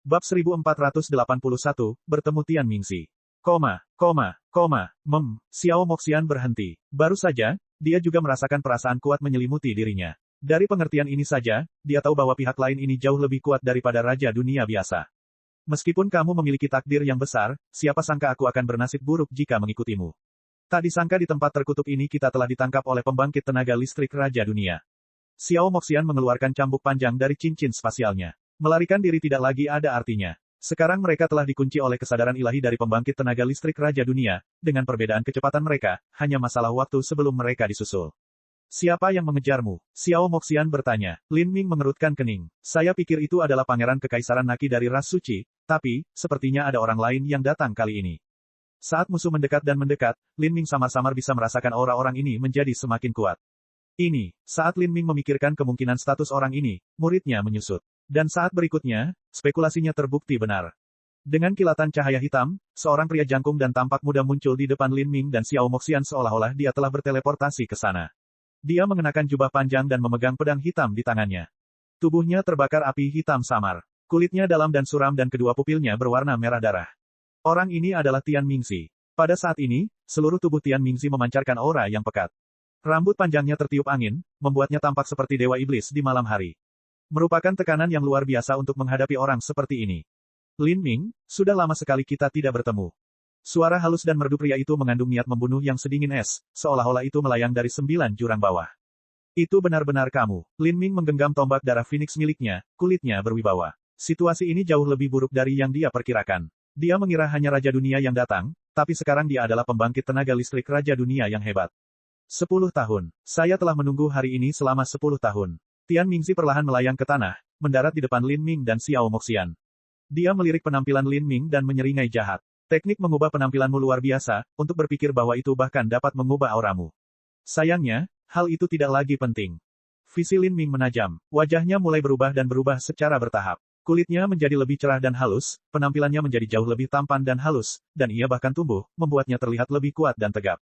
Bab 1481, bertemu Tian Mingxi. Xiao Moxian berhenti. Baru saja, dia juga merasakan perasaan kuat menyelimuti dirinya. Dari pengertian ini saja, dia tahu bahwa pihak lain ini jauh lebih kuat daripada Raja Dunia biasa. Meskipun kamu memiliki takdir yang besar, siapa sangka aku akan bernasib buruk jika mengikutimu. Tak disangka di tempat terkutuk ini kita telah ditangkap oleh pembangkit tenaga listrik Raja Dunia. Xiao Moxian mengeluarkan cambuk panjang dari cincin spasialnya. Melarikan diri tidak lagi ada artinya. Sekarang mereka telah dikunci oleh kesadaran ilahi dari pembangkit tenaga listrik Raja Dunia, dengan perbedaan kecepatan mereka, hanya masalah waktu sebelum mereka disusul. Siapa yang mengejarmu? Xiao Moxian bertanya. Lin Ming mengerutkan kening. Saya pikir itu adalah pangeran kekaisaran Naki dari ras suci, tapi, sepertinya ada orang lain yang datang kali ini. Saat musuh mendekat dan mendekat, Lin Ming samar-samar bisa merasakan aura orang ini menjadi semakin kuat. Saat Lin Ming memikirkan kemungkinan status orang ini, muridnya menyusut. Dan saat berikutnya, spekulasinya terbukti benar. Dengan kilatan cahaya hitam, seorang pria jangkung dan tampak muda muncul di depan Lin Ming dan Xiao Moxian seolah-olah dia telah berteleportasi ke sana. Dia mengenakan jubah panjang dan memegang pedang hitam di tangannya. Tubuhnya terbakar api hitam samar. Kulitnya dalam dan suram dan kedua pupilnya berwarna merah darah. Orang ini adalah Tian Mingxi. Pada saat ini, seluruh tubuh Tian Mingxi memancarkan aura yang pekat. Rambut panjangnya tertiup angin, membuatnya tampak seperti dewa iblis di malam hari. Merupakan tekanan yang luar biasa untuk menghadapi orang seperti ini. Lin Ming, sudah lama sekali kita tidak bertemu. Suara halus dan merdu pria itu mengandung niat membunuh yang sedingin es, seolah-olah itu melayang dari 9 jurang bawah. Itu benar-benar kamu. Lin Ming menggenggam tombak darah Phoenix miliknya, kulitnya berwibawa. Situasi ini jauh lebih buruk dari yang dia perkirakan. Dia mengira hanya Raja Dunia yang datang, tapi sekarang dia adalah pembangkit tenaga listrik Raja Dunia yang hebat. 10 tahun. Saya telah menunggu hari ini selama 10 tahun. Tian Mingxi perlahan melayang ke tanah, mendarat di depan Lin Ming dan Xiao Moxian. Dia melirik penampilan Lin Ming dan menyeringai jahat. Teknik mengubah penampilanmu luar biasa, untuk berpikir bahwa itu bahkan dapat mengubah auramu. Sayangnya, hal itu tidak lagi penting. Visi Lin Ming menajam. Wajahnya mulai berubah dan berubah secara bertahap. Kulitnya menjadi lebih cerah dan halus, penampilannya menjadi jauh lebih tampan dan halus, dan ia bahkan tumbuh, membuatnya terlihat lebih kuat dan tegap.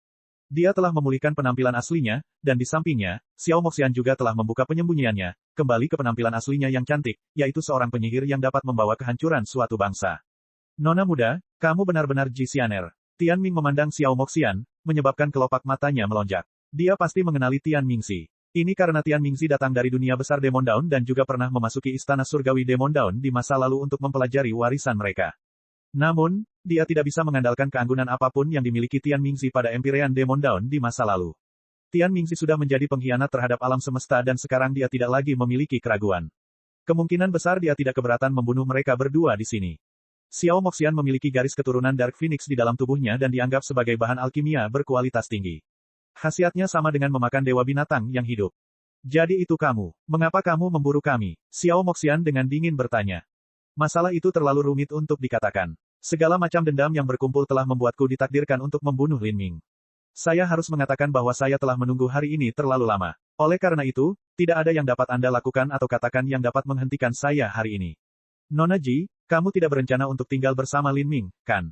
Dia telah memulihkan penampilan aslinya, dan di sampingnya, Xiao Moxian juga telah membuka penyembunyiannya, kembali ke penampilan aslinya yang cantik, yaitu seorang penyihir yang dapat membawa kehancuran suatu bangsa. Nona muda, kamu benar-benar Jisianer. Tian Ming memandang Xiao Moxian, menyebabkan kelopak matanya melonjak. Dia pasti mengenali Tian Mingxi. Ini karena Tian Mingxi datang dari dunia besar Demon Dawn dan juga pernah memasuki istana surgawi Demon Dawn di masa lalu untuk mempelajari warisan mereka. Namun, dia tidak bisa mengandalkan keanggunan apapun yang dimiliki Tian Mingxi pada Empyrean Demon Dawn di masa lalu. Tian Mingxi sudah menjadi pengkhianat terhadap alam semesta dan sekarang dia tidak lagi memiliki keraguan. Kemungkinan besar dia tidak keberatan membunuh mereka berdua di sini. Xiao Moxian memiliki garis keturunan Dark Phoenix di dalam tubuhnya dan dianggap sebagai bahan alkimia berkualitas tinggi. Khasiatnya sama dengan memakan dewa binatang yang hidup. Jadi itu kamu. Mengapa kamu memburu kami? Xiao Moxian dengan dingin bertanya. Masalah itu terlalu rumit untuk dikatakan. Segala macam dendam yang berkumpul telah membuatku ditakdirkan untuk membunuh Lin Ming. Saya harus mengatakan bahwa saya telah menunggu hari ini terlalu lama. Oleh karena itu, tidak ada yang dapat Anda lakukan atau katakan yang dapat menghentikan saya hari ini. Nona Ji, kamu tidak berencana untuk tinggal bersama Lin Ming, kan?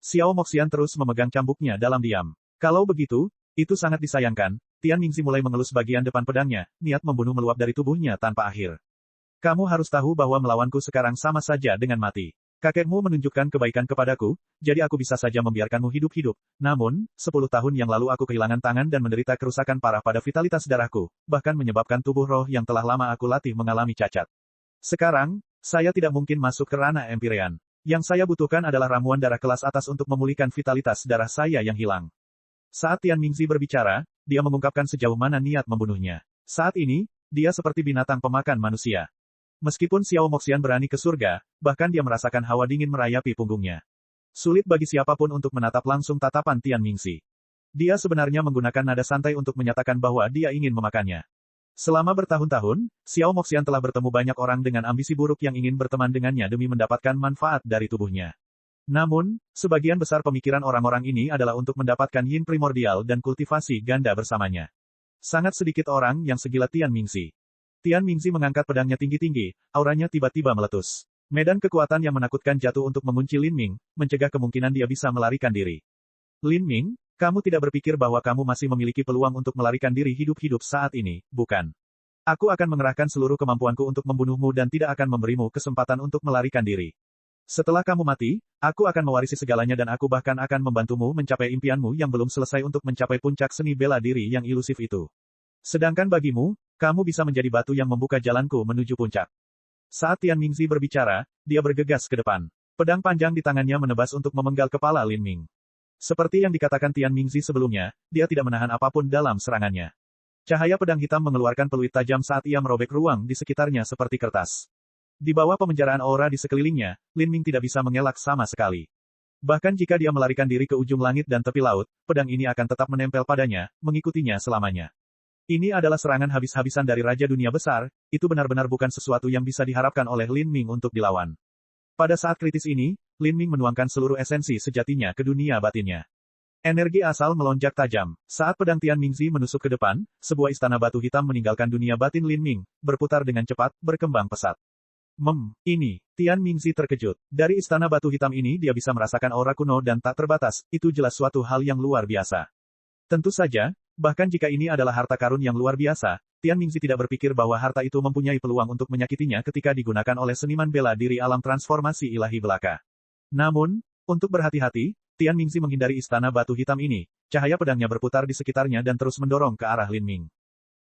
Xiao Moxian terus memegang cambuknya dalam diam. Kalau begitu, itu sangat disayangkan. Tian Mingxi mulai mengelus bagian depan pedangnya, niat membunuh meluap dari tubuhnya tanpa akhir. Kamu harus tahu bahwa melawanku sekarang sama saja dengan mati. Kakekmu menunjukkan kebaikan kepadaku, jadi aku bisa saja membiarkanmu hidup-hidup. Namun, 10 tahun yang lalu aku kehilangan tangan dan menderita kerusakan parah pada vitalitas darahku, bahkan menyebabkan tubuh roh yang telah lama aku latih mengalami cacat. Sekarang, saya tidak mungkin masuk ke ranah Empyrean. Yang saya butuhkan adalah ramuan darah kelas atas untuk memulihkan vitalitas darah saya yang hilang. Saat Tian Mingxi berbicara, dia mengungkapkan sejauh mana niat membunuhnya. Saat ini, dia seperti binatang pemakan manusia. Meskipun Xiao Moxian berani ke surga, bahkan dia merasakan hawa dingin merayapi punggungnya. Sulit bagi siapapun untuk menatap langsung tatapan Tian Mingxi. Dia sebenarnya menggunakan nada santai untuk menyatakan bahwa dia ingin memakannya. Selama bertahun-tahun, Xiao Moxian telah bertemu banyak orang dengan ambisi buruk yang ingin berteman dengannya demi mendapatkan manfaat dari tubuhnya. Namun, sebagian besar pemikiran orang-orang ini adalah untuk mendapatkan yin primordial dan kultivasi ganda bersamanya. Sangat sedikit orang yang segila Tian Mingxi. Tian Mingxi mengangkat pedangnya tinggi-tinggi, auranya tiba-tiba meletus. Medan kekuatan yang menakutkan jatuh untuk mengunci Lin Ming, mencegah kemungkinan dia bisa melarikan diri. Lin Ming, kamu tidak berpikir bahwa kamu masih memiliki peluang untuk melarikan diri hidup-hidup saat ini, bukan? Aku akan mengerahkan seluruh kemampuanku untuk membunuhmu dan tidak akan memberimu kesempatan untuk melarikan diri. Setelah kamu mati, aku akan mewarisi segalanya dan aku bahkan akan membantumu mencapai impianmu yang belum selesai untuk mencapai puncak seni bela diri yang ilusif itu. Sedangkan bagimu, kamu bisa menjadi batu yang membuka jalanku menuju puncak. Saat Tian Mingzi berbicara, dia bergegas ke depan. Pedang panjang di tangannya menebas untuk memenggal kepala Lin Ming. Seperti yang dikatakan Tian Mingzi sebelumnya, dia tidak menahan apapun dalam serangannya. Cahaya pedang hitam mengeluarkan peluit tajam saat ia merobek ruang di sekitarnya seperti kertas. Di bawah pemenjaraan aura di sekelilingnya, Lin Ming tidak bisa mengelak sama sekali. Bahkan jika dia melarikan diri ke ujung langit dan tepi laut, pedang ini akan tetap menempel padanya, mengikutinya selamanya. Ini adalah serangan habis-habisan dari Raja Dunia Besar, itu benar-benar bukan sesuatu yang bisa diharapkan oleh Lin Ming untuk dilawan. Pada saat kritis ini, Lin Ming menuangkan seluruh esensi sejatinya ke dunia batinnya. Energi asal melonjak tajam. Saat pedang Tian Mingzi menusuk ke depan, sebuah istana batu hitam meninggalkan dunia batin Lin Ming, berputar dengan cepat, berkembang pesat. Ini. Tian Mingzi terkejut. Dari istana batu hitam ini dia bisa merasakan aura kuno dan tak terbatas, itu jelas suatu hal yang luar biasa. Tentu saja, bahkan jika ini adalah harta karun yang luar biasa, Tian Mingzi tidak berpikir bahwa harta itu mempunyai peluang untuk menyakitinya ketika digunakan oleh seniman bela diri alam transformasi ilahi belaka. Namun, untuk berhati-hati, Tian Mingzi menghindari istana batu hitam ini, cahaya pedangnya berputar di sekitarnya dan terus mendorong ke arah Lin Ming.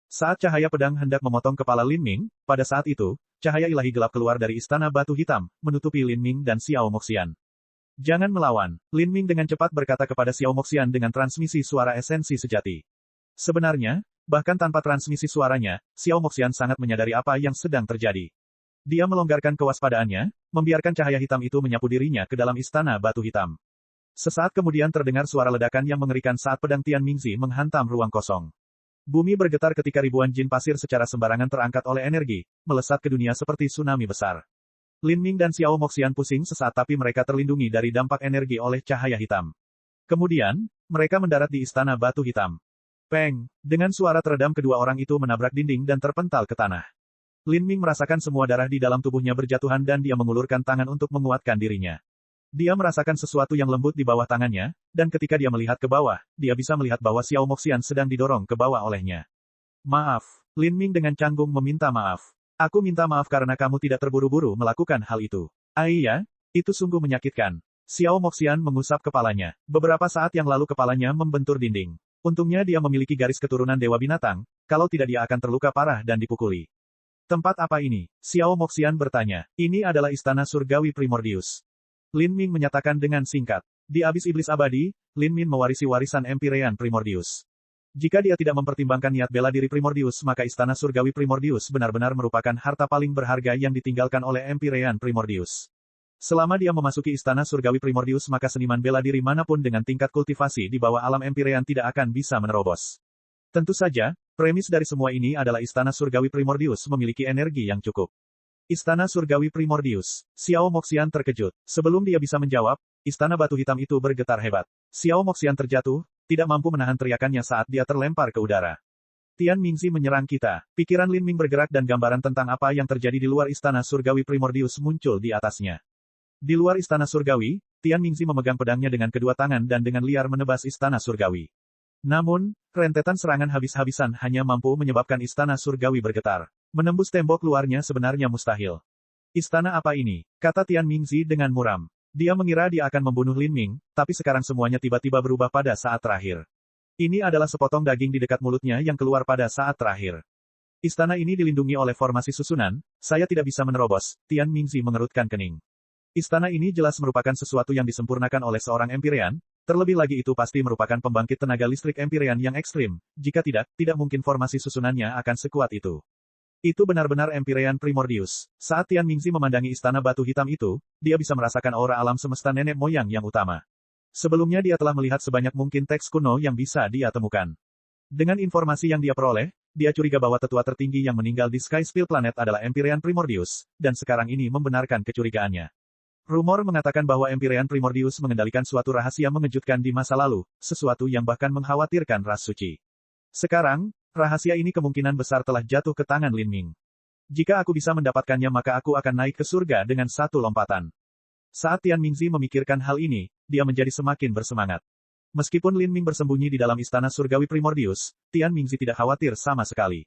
Saat cahaya pedang hendak memotong kepala Lin Ming, pada saat itu, cahaya ilahi gelap keluar dari istana batu hitam, menutupi Lin Ming dan Xiao Moxian. Jangan melawan, Lin Ming dengan cepat berkata kepada Xiao Moxian dengan transmisi suara esensi sejati. Sebenarnya, bahkan tanpa transmisi suaranya, Xiao Moxian sangat menyadari apa yang sedang terjadi. Dia melonggarkan kewaspadaannya, membiarkan cahaya hitam itu menyapu dirinya ke dalam istana batu hitam. Sesaat kemudian terdengar suara ledakan yang mengerikan saat pedang Tian Mingzi menghantam ruang kosong. Bumi bergetar ketika ribuan jin pasir secara sembarangan terangkat oleh energi, melesat ke dunia seperti tsunami besar. Lin Ming dan Xiao Moxian pusing sesaat tapi mereka terlindungi dari dampak energi oleh cahaya hitam. Kemudian, mereka mendarat di istana batu hitam. Peng! Dengan suara teredam kedua orang itu menabrak dinding dan terpental ke tanah. Lin Ming merasakan semua darah di dalam tubuhnya berjatuhan dan dia mengulurkan tangan untuk menguatkan dirinya. Dia merasakan sesuatu yang lembut di bawah tangannya, dan ketika dia melihat ke bawah, dia bisa melihat bahwa Xiao Moxian sedang didorong ke bawah olehnya. Maaf, Lin Ming dengan canggung meminta maaf. Aku minta maaf karena kamu tidak terburu-buru melakukan hal itu. Iya, itu sungguh menyakitkan. Xiao Moxian mengusap kepalanya. Beberapa saat yang lalu kepalanya membentur dinding. Untungnya dia memiliki garis keturunan Dewa Binatang, kalau tidak dia akan terluka parah dan dipukuli. Tempat apa ini? Xiao Moxian bertanya. Ini adalah istana surgawi Primordius. Lin Ming menyatakan dengan singkat. Di abis iblis abadi, Lin Ming mewarisi warisan Empyrean Primordius. Jika dia tidak mempertimbangkan niat bela diri Primordius maka istana surgawi Primordius benar-benar merupakan harta paling berharga yang ditinggalkan oleh Empyrean Primordius. Selama dia memasuki istana surgawi Primordius maka seniman bela diri manapun dengan tingkat kultivasi di bawah alam Empyrean tidak akan bisa menerobos. Tentu saja, premis dari semua ini adalah istana surgawi Primordius memiliki energi yang cukup. Istana surgawi Primordius. Xiao Moxian terkejut. Sebelum dia bisa menjawab, istana batu hitam itu bergetar hebat. Xiao Moxian terjatuh, tidak mampu menahan teriakannya saat dia terlempar ke udara. Tian Mingzi menyerang kita. Pikiran Lin Ming bergerak dan gambaran tentang apa yang terjadi di luar istana surgawi Primordius muncul di atasnya. Di luar istana surgawi, Tian Mingzi memegang pedangnya dengan kedua tangan dan dengan liar menebas istana surgawi. Namun, rentetan serangan habis-habisan hanya mampu menyebabkan istana surgawi bergetar. Menembus tembok luarnya sebenarnya mustahil. Istana apa ini? Kata Tian Mingzi dengan muram. Dia mengira dia akan membunuh Lin Ming, tapi sekarang semuanya tiba-tiba berubah pada saat terakhir. Ini adalah sepotong daging di dekat mulutnya yang keluar pada saat terakhir. Istana ini dilindungi oleh formasi susunan, saya tidak bisa menerobos, Tian Mingzi mengerutkan kening. Istana ini jelas merupakan sesuatu yang disempurnakan oleh seorang Empyrean, terlebih lagi itu pasti merupakan pembangkit tenaga listrik Empyrean yang ekstrim, jika tidak mungkin formasi susunannya akan sekuat itu. Itu benar-benar Empyrean Primordius. Saat Tian Mingzi memandangi istana batu hitam itu, dia bisa merasakan aura alam semesta nenek moyang yang utama. Sebelumnya dia telah melihat sebanyak mungkin teks kuno yang bisa dia temukan. Dengan informasi yang dia peroleh, dia curiga bahwa tetua tertinggi yang meninggal di Sky Spill Planet adalah Empyrean Primordius, dan sekarang ini membenarkan kecurigaannya. Rumor mengatakan bahwa Empyrean Primordius mengendalikan suatu rahasia mengejutkan di masa lalu, sesuatu yang bahkan mengkhawatirkan ras suci. Sekarang, rahasia ini kemungkinan besar telah jatuh ke tangan Lin Ming. Jika aku bisa mendapatkannya maka aku akan naik ke surga dengan satu lompatan. Saat Tian Mingzi memikirkan hal ini, dia menjadi semakin bersemangat. Meskipun Lin Ming bersembunyi di dalam istana surgawi Primordius, Tian Mingzi tidak khawatir sama sekali.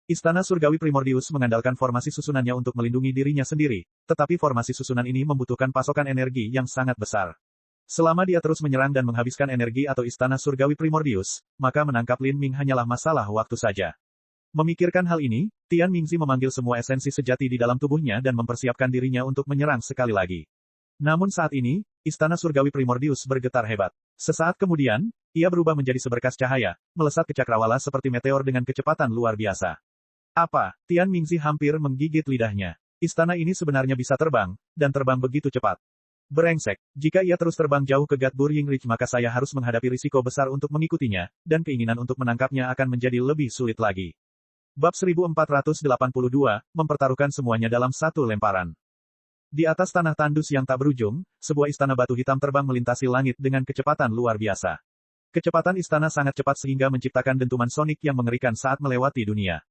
Istana Surgawi Primordius mengandalkan formasi susunannya untuk melindungi dirinya sendiri, tetapi formasi susunan ini membutuhkan pasokan energi yang sangat besar. Selama dia terus menyerang dan menghabiskan energi atau Istana Surgawi Primordius, maka menangkap Lin Ming hanyalah masalah waktu saja. Memikirkan hal ini, Tian Mingzi memanggil semua esensi sejati di dalam tubuhnya dan mempersiapkan dirinya untuk menyerang sekali lagi. Namun saat ini, Istana Surgawi Primordius bergetar hebat. Sesaat kemudian, ia berubah menjadi seberkas cahaya, melesat ke cakrawala seperti meteor dengan kecepatan luar biasa. Apa? Tian Mingzi hampir menggigit lidahnya. Istana ini sebenarnya bisa terbang, dan terbang begitu cepat. Brengsek, jika ia terus terbang jauh ke Gatbur Yinglich maka saya harus menghadapi risiko besar untuk mengikutinya, dan keinginan untuk menangkapnya akan menjadi lebih sulit lagi. Bab 1482, mempertaruhkan semuanya dalam satu lemparan. Di atas tanah tandus yang tak berujung, sebuah istana batu hitam terbang melintasi langit dengan kecepatan luar biasa. Kecepatan istana sangat cepat sehingga menciptakan dentuman sonik yang mengerikan saat melewati dunia.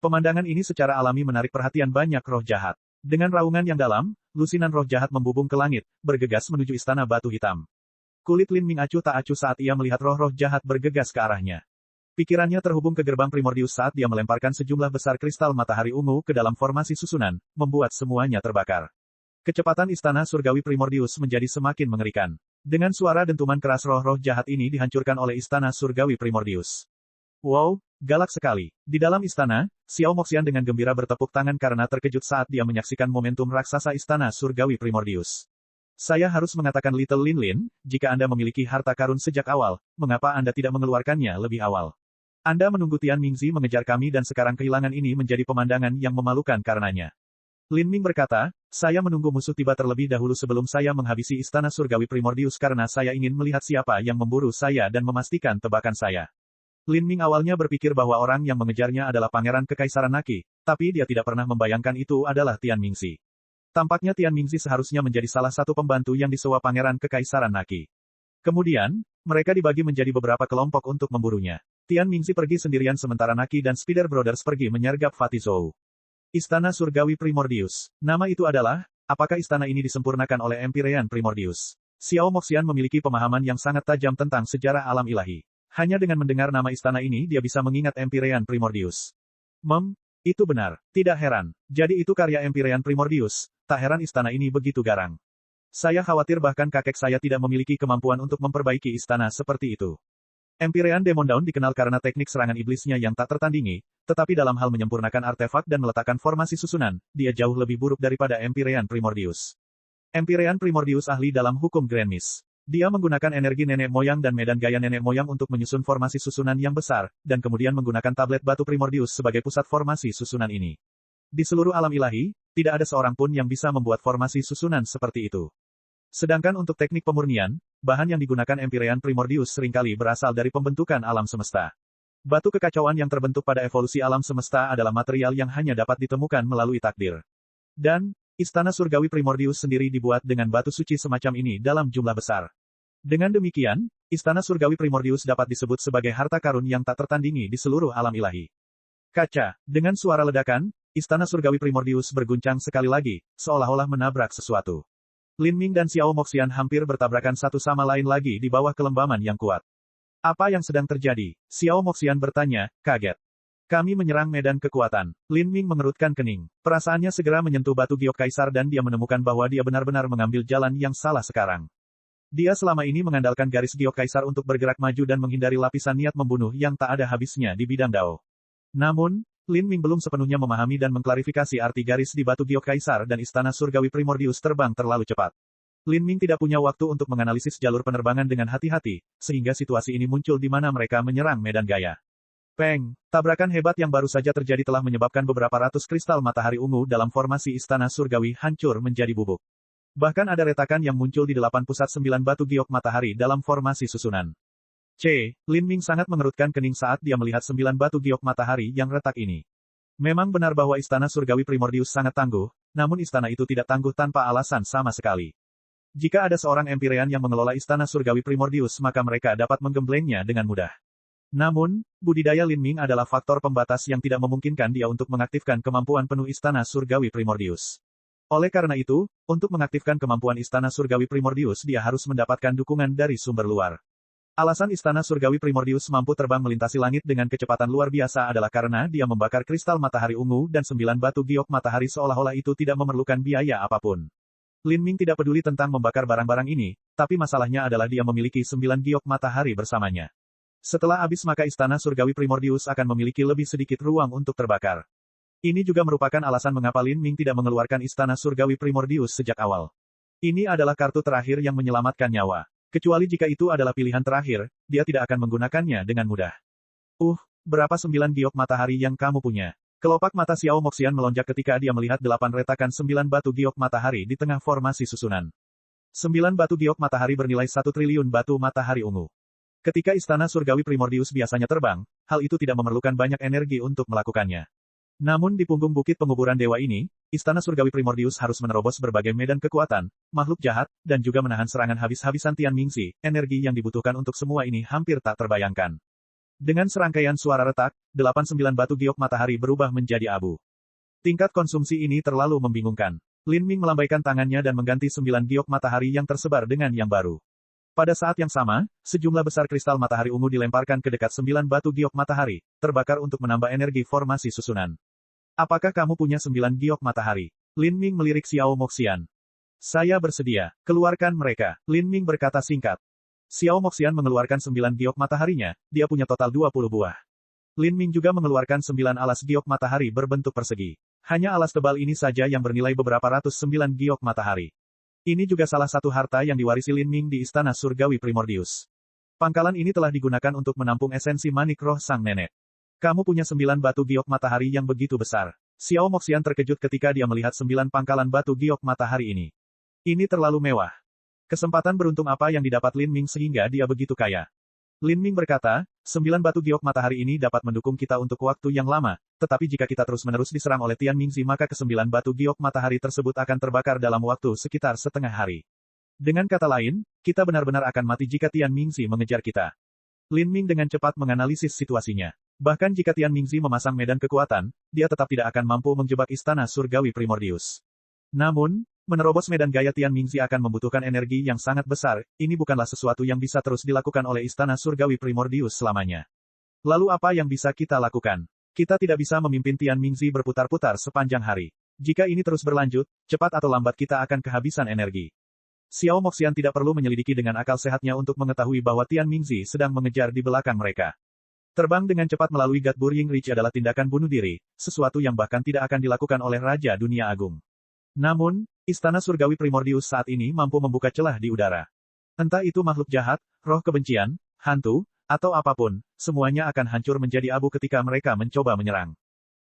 Pemandangan ini secara alami menarik perhatian banyak roh jahat. Dengan raungan yang dalam, lusinan roh jahat membubung ke langit, bergegas menuju istana batu hitam. Kulit Lin Ming acuh tak acuh saat ia melihat roh-roh jahat bergegas ke arahnya. Pikirannya terhubung ke gerbang Primordius saat dia melemparkan sejumlah besar kristal matahari ungu ke dalam formasi susunan, membuat semuanya terbakar. Kecepatan istana Surgawi Primordius menjadi semakin mengerikan. Dengan suara dentuman keras roh-roh jahat ini dihancurkan oleh istana Surgawi Primordius. Wow, galak sekali. Di dalam istana, Xiao Moxian dengan gembira bertepuk tangan karena terkejut saat dia menyaksikan momentum raksasa istana Surgawi Primordius. Saya harus mengatakan Little Lin Lin, jika Anda memiliki harta karun sejak awal, mengapa Anda tidak mengeluarkannya lebih awal? Anda menunggu Tian Mingzi mengejar kami dan sekarang kehilangan ini menjadi pemandangan yang memalukan karenanya. Lin Ming berkata, saya menunggu musuh tiba terlebih dahulu sebelum saya menghabisi istana Surgawi Primordius karena saya ingin melihat siapa yang memburu saya dan memastikan tebakan saya. Lin Ming awalnya berpikir bahwa orang yang mengejarnya adalah Pangeran Kekaisaran Naki, tapi dia tidak pernah membayangkan itu adalah Tian Mingzi. Tampaknya Tian Mingzi seharusnya menjadi salah satu pembantu yang disewa Pangeran Kekaisaran Naki. Kemudian, mereka dibagi menjadi beberapa kelompok untuk memburunya. Tian Mingzi pergi sendirian sementara Naki dan Spider Brothers pergi menyergap Fatizhou. Istana Surgawi Primordius. Nama itu adalah, apakah istana ini disempurnakan oleh Empyrean Primordius? Xiao Moxian memiliki pemahaman yang sangat tajam tentang sejarah alam ilahi. Hanya dengan mendengar nama istana ini dia bisa mengingat Empyrean Primordius. Itu benar. Tidak heran. Jadi itu karya Empyrean Primordius, tak heran istana ini begitu garang. Saya khawatir bahkan kakek saya tidak memiliki kemampuan untuk memperbaiki istana seperti itu. Empyrean Demon Dawn dikenal karena teknik serangan iblisnya yang tak tertandingi, tetapi dalam hal menyempurnakan artefak dan meletakkan formasi susunan, dia jauh lebih buruk daripada Empyrean Primordius. Empyrean Primordius ahli dalam hukum Grand Mist. Dia menggunakan energi nenek moyang dan medan gaya nenek moyang untuk menyusun formasi susunan yang besar, dan kemudian menggunakan tablet batu Primordius sebagai pusat formasi susunan ini. Di seluruh alam ilahi, tidak ada seorang pun yang bisa membuat formasi susunan seperti itu. Sedangkan untuk teknik pemurnian, bahan yang digunakan Empyrean Primordius seringkali berasal dari pembentukan alam semesta. Batu kekacauan yang terbentuk pada evolusi alam semesta adalah material yang hanya dapat ditemukan melalui takdir. Dan, Istana Surgawi Primordius sendiri dibuat dengan batu suci semacam ini dalam jumlah besar. Dengan demikian, Istana Surgawi Primordius dapat disebut sebagai harta karun yang tak tertandingi di seluruh alam ilahi. Kaca, dengan suara ledakan, Istana Surgawi Primordius berguncang sekali lagi, seolah-olah menabrak sesuatu. Lin Ming dan Xiao Moxian hampir bertabrakan satu sama lain lagi di bawah kelembaman yang kuat. Apa yang sedang terjadi? Xiao Moxian bertanya, kaget. Kami menyerang medan kekuatan. Lin Ming mengerutkan kening. Perasaannya segera menyentuh batu giok kaisar dan dia menemukan bahwa dia benar-benar mengambil jalan yang salah sekarang. Dia selama ini mengandalkan garis giok kaisar untuk bergerak maju dan menghindari lapisan niat membunuh yang tak ada habisnya di bidang Dao. Namun, Lin Ming belum sepenuhnya memahami dan mengklarifikasi arti garis di batu giok kaisar dan Istana Surgawi Primordius terbang terlalu cepat. Lin Ming tidak punya waktu untuk menganalisis jalur penerbangan dengan hati-hati, sehingga situasi ini muncul di mana mereka menyerang medan gaya. Peng, tabrakan hebat yang baru saja terjadi telah menyebabkan beberapa ratus kristal matahari ungu dalam formasi Istana Surgawi hancur menjadi bubuk. Bahkan ada retakan yang muncul di 8 pusat 9 batu giok matahari dalam formasi susunan. Lin Ming sangat mengerutkan kening saat dia melihat 9 batu giok matahari yang retak ini. Memang benar bahwa Istana Surgawi Primordius sangat tangguh, namun istana itu tidak tangguh tanpa alasan sama sekali. Jika ada seorang Empyrean yang mengelola Istana Surgawi Primordius maka mereka dapat menggemblengnya dengan mudah. Namun, budidaya Lin Ming adalah faktor pembatas yang tidak memungkinkan dia untuk mengaktifkan kemampuan penuh Istana Surgawi Primordius. Oleh karena itu, untuk mengaktifkan kemampuan Istana Surgawi Primordius dia harus mendapatkan dukungan dari sumber luar. Alasan Istana Surgawi Primordius mampu terbang melintasi langit dengan kecepatan luar biasa adalah karena dia membakar kristal matahari ungu dan 9 batu giok matahari seolah-olah itu tidak memerlukan biaya apapun. Lin Ming tidak peduli tentang membakar barang-barang ini, tapi masalahnya adalah dia memiliki 9 giok matahari bersamanya. Setelah habis maka Istana Surgawi Primordius akan memiliki lebih sedikit ruang untuk terbakar. Ini juga merupakan alasan mengapa Lin Ming tidak mengeluarkan Istana Surgawi Primordius sejak awal. Ini adalah kartu terakhir yang menyelamatkan nyawa. Kecuali jika itu adalah pilihan terakhir, dia tidak akan menggunakannya dengan mudah. Berapa 9 giok matahari yang kamu punya? Kelopak mata Xiao Moxian melonjak ketika dia melihat 8 retakan 9 batu giok matahari di tengah formasi susunan. 9 batu giok matahari bernilai 1 triliun batu matahari ungu. Ketika Istana Surgawi Primordius biasanya terbang, hal itu tidak memerlukan banyak energi untuk melakukannya. Namun di punggung bukit penguburan dewa ini, Istana Surgawi Primordius harus menerobos berbagai medan kekuatan, makhluk jahat, dan juga menahan serangan habis-habisan Tian Mingxi. Energi yang dibutuhkan untuk semua ini hampir tak terbayangkan. Dengan serangkaian suara retak, 89 batu giok matahari berubah menjadi abu. Tingkat konsumsi ini terlalu membingungkan. Lin Ming melambaikan tangannya dan mengganti 9 giok matahari yang tersebar dengan yang baru. Pada saat yang sama, sejumlah besar kristal matahari ungu dilemparkan ke dekat 9 batu giok matahari, terbakar untuk menambah energi formasi susunan. Apakah kamu punya 9 giok matahari? Lin Ming melirik Xiao Moxian. Saya bersedia. Keluarkan mereka. Lin Ming berkata singkat. Xiao Moxian mengeluarkan 9 giok mataharinya, dia punya total 20 buah. Lin Ming juga mengeluarkan 9 alas giok matahari berbentuk persegi. Hanya alas tebal ini saja yang bernilai beberapa ratus 9 giok matahari. Ini juga salah satu harta yang diwarisi Lin Ming di Istana Surgawi Primordius. Pangkalan ini telah digunakan untuk menampung esensi manik roh sang nenek. Kamu punya 9 batu giok matahari yang begitu besar. Xiao Moxian terkejut ketika dia melihat 9 pangkalan batu giok matahari ini. Ini terlalu mewah. Kesempatan beruntung apa yang didapat Lin Ming sehingga dia begitu kaya? Lin Ming berkata, 9 batu giok matahari ini dapat mendukung kita untuk waktu yang lama, tetapi jika kita terus-menerus diserang oleh Tian Mingxi maka ke-9 batu giok matahari tersebut akan terbakar dalam waktu sekitar setengah hari. Dengan kata lain, kita benar-benar akan mati jika Tian Mingxi mengejar kita. Lin Ming dengan cepat menganalisis situasinya. Bahkan jika Tian Mingxi memasang medan kekuatan, dia tetap tidak akan mampu menjebak Istana Surgawi Primordius. Namun, menerobos medan gaya Tian Mingxi akan membutuhkan energi yang sangat besar, ini bukanlah sesuatu yang bisa terus dilakukan oleh Istana Surgawi Primordius selamanya. Lalu apa yang bisa kita lakukan? Kita tidak bisa memimpin Tian Mingxi berputar-putar sepanjang hari. Jika ini terus berlanjut, cepat atau lambat kita akan kehabisan energi. Xiao Moxian tidak perlu menyelidiki dengan akal sehatnya untuk mengetahui bahwa Tian Mingxi sedang mengejar di belakang mereka. Terbang dengan cepat melalui Gat Burying Ridge adalah tindakan bunuh diri, sesuatu yang bahkan tidak akan dilakukan oleh Raja Dunia Agung. Namun, Istana Surgawi Primordius saat ini mampu membuka celah di udara. Entah itu makhluk jahat, roh kebencian, hantu, atau apapun, semuanya akan hancur menjadi abu ketika mereka mencoba menyerang.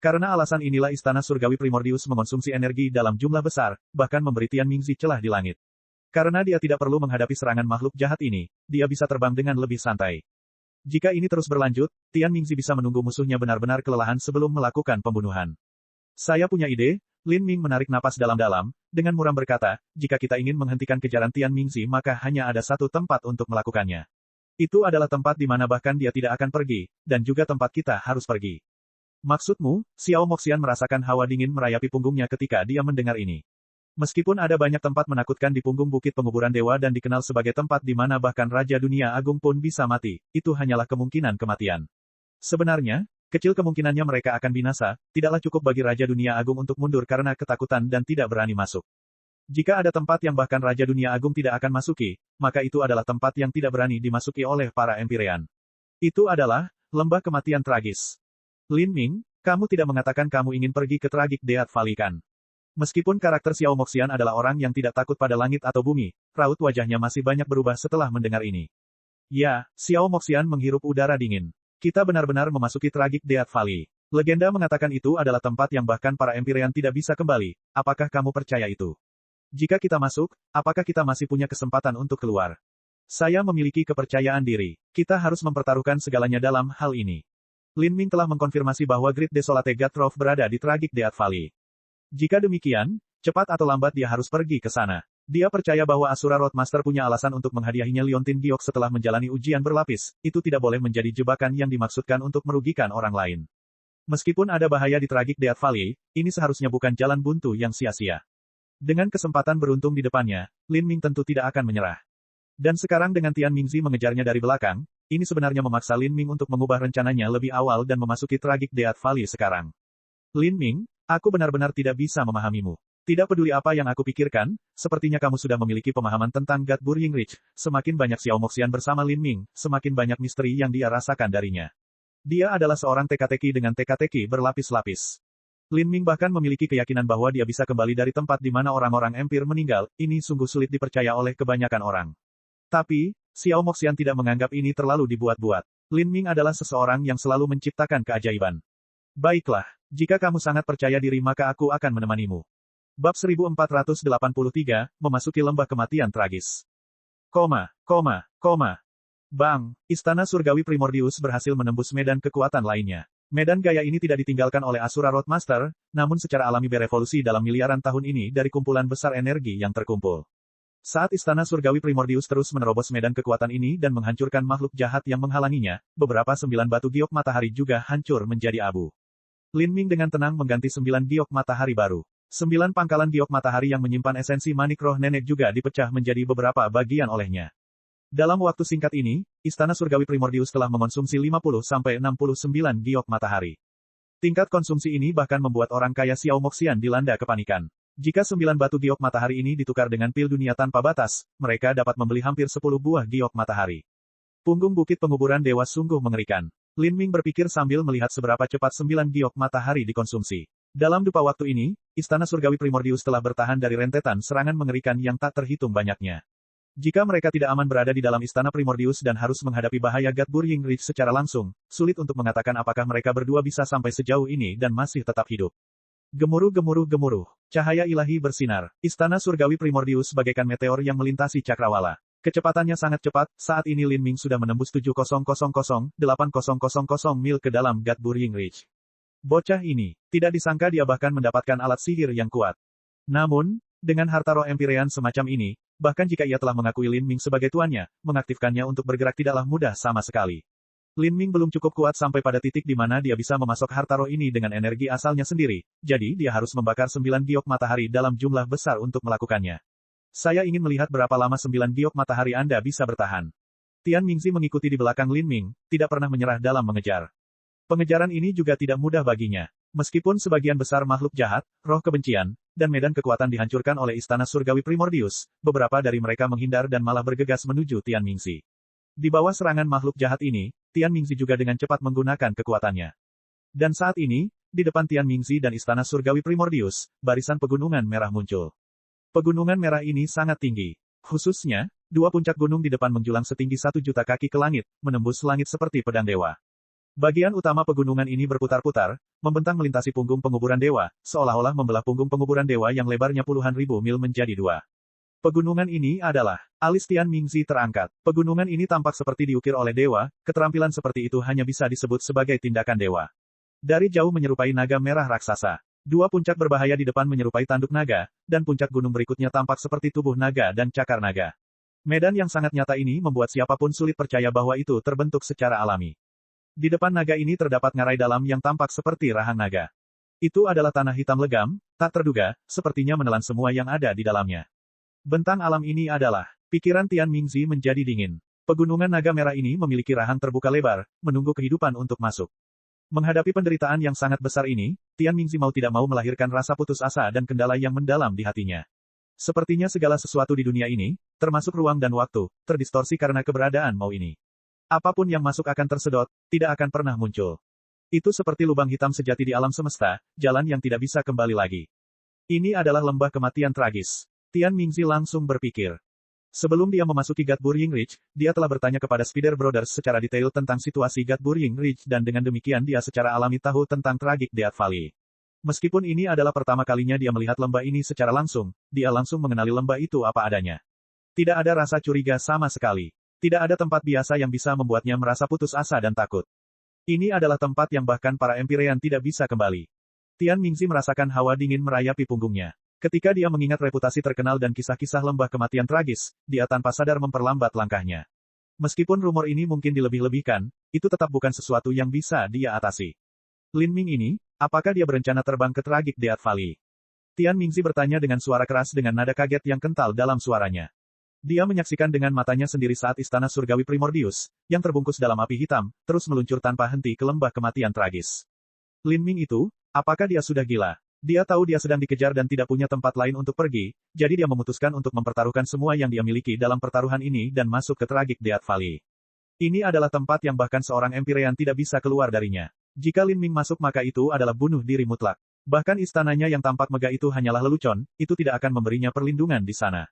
Karena alasan inilah Istana Surgawi Primordius mengonsumsi energi dalam jumlah besar, bahkan memberi Tian Mingxi celah di langit. Karena dia tidak perlu menghadapi serangan makhluk jahat ini, dia bisa terbang dengan lebih santai. Jika ini terus berlanjut, Tian Mingxi bisa menunggu musuhnya benar-benar kelelahan sebelum melakukan pembunuhan. Saya punya ide. Lin Ming menarik napas dalam-dalam, dengan muram berkata, jika kita ingin menghentikan kejaran Tian Mingxi maka hanya ada satu tempat untuk melakukannya. Itu adalah tempat di mana bahkan dia tidak akan pergi, dan juga tempat kita harus pergi. Maksudmu? Xiao Moxian merasakan hawa dingin merayapi punggungnya ketika dia mendengar ini. Meskipun ada banyak tempat menakutkan di punggung bukit penguburan dewa dan dikenal sebagai tempat di mana bahkan Raja Dunia Agung pun bisa mati, itu hanyalah kemungkinan kematian. Sebenarnya, kecil kemungkinannya mereka akan binasa, tidaklah cukup bagi Raja Dunia Agung untuk mundur karena ketakutan dan tidak berani masuk. Jika ada tempat yang bahkan Raja Dunia Agung tidak akan masuki, maka itu adalah tempat yang tidak berani dimasuki oleh para Empyrean. Itu adalah lembah kematian tragis. Lin Ming, kamu tidak mengatakan kamu ingin pergi ke Tragik Death Valley kan? Meskipun karakter Xiao Moxian adalah orang yang tidak takut pada langit atau bumi, raut wajahnya masih banyak berubah setelah mendengar ini. Ya, Xiao Moxian menghirup udara dingin. Kita benar-benar memasuki Tragik Death Valley. Legenda mengatakan itu adalah tempat yang bahkan para Empyrean tidak bisa kembali. Apakah kamu percaya itu? Jika kita masuk, apakah kita masih punya kesempatan untuk keluar? Saya memiliki kepercayaan diri. Kita harus mempertaruhkan segalanya dalam hal ini. Lin Ming telah mengkonfirmasi bahwa Great Desolate Gatrov berada di Tragik Death Valley. Jika demikian, cepat atau lambat dia harus pergi ke sana. Dia percaya bahwa Asura Roadmaster punya alasan untuk menghadiahinya Liontin Giok setelah menjalani ujian berlapis, itu tidak boleh menjadi jebakan yang dimaksudkan untuk merugikan orang lain. Meskipun ada bahaya di Tragik Death Valley, ini seharusnya bukan jalan buntu yang sia-sia. Dengan kesempatan beruntung di depannya, Lin Ming tentu tidak akan menyerah. Dan sekarang dengan Tian Mingzi mengejarnya dari belakang, ini sebenarnya memaksa Lin Ming untuk mengubah rencananya lebih awal dan memasuki Tragic Death Valley sekarang. Lin Ming, aku benar-benar tidak bisa memahamimu. Tidak peduli apa yang aku pikirkan, sepertinya kamu sudah memiliki pemahaman tentang God Burying Ridge. Semakin banyak Xiao Moxian bersama Lin Ming, semakin banyak misteri yang dia rasakan darinya. Dia adalah seorang teka-teki dengan teka-teki berlapis-lapis. Lin Ming bahkan memiliki keyakinan bahwa dia bisa kembali dari tempat di mana orang-orang empir meninggal, ini sungguh sulit dipercaya oleh kebanyakan orang. Tapi, Xiao Moxian tidak menganggap ini terlalu dibuat-buat. Lin Ming adalah seseorang yang selalu menciptakan keajaiban. Baiklah, jika kamu sangat percaya diri maka aku akan menemanimu. Bab 1483, memasuki lembah kematian tragis. Bang, Istana Surgawi Primordius berhasil menembus medan kekuatan lainnya. Medan gaya ini tidak ditinggalkan oleh Asura Roadmaster, namun secara alami berevolusi dalam miliaran tahun ini dari kumpulan besar energi yang terkumpul. Saat Istana Surgawi Primordius terus menerobos medan kekuatan ini dan menghancurkan makhluk jahat yang menghalanginya, beberapa 9 batu giok matahari juga hancur menjadi abu. Lin Ming dengan tenang mengganti 9 giok matahari baru. 9 pangkalan giok matahari yang menyimpan esensi manik roh nenek juga dipecah menjadi beberapa bagian olehnya. Dalam waktu singkat ini, Istana Surgawi Primordius telah mengonsumsi 50-69 giok matahari. Tingkat konsumsi ini bahkan membuat orang kaya Xiao Moxian dilanda kepanikan. Jika 9 batu giok matahari ini ditukar dengan pil dunia tanpa batas, mereka dapat membeli hampir 10 buah giok matahari. Punggung bukit penguburan dewa sungguh mengerikan. Lin Ming berpikir sambil melihat seberapa cepat 9 giok matahari dikonsumsi. Dalam dupa waktu ini, Istana Surgawi Primordius telah bertahan dari rentetan serangan mengerikan yang tak terhitung banyaknya. Jika mereka tidak aman berada di dalam Istana Primordius dan harus menghadapi bahaya God Burying Ridge secara langsung, sulit untuk mengatakan apakah mereka berdua bisa sampai sejauh ini dan masih tetap hidup. Gemuruh. Cahaya ilahi bersinar. Istana Surgawi Primordius bagaikan meteor yang melintasi cakrawala. Kecepatannya sangat cepat, saat ini Lin Ming sudah menembus 7000-8000 mil ke dalam God Burying Ridge. Bocah ini, tidak disangka dia bahkan mendapatkan alat sihir yang kuat. Namun, dengan harta roh Empyrean semacam ini, bahkan jika ia telah mengakui Lin Ming sebagai tuannya, mengaktifkannya untuk bergerak tidaklah mudah sama sekali. Lin Ming belum cukup kuat sampai pada titik di mana dia bisa memasok harta roh ini dengan energi asalnya sendiri, jadi dia harus membakar 9 giok matahari dalam jumlah besar untuk melakukannya. Saya ingin melihat berapa lama 9 giok matahari Anda bisa bertahan. Tian Mingzi mengikuti di belakang Lin Ming, tidak pernah menyerah dalam mengejar. Pengejaran ini juga tidak mudah baginya. Meskipun sebagian besar makhluk jahat, roh kebencian, dan medan kekuatan dihancurkan oleh Istana Surgawi Primordius, beberapa dari mereka menghindar dan malah bergegas menuju Tian Mingzi. Di bawah serangan makhluk jahat ini, Tian Mingzi juga dengan cepat menggunakan kekuatannya. Dan saat ini, di depan Tian Mingzi dan Istana Surgawi Primordius, barisan pegunungan merah muncul. Pegunungan merah ini sangat tinggi. Khususnya, 2 puncak gunung di depan menjulang setinggi 1 juta kaki ke langit, menembus langit seperti pedang dewa. Bagian utama pegunungan ini berputar-putar, membentang melintasi punggung penguburan dewa, seolah-olah membelah punggung penguburan dewa yang lebarnya puluhan ribu mil menjadi 2. Pegunungan ini adalah alis Tian Mingzi terangkat. Pegunungan ini tampak seperti diukir oleh dewa, keterampilan seperti itu hanya bisa disebut sebagai tindakan dewa. Dari jauh menyerupai naga merah raksasa. 2 puncak berbahaya di depan menyerupai tanduk naga, dan puncak gunung berikutnya tampak seperti tubuh naga dan cakar naga. Medan yang sangat nyata ini membuat siapapun sulit percaya bahwa itu terbentuk secara alami. Di depan naga ini terdapat ngarai dalam yang tampak seperti rahang naga. Itu adalah tanah hitam legam, tak terduga, sepertinya menelan semua yang ada di dalamnya. Bentang alam ini adalah, pikiran Tian Mingzi menjadi dingin. Pegunungan naga merah ini memiliki rahang terbuka lebar, menunggu kehidupan untuk masuk. Menghadapi penderitaan yang sangat besar ini, Tian Mingzi mau tidak mau melahirkan rasa putus asa dan kendala yang mendalam di hatinya. Sepertinya segala sesuatu di dunia ini, termasuk ruang dan waktu, terdistorsi karena keberadaan mau ini. Apapun yang masuk akan tersedot, tidak akan pernah muncul. Itu seperti lubang hitam sejati di alam semesta, jalan yang tidak bisa kembali lagi. Ini adalah lembah kematian tragis. Tian Mingzi langsung berpikir. Sebelum dia memasuki God Burying Ridge, dia telah bertanya kepada Spider Brothers secara detail tentang situasi God Burying Ridge dan dengan demikian dia secara alami tahu tentang Tragic Death Valley. Meskipun ini adalah pertama kalinya dia melihat lembah ini secara langsung, dia langsung mengenali lembah itu apa adanya. Tidak ada rasa curiga sama sekali. Tidak ada tempat biasa yang bisa membuatnya merasa putus asa dan takut. Ini adalah tempat yang bahkan para Empyrean tidak bisa kembali. Tian Mingzi merasakan hawa dingin merayapi punggungnya. Ketika dia mengingat reputasi terkenal dan kisah-kisah lembah kematian tragis, dia tanpa sadar memperlambat langkahnya. Meskipun rumor ini mungkin dilebih-lebihkan, itu tetap bukan sesuatu yang bisa dia atasi. Lin Ming ini, apakah dia berencana terbang ke Tragic Death Valley? Tian Mingzi bertanya dengan suara keras dengan nada kaget yang kental dalam suaranya. Dia menyaksikan dengan matanya sendiri saat istana surgawi Primordius, yang terbungkus dalam api hitam, terus meluncur tanpa henti ke lembah kematian tragis. Lin Ming itu, apakah dia sudah gila? Dia tahu dia sedang dikejar dan tidak punya tempat lain untuk pergi, jadi dia memutuskan untuk mempertaruhkan semua yang dia miliki dalam pertaruhan ini dan masuk ke Tragik Death Valley. Ini adalah tempat yang bahkan seorang Empyrean tidak bisa keluar darinya. Jika Lin Ming masuk maka itu adalah bunuh diri mutlak. Bahkan istananya yang tampak megah itu hanyalah lelucon, itu tidak akan memberinya perlindungan di sana.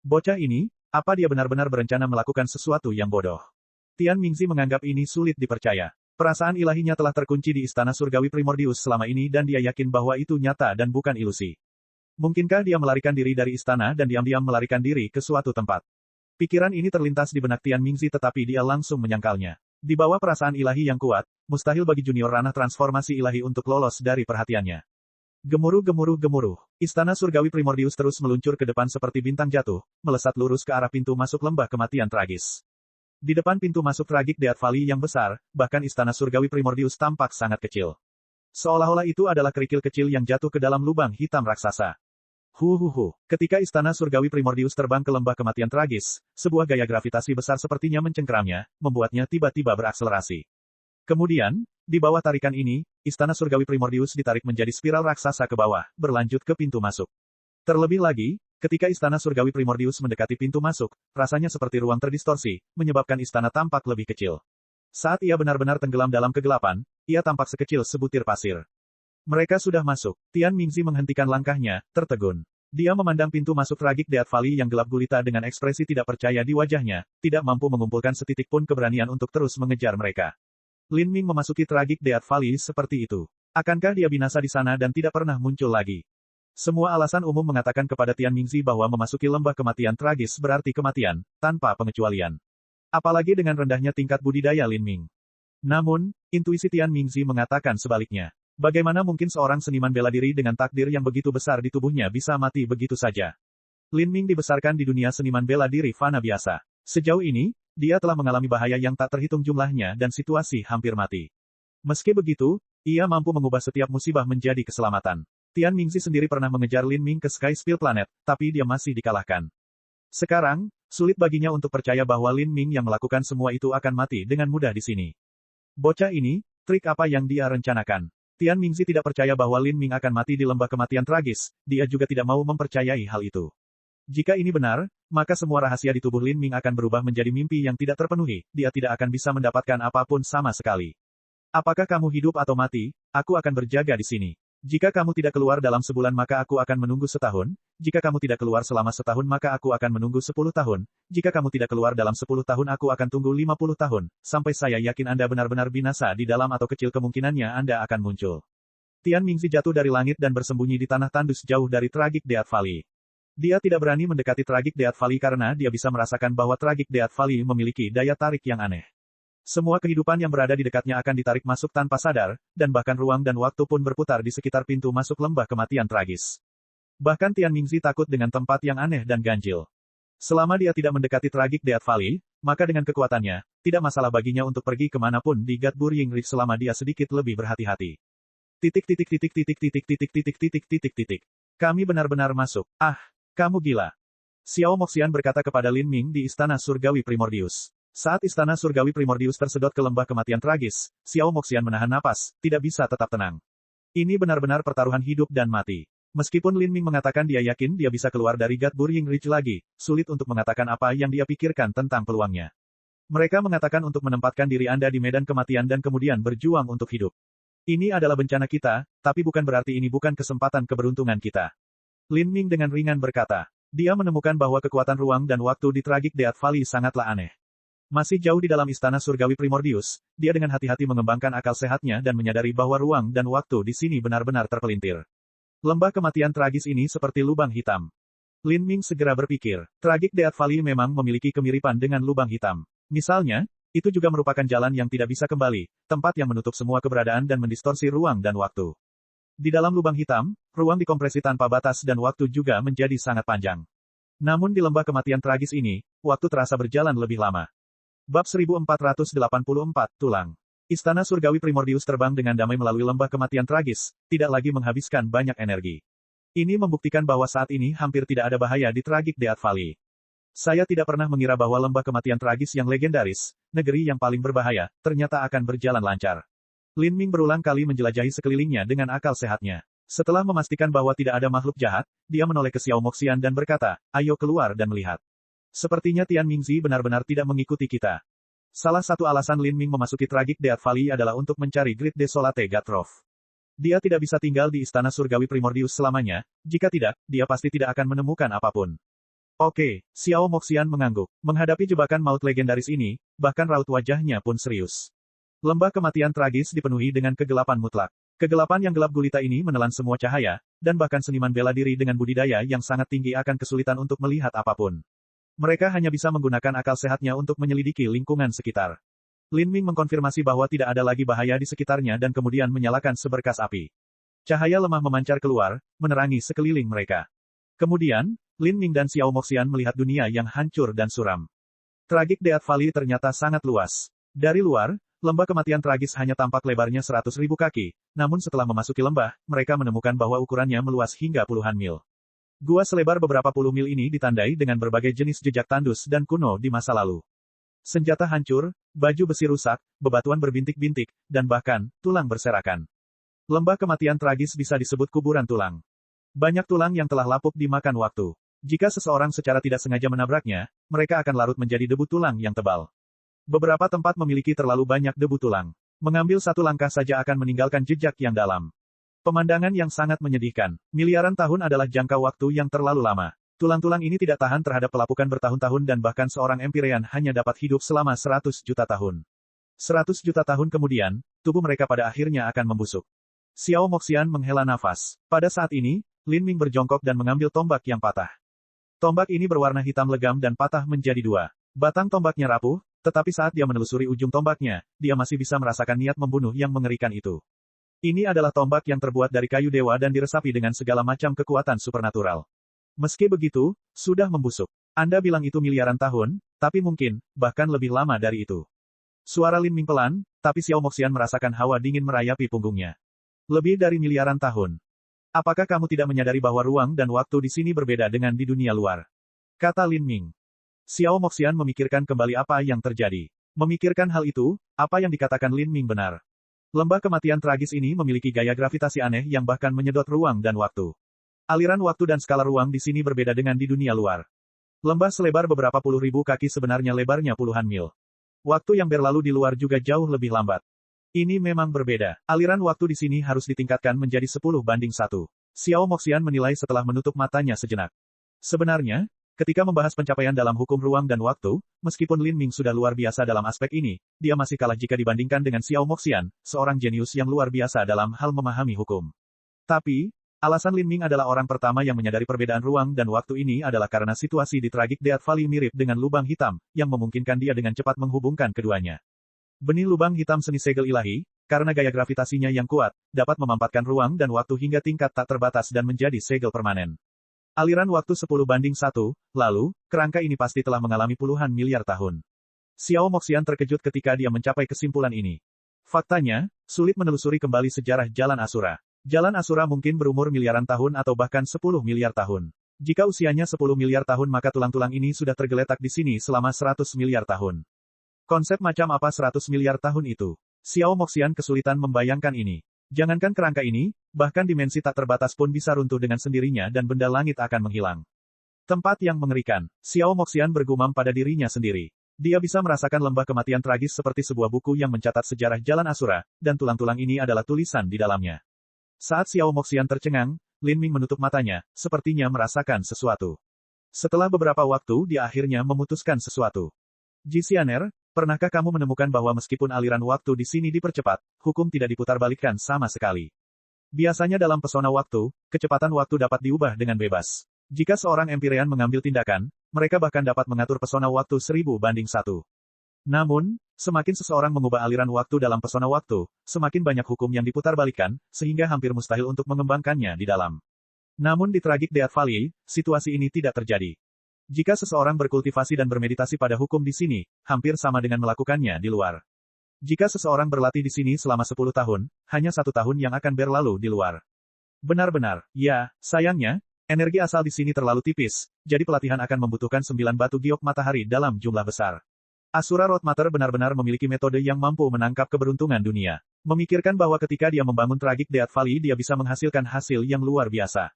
Bocah ini, apa dia benar-benar berencana melakukan sesuatu yang bodoh? Tian Mingzi menganggap ini sulit dipercaya. Perasaan ilahinya telah terkunci di istana surgawi Primordius selama ini dan dia yakin bahwa itu nyata dan bukan ilusi. Mungkinkah dia melarikan diri dari istana dan diam-diam melarikan diri ke suatu tempat? Pikiran ini terlintas di benak Tian Mingzi tetapi dia langsung menyangkalnya. Di bawah perasaan ilahi yang kuat, mustahil bagi junior ranah transformasi ilahi untuk lolos dari perhatiannya. Gemuruh. Istana surgawi Primordius terus meluncur ke depan seperti bintang jatuh, melesat lurus ke arah pintu masuk lembah kematian tragis. Di depan pintu masuk Tragik Death Valley yang besar, bahkan istana surgawi Primordius tampak sangat kecil. Seolah-olah itu adalah kerikil kecil yang jatuh ke dalam lubang hitam raksasa. Ketika istana surgawi Primordius terbang ke lembah kematian tragis, sebuah gaya gravitasi besar sepertinya mencengkeramnya, membuatnya tiba-tiba berakselerasi. Kemudian, di bawah tarikan ini, istana surgawi Primordius ditarik menjadi spiral raksasa ke bawah, berlanjut ke pintu masuk. Terlebih lagi, ketika istana surgawi Primordius mendekati pintu masuk, rasanya seperti ruang terdistorsi, menyebabkan istana tampak lebih kecil. Saat ia benar-benar tenggelam dalam kegelapan, ia tampak sekecil sebutir pasir. Mereka sudah masuk. Tian Mingzi menghentikan langkahnya, tertegun. Dia memandang pintu masuk Tragik Death Valley yang gelap gulita dengan ekspresi tidak percaya di wajahnya, tidak mampu mengumpulkan setitik pun keberanian untuk terus mengejar mereka. Lin Ming memasuki Tragik Death Valley seperti itu. Akankah dia binasa di sana dan tidak pernah muncul lagi? Semua alasan umum mengatakan kepada Tian Mingzi bahwa memasuki lembah kematian tragis berarti kematian, tanpa pengecualian. Apalagi dengan rendahnya tingkat budidaya Lin Ming. Namun, intuisi Tian Mingzi mengatakan sebaliknya. Bagaimana mungkin seorang seniman bela diri dengan takdir yang begitu besar di tubuhnya bisa mati begitu saja? Lin Ming dibesarkan di dunia seniman bela diri fana biasa. Sejauh ini, dia telah mengalami bahaya yang tak terhitung jumlahnya dan situasi hampir mati. Meski begitu, ia mampu mengubah setiap musibah menjadi keselamatan. Tian Mingzi sendiri pernah mengejar Lin Ming ke Sky Spill Planet, tapi dia masih dikalahkan. Sekarang, sulit baginya untuk percaya bahwa Lin Ming yang melakukan semua itu akan mati dengan mudah di sini. Bocah ini, trik apa yang dia rencanakan? Tian Mingzi tidak percaya bahwa Lin Ming akan mati di lembah kematian tragis, dia juga tidak mau mempercayai hal itu. Jika ini benar, maka semua rahasia di tubuh Lin Ming akan berubah menjadi mimpi yang tidak terpenuhi, dia tidak akan bisa mendapatkan apapun sama sekali. Apakah kamu hidup atau mati, aku akan berjaga di sini. Jika kamu tidak keluar dalam sebulan maka aku akan menunggu setahun, jika kamu tidak keluar selama setahun maka aku akan menunggu 10 tahun, jika kamu tidak keluar dalam 10 tahun aku akan tunggu 50 tahun, sampai saya yakin Anda benar-benar binasa di dalam atau kecil kemungkinannya Anda akan muncul. Tian Mingzi jatuh dari langit dan bersembunyi di tanah tandus jauh dari Tragik Death Valley. Dia tidak berani mendekati Tragik Death Valley karena dia bisa merasakan bahwa Tragik Death Valley memiliki daya tarik yang aneh. Semua kehidupan yang berada di dekatnya akan ditarik masuk tanpa sadar, dan bahkan ruang dan waktu pun berputar di sekitar pintu masuk lembah kematian tragis. Bahkan Tian Mingzi takut dengan tempat yang aneh dan ganjil. Selama dia tidak mendekati Tragik Death Valley, maka dengan kekuatannya, tidak masalah baginya untuk pergi kemanapun di God Burying Reach selama dia sedikit lebih berhati-hati. Kami benar-benar masuk. Ah, kamu gila. Xiao Moxian berkata kepada Lin Ming di istana surgawi Primordius. Saat istana surgawi Primordius tersedot ke lembah kematian tragis, Xiao Moxian menahan napas, tidak bisa tetap tenang. Ini benar-benar pertaruhan hidup dan mati. Meskipun Lin Ming mengatakan dia yakin dia bisa keluar dari God Burying Reach lagi, sulit untuk mengatakan apa yang dia pikirkan tentang peluangnya. Mereka mengatakan untuk menempatkan diri Anda di medan kematian dan kemudian berjuang untuk hidup. Ini adalah bencana kita, tapi bukan berarti ini bukan kesempatan keberuntungan kita. Lin Ming dengan ringan berkata. Dia menemukan bahwa kekuatan ruang dan waktu di Tragik Death Valley sangatlah aneh. Masih jauh di dalam istana surgawi Primordius, dia dengan hati-hati mengembangkan akal sehatnya dan menyadari bahwa ruang dan waktu di sini benar-benar terpelintir. Lembah kematian tragis ini seperti lubang hitam. Lin Ming segera berpikir, Tragik Death Valley memang memiliki kemiripan dengan lubang hitam. Misalnya, itu juga merupakan jalan yang tidak bisa kembali, tempat yang menutup semua keberadaan dan mendistorsi ruang dan waktu. Di dalam lubang hitam, ruang dikompresi tanpa batas dan waktu juga menjadi sangat panjang. Namun di lembah kematian tragis ini, waktu terasa berjalan lebih lama. Bab 1484, Tulang. Istana surgawi Primordius terbang dengan damai melalui lembah kematian tragis, tidak lagi menghabiskan banyak energi. Ini membuktikan bahwa saat ini hampir tidak ada bahaya di Tragik Death Valley. Saya tidak pernah mengira bahwa lembah kematian tragis yang legendaris, negeri yang paling berbahaya, ternyata akan berjalan lancar. Lin Ming berulang kali menjelajahi sekelilingnya dengan akal sehatnya. Setelah memastikan bahwa tidak ada makhluk jahat, dia menoleh ke Xiao Moxian dan berkata, ayo keluar dan melihat. Sepertinya Tian Mingzi benar-benar tidak mengikuti kita. Salah satu alasan Lin Ming memasuki Tragic Death Valley adalah untuk mencari Great Desolate Gatrov. Dia tidak bisa tinggal di Istana Surgawi Primordius selamanya, jika tidak, dia pasti tidak akan menemukan apapun. Oke, Xiao Moxian mengangguk. Menghadapi jebakan maut legendaris ini, bahkan raut wajahnya pun serius. Lembah kematian tragis dipenuhi dengan kegelapan mutlak. Kegelapan yang gelap gulita ini menelan semua cahaya, dan bahkan seniman bela diri dengan budidaya yang sangat tinggi akan kesulitan untuk melihat apapun. Mereka hanya bisa menggunakan akal sehatnya untuk menyelidiki lingkungan sekitar. Lin Ming mengkonfirmasi bahwa tidak ada lagi bahaya di sekitarnya dan kemudian menyalakan seberkas api. Cahaya lemah memancar keluar, menerangi sekeliling mereka. Kemudian, Lin Ming dan Xiao Moxian melihat dunia yang hancur dan suram. Tragic Death Valley ternyata sangat luas. Dari luar, lembah kematian tragis hanya tampak lebarnya 100.000 kaki, namun setelah memasuki lembah, mereka menemukan bahwa ukurannya meluas hingga puluhan mil. Gua selebar beberapa puluh mil ini ditandai dengan berbagai jenis jejak tandus dan kuno di masa lalu. Senjata hancur, baju besi rusak, bebatuan berbintik-bintik, dan bahkan, tulang berserakan. Lembah kematian tragis bisa disebut kuburan tulang. Banyak tulang yang telah lapuk dimakan waktu. Jika seseorang secara tidak sengaja menabraknya, mereka akan larut menjadi debu tulang yang tebal. Beberapa tempat memiliki terlalu banyak debu tulang. Mengambil satu langkah saja akan meninggalkan jejak yang dalam. Pemandangan yang sangat menyedihkan. Miliaran tahun adalah jangka waktu yang terlalu lama. Tulang-tulang ini tidak tahan terhadap pelapukan bertahun-tahun dan bahkan seorang Empyrean hanya dapat hidup selama 100 juta tahun. 100 juta tahun kemudian, tubuh mereka pada akhirnya akan membusuk. Xiao Moxian menghela nafas. Pada saat ini, Lin Ming berjongkok dan mengambil tombak yang patah. Tombak ini berwarna hitam legam dan patah menjadi dua. Batang tombaknya rapuh, tetapi saat dia menelusuri ujung tombaknya, dia masih bisa merasakan niat membunuh yang mengerikan itu. Ini adalah tombak yang terbuat dari kayu dewa dan diresapi dengan segala macam kekuatan supernatural. Meski begitu, sudah membusuk. Anda bilang itu miliaran tahun, tapi mungkin, bahkan lebih lama dari itu. Suara Lin Ming pelan, tapi Xiao Moxian merasakan hawa dingin merayapi punggungnya. Lebih dari miliaran tahun. Apakah kamu tidak menyadari bahwa ruang dan waktu di sini berbeda dengan di dunia luar? Kata Lin Ming. Xiao Moxian memikirkan kembali apa yang terjadi. Memikirkan hal itu, apa yang dikatakan Lin Ming benar. Lembah kematian tragis ini memiliki gaya gravitasi aneh yang bahkan menyedot ruang dan waktu. Aliran waktu dan skala ruang di sini berbeda dengan di dunia luar. Lembah selebar beberapa puluh ribu kaki sebenarnya lebarnya puluhan mil. Waktu yang berlalu di luar juga jauh lebih lambat. Ini memang berbeda. Aliran waktu di sini harus ditingkatkan menjadi 10:1. Xiao Moxian menilai setelah menutup matanya sejenak. Sebenarnya, ketika membahas pencapaian dalam hukum ruang dan waktu, meskipun Lin Ming sudah luar biasa dalam aspek ini, dia masih kalah jika dibandingkan dengan Xiao Moxian, seorang jenius yang luar biasa dalam hal memahami hukum. Tapi, alasan Lin Ming adalah orang pertama yang menyadari perbedaan ruang dan waktu ini adalah karena situasi di Tragic Death Valley mirip dengan lubang hitam, yang memungkinkan dia dengan cepat menghubungkan keduanya. Benih lubang hitam seni segel ilahi, karena gaya gravitasinya yang kuat, dapat memampatkan ruang dan waktu hingga tingkat tak terbatas dan menjadi segel permanen. Aliran waktu 10:1, lalu, kerangka ini pasti telah mengalami puluhan miliar tahun. Xiao Moxian terkejut ketika dia mencapai kesimpulan ini. Faktanya, sulit menelusuri kembali sejarah Jalan Asura. Jalan Asura mungkin berumur miliaran tahun atau bahkan 10 miliar tahun. Jika usianya 10 miliar tahun maka tulang-tulang ini sudah tergeletak di sini selama 100 miliar tahun. Konsep macam apa 100 miliar tahun itu? Xiao Moxian kesulitan membayangkan ini. Jangankan kerangka ini, bahkan dimensi tak terbatas pun bisa runtuh dengan sendirinya dan benda langit akan menghilang. Tempat yang mengerikan. Xiao Moxian bergumam pada dirinya sendiri. Dia bisa merasakan lembah kematian tragis seperti sebuah buku yang mencatat sejarah Jalan Asura, dan tulang-tulang ini adalah tulisan di dalamnya. Saat Xiao Moxian tercengang, Lin Ming menutup matanya, sepertinya merasakan sesuatu. Setelah beberapa waktu dia akhirnya memutuskan sesuatu. Ji Xianer, pernahkah kamu menemukan bahwa meskipun aliran waktu di sini dipercepat, hukum tidak diputarbalikkan sama sekali? Biasanya dalam pesona waktu, kecepatan waktu dapat diubah dengan bebas. Jika seorang Empyrean mengambil tindakan, mereka bahkan dapat mengatur pesona waktu 1000:1. Namun, semakin seseorang mengubah aliran waktu dalam pesona waktu, semakin banyak hukum yang diputarbalikkan, sehingga hampir mustahil untuk mengembangkannya di dalam. Namun di Tragic Death Valley, situasi ini tidak terjadi. Jika seseorang berkultivasi dan bermeditasi pada hukum di sini, hampir sama dengan melakukannya di luar. Jika seseorang berlatih di sini selama 10 tahun, hanya 1 tahun yang akan berlalu di luar. Benar-benar, ya, sayangnya, Energi asal di sini terlalu tipis, jadi pelatihan akan membutuhkan 9 batu giok matahari dalam jumlah besar. Asura Road Matter benar-benar memiliki metode yang mampu menangkap keberuntungan dunia. Memikirkan bahwa ketika dia membangun Tragic Death Valley dia bisa menghasilkan hasil yang luar biasa.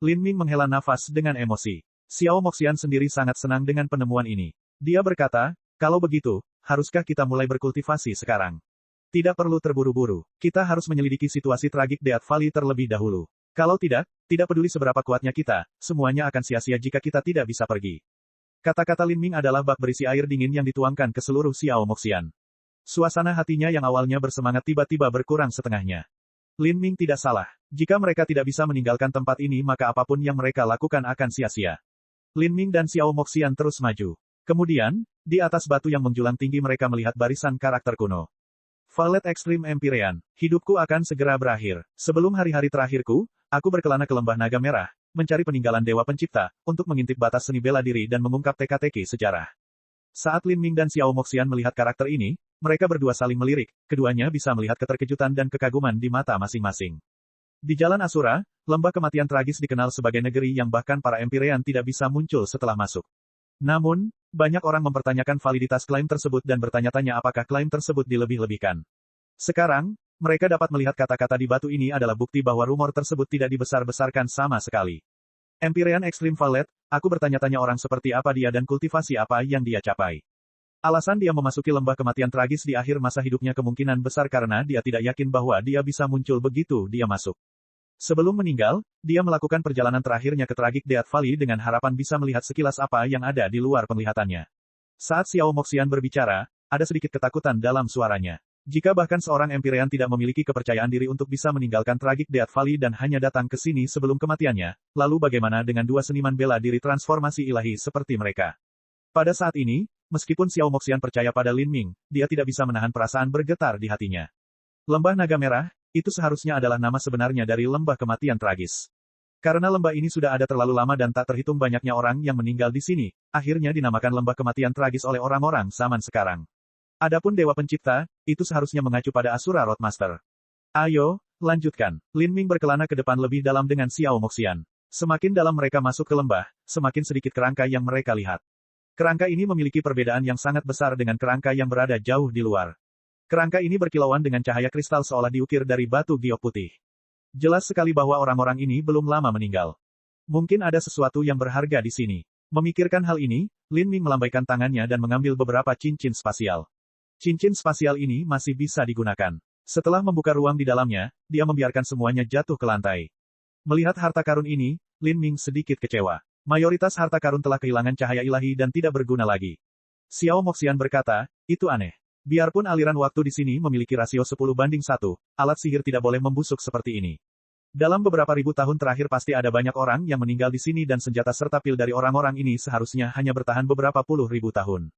Lin Ming menghela nafas dengan emosi. Xiao Moxian sendiri sangat senang dengan penemuan ini. Dia berkata, kalau begitu, haruskah kita mulai berkultivasi sekarang? Tidak perlu terburu-buru. Kita harus menyelidiki situasi Tragic Death Valley terlebih dahulu. Kalau tidak peduli seberapa kuatnya kita, semuanya akan sia-sia jika kita tidak bisa pergi. Kata-kata Lin Ming adalah bak berisi air dingin yang dituangkan ke seluruh Xiao Moxian. Suasana hatinya yang awalnya bersemangat tiba-tiba berkurang setengahnya. Lin Ming tidak salah. Jika mereka tidak bisa meninggalkan tempat ini maka apapun yang mereka lakukan akan sia-sia. Lin Ming dan Xiao Moxian terus maju. Kemudian, di atas batu yang menjulang tinggi mereka melihat barisan karakter kuno. Valet Extreme Empyrean, hidupku akan segera berakhir. Sebelum hari-hari terakhirku, aku berkelana ke Lembah Naga Merah, mencari peninggalan Dewa Pencipta, untuk mengintip batas seni bela diri dan mengungkap teka-teki sejarah. Saat Lin Ming dan Xiao Moxian melihat karakter ini, mereka berdua saling melirik, keduanya bisa melihat keterkejutan dan kekaguman di mata masing-masing. Di Jalan Asura, lembah kematian tragis dikenal sebagai negeri yang bahkan para Empyrean tidak bisa muncul setelah masuk. Namun, banyak orang mempertanyakan validitas klaim tersebut dan bertanya-tanya apakah klaim tersebut dilebih-lebihkan. Sekarang, mereka dapat melihat kata-kata di batu ini adalah bukti bahwa rumor tersebut tidak dibesar-besarkan sama sekali. Empyrean Extreme Valet, aku bertanya-tanya orang seperti apa dia dan kultivasi apa yang dia capai. Alasan dia memasuki lembah kematian tragis di akhir masa hidupnya kemungkinan besar karena dia tidak yakin bahwa dia bisa muncul begitu dia masuk. Sebelum meninggal, dia melakukan perjalanan terakhirnya ke Tragic Death Valley dengan harapan bisa melihat sekilas apa yang ada di luar penglihatannya. Saat Xiao Moxian berbicara, ada sedikit ketakutan dalam suaranya. Jika bahkan seorang Empyrean tidak memiliki kepercayaan diri untuk bisa meninggalkan Tragic Death Valley dan hanya datang ke sini sebelum kematiannya, lalu bagaimana dengan dua seniman bela diri transformasi ilahi seperti mereka? Pada saat ini, meskipun Xiao Moxian percaya pada Lin Ming, dia tidak bisa menahan perasaan bergetar di hatinya. Lembah Naga Merah, itu seharusnya adalah nama sebenarnya dari lembah kematian tragis. Karena lembah ini sudah ada terlalu lama dan tak terhitung banyaknya orang yang meninggal di sini, akhirnya dinamakan lembah kematian tragis oleh orang-orang zaman sekarang. Adapun Dewa Pencipta, itu seharusnya mengacu pada Asura Roadmaster. Ayo, lanjutkan. Lin Ming berkelana ke depan lebih dalam dengan Xiao Moxian. Semakin dalam mereka masuk ke lembah, semakin sedikit kerangka yang mereka lihat. Kerangka ini memiliki perbedaan yang sangat besar dengan kerangka yang berada jauh di luar. Kerangka ini berkilauan dengan cahaya kristal seolah diukir dari batu giok putih. Jelas sekali bahwa orang-orang ini belum lama meninggal. Mungkin ada sesuatu yang berharga di sini. Memikirkan hal ini, Lin Ming melambaikan tangannya dan mengambil beberapa cincin spasial. Cincin spasial ini masih bisa digunakan. Setelah membuka ruang di dalamnya, dia membiarkan semuanya jatuh ke lantai. Melihat harta karun ini, Lin Ming sedikit kecewa. Mayoritas harta karun telah kehilangan cahaya ilahi dan tidak berguna lagi. Xiao Moxian berkata, itu aneh. Biarpun aliran waktu di sini memiliki rasio 10:1, alat sihir tidak boleh membusuk seperti ini. Dalam beberapa ribu tahun terakhir pasti ada banyak orang yang meninggal di sini dan senjata serta pil dari orang-orang ini seharusnya hanya bertahan beberapa puluh ribu tahun.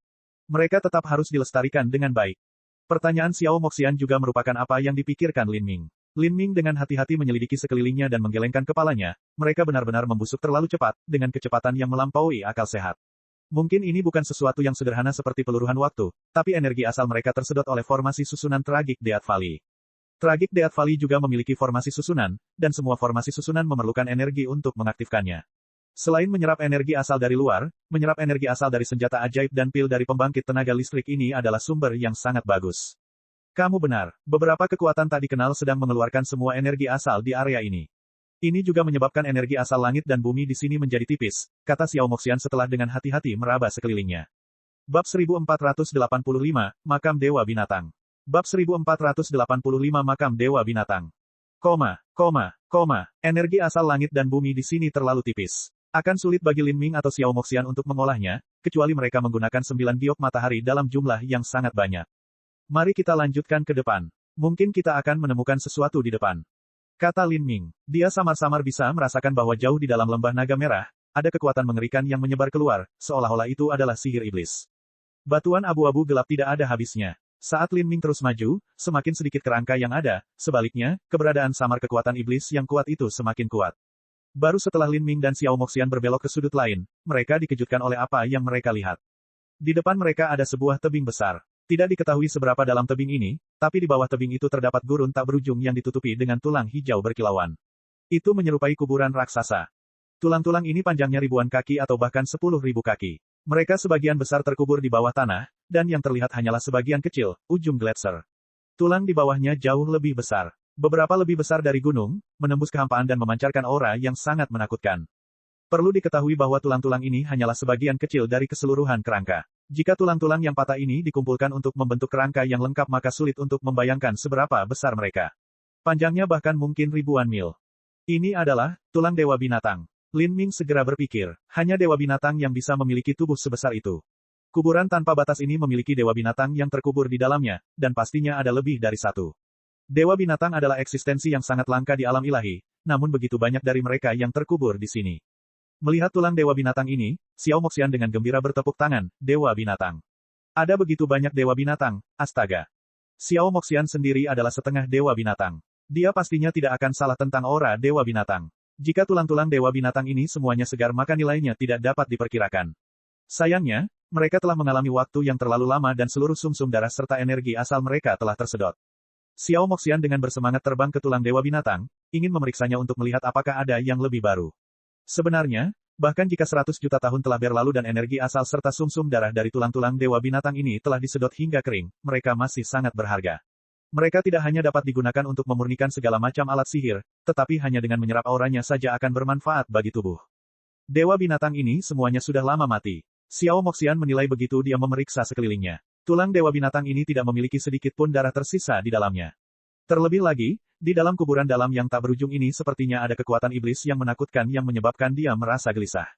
Mereka tetap harus dilestarikan dengan baik. Pertanyaan Xiao Moxian juga merupakan apa yang dipikirkan Lin Ming. Lin Ming dengan hati-hati menyelidiki sekelilingnya dan menggelengkan kepalanya, mereka benar-benar membusuk terlalu cepat, dengan kecepatan yang melampaui akal sehat. Mungkin ini bukan sesuatu yang sederhana seperti peluruhan waktu, tapi energi asal mereka tersedot oleh formasi susunan Tragic Death Valley. Tragic Death Valley juga memiliki formasi susunan, dan semua formasi susunan memerlukan energi untuk mengaktifkannya. Selain menyerap energi asal dari luar, menyerap energi asal dari senjata ajaib dan pil dari pembangkit tenaga listrik ini adalah sumber yang sangat bagus. Kamu benar, beberapa kekuatan tak dikenal sedang mengeluarkan semua energi asal di area ini. Ini juga menyebabkan energi asal langit dan bumi di sini menjadi tipis, kata Xiao Moxian setelah dengan hati-hati meraba sekelilingnya. Bab 1485, Makam Dewa Binatang. Bab 1485 Makam Dewa Binatang. Energi asal langit dan bumi di sini terlalu tipis. Akan sulit bagi Lin Ming atau Xiao Moxian untuk mengolahnya, kecuali mereka menggunakan 9 giok matahari dalam jumlah yang sangat banyak. Mari kita lanjutkan ke depan. Mungkin kita akan menemukan sesuatu di depan. Kata Lin Ming. Dia samar-samar bisa merasakan bahwa jauh di dalam lembah naga merah, ada kekuatan mengerikan yang menyebar keluar, seolah-olah itu adalah sihir iblis. Batuan abu-abu gelap tidak ada habisnya. Saat Lin Ming terus maju, semakin sedikit kerangka yang ada, sebaliknya, keberadaan samar kekuatan iblis yang kuat itu semakin kuat. Baru setelah Lin Ming dan Xiao Moxian berbelok ke sudut lain, mereka dikejutkan oleh apa yang mereka lihat. Di depan mereka ada sebuah tebing besar. Tidak diketahui seberapa dalam tebing ini, tapi di bawah tebing itu terdapat gurun tak berujung yang ditutupi dengan tulang hijau berkilauan. Itu menyerupai kuburan raksasa. Tulang-tulang ini panjangnya ribuan kaki atau bahkan 10.000 kaki. Mereka sebagian besar terkubur di bawah tanah, dan yang terlihat hanyalah sebagian kecil, ujung gletser. Tulang di bawahnya jauh lebih besar. Beberapa lebih besar dari gunung, menembus kehampaan dan memancarkan aura yang sangat menakutkan. Perlu diketahui bahwa tulang-tulang ini hanyalah sebagian kecil dari keseluruhan kerangka. Jika tulang-tulang yang patah ini dikumpulkan untuk membentuk kerangka yang lengkap maka sulit untuk membayangkan seberapa besar mereka. Panjangnya bahkan mungkin ribuan mil. Ini adalah tulang dewa binatang. Lin Ming segera berpikir, hanya dewa binatang yang bisa memiliki tubuh sebesar itu. Kuburan tanpa batas ini memiliki dewa binatang yang terkubur di dalamnya, dan pastinya ada lebih dari satu. Dewa binatang adalah eksistensi yang sangat langka di alam ilahi, namun begitu banyak dari mereka yang terkubur di sini. Melihat tulang dewa binatang ini, Xiao Moxian dengan gembira bertepuk tangan, dewa binatang. Ada begitu banyak dewa binatang, astaga. Xiao Moxian sendiri adalah setengah dewa binatang. Dia pastinya tidak akan salah tentang aura dewa binatang. Jika tulang-tulang dewa binatang ini semuanya segar maka nilainya tidak dapat diperkirakan. Sayangnya, mereka telah mengalami waktu yang terlalu lama dan seluruh sumsum darah serta energi asal mereka telah tersedot. Xiao Moxian dengan bersemangat terbang ke tulang dewa binatang, ingin memeriksanya untuk melihat apakah ada yang lebih baru. Sebenarnya, bahkan jika 100 juta tahun telah berlalu dan energi asal serta sumsum darah dari tulang-tulang dewa binatang ini telah disedot hingga kering, mereka masih sangat berharga. Mereka tidak hanya dapat digunakan untuk memurnikan segala macam alat sihir, tetapi hanya dengan menyerap auranya saja akan bermanfaat bagi tubuh. Dewa binatang ini semuanya sudah lama mati. Xiao Moxian menilai begitu dia memeriksa sekelilingnya. Tulang dewa binatang ini tidak memiliki sedikit pun darah tersisa di dalamnya. Terlebih lagi, di dalam kuburan dalam yang tak berujung ini sepertinya ada kekuatan iblis yang menakutkan yang menyebabkan dia merasa gelisah.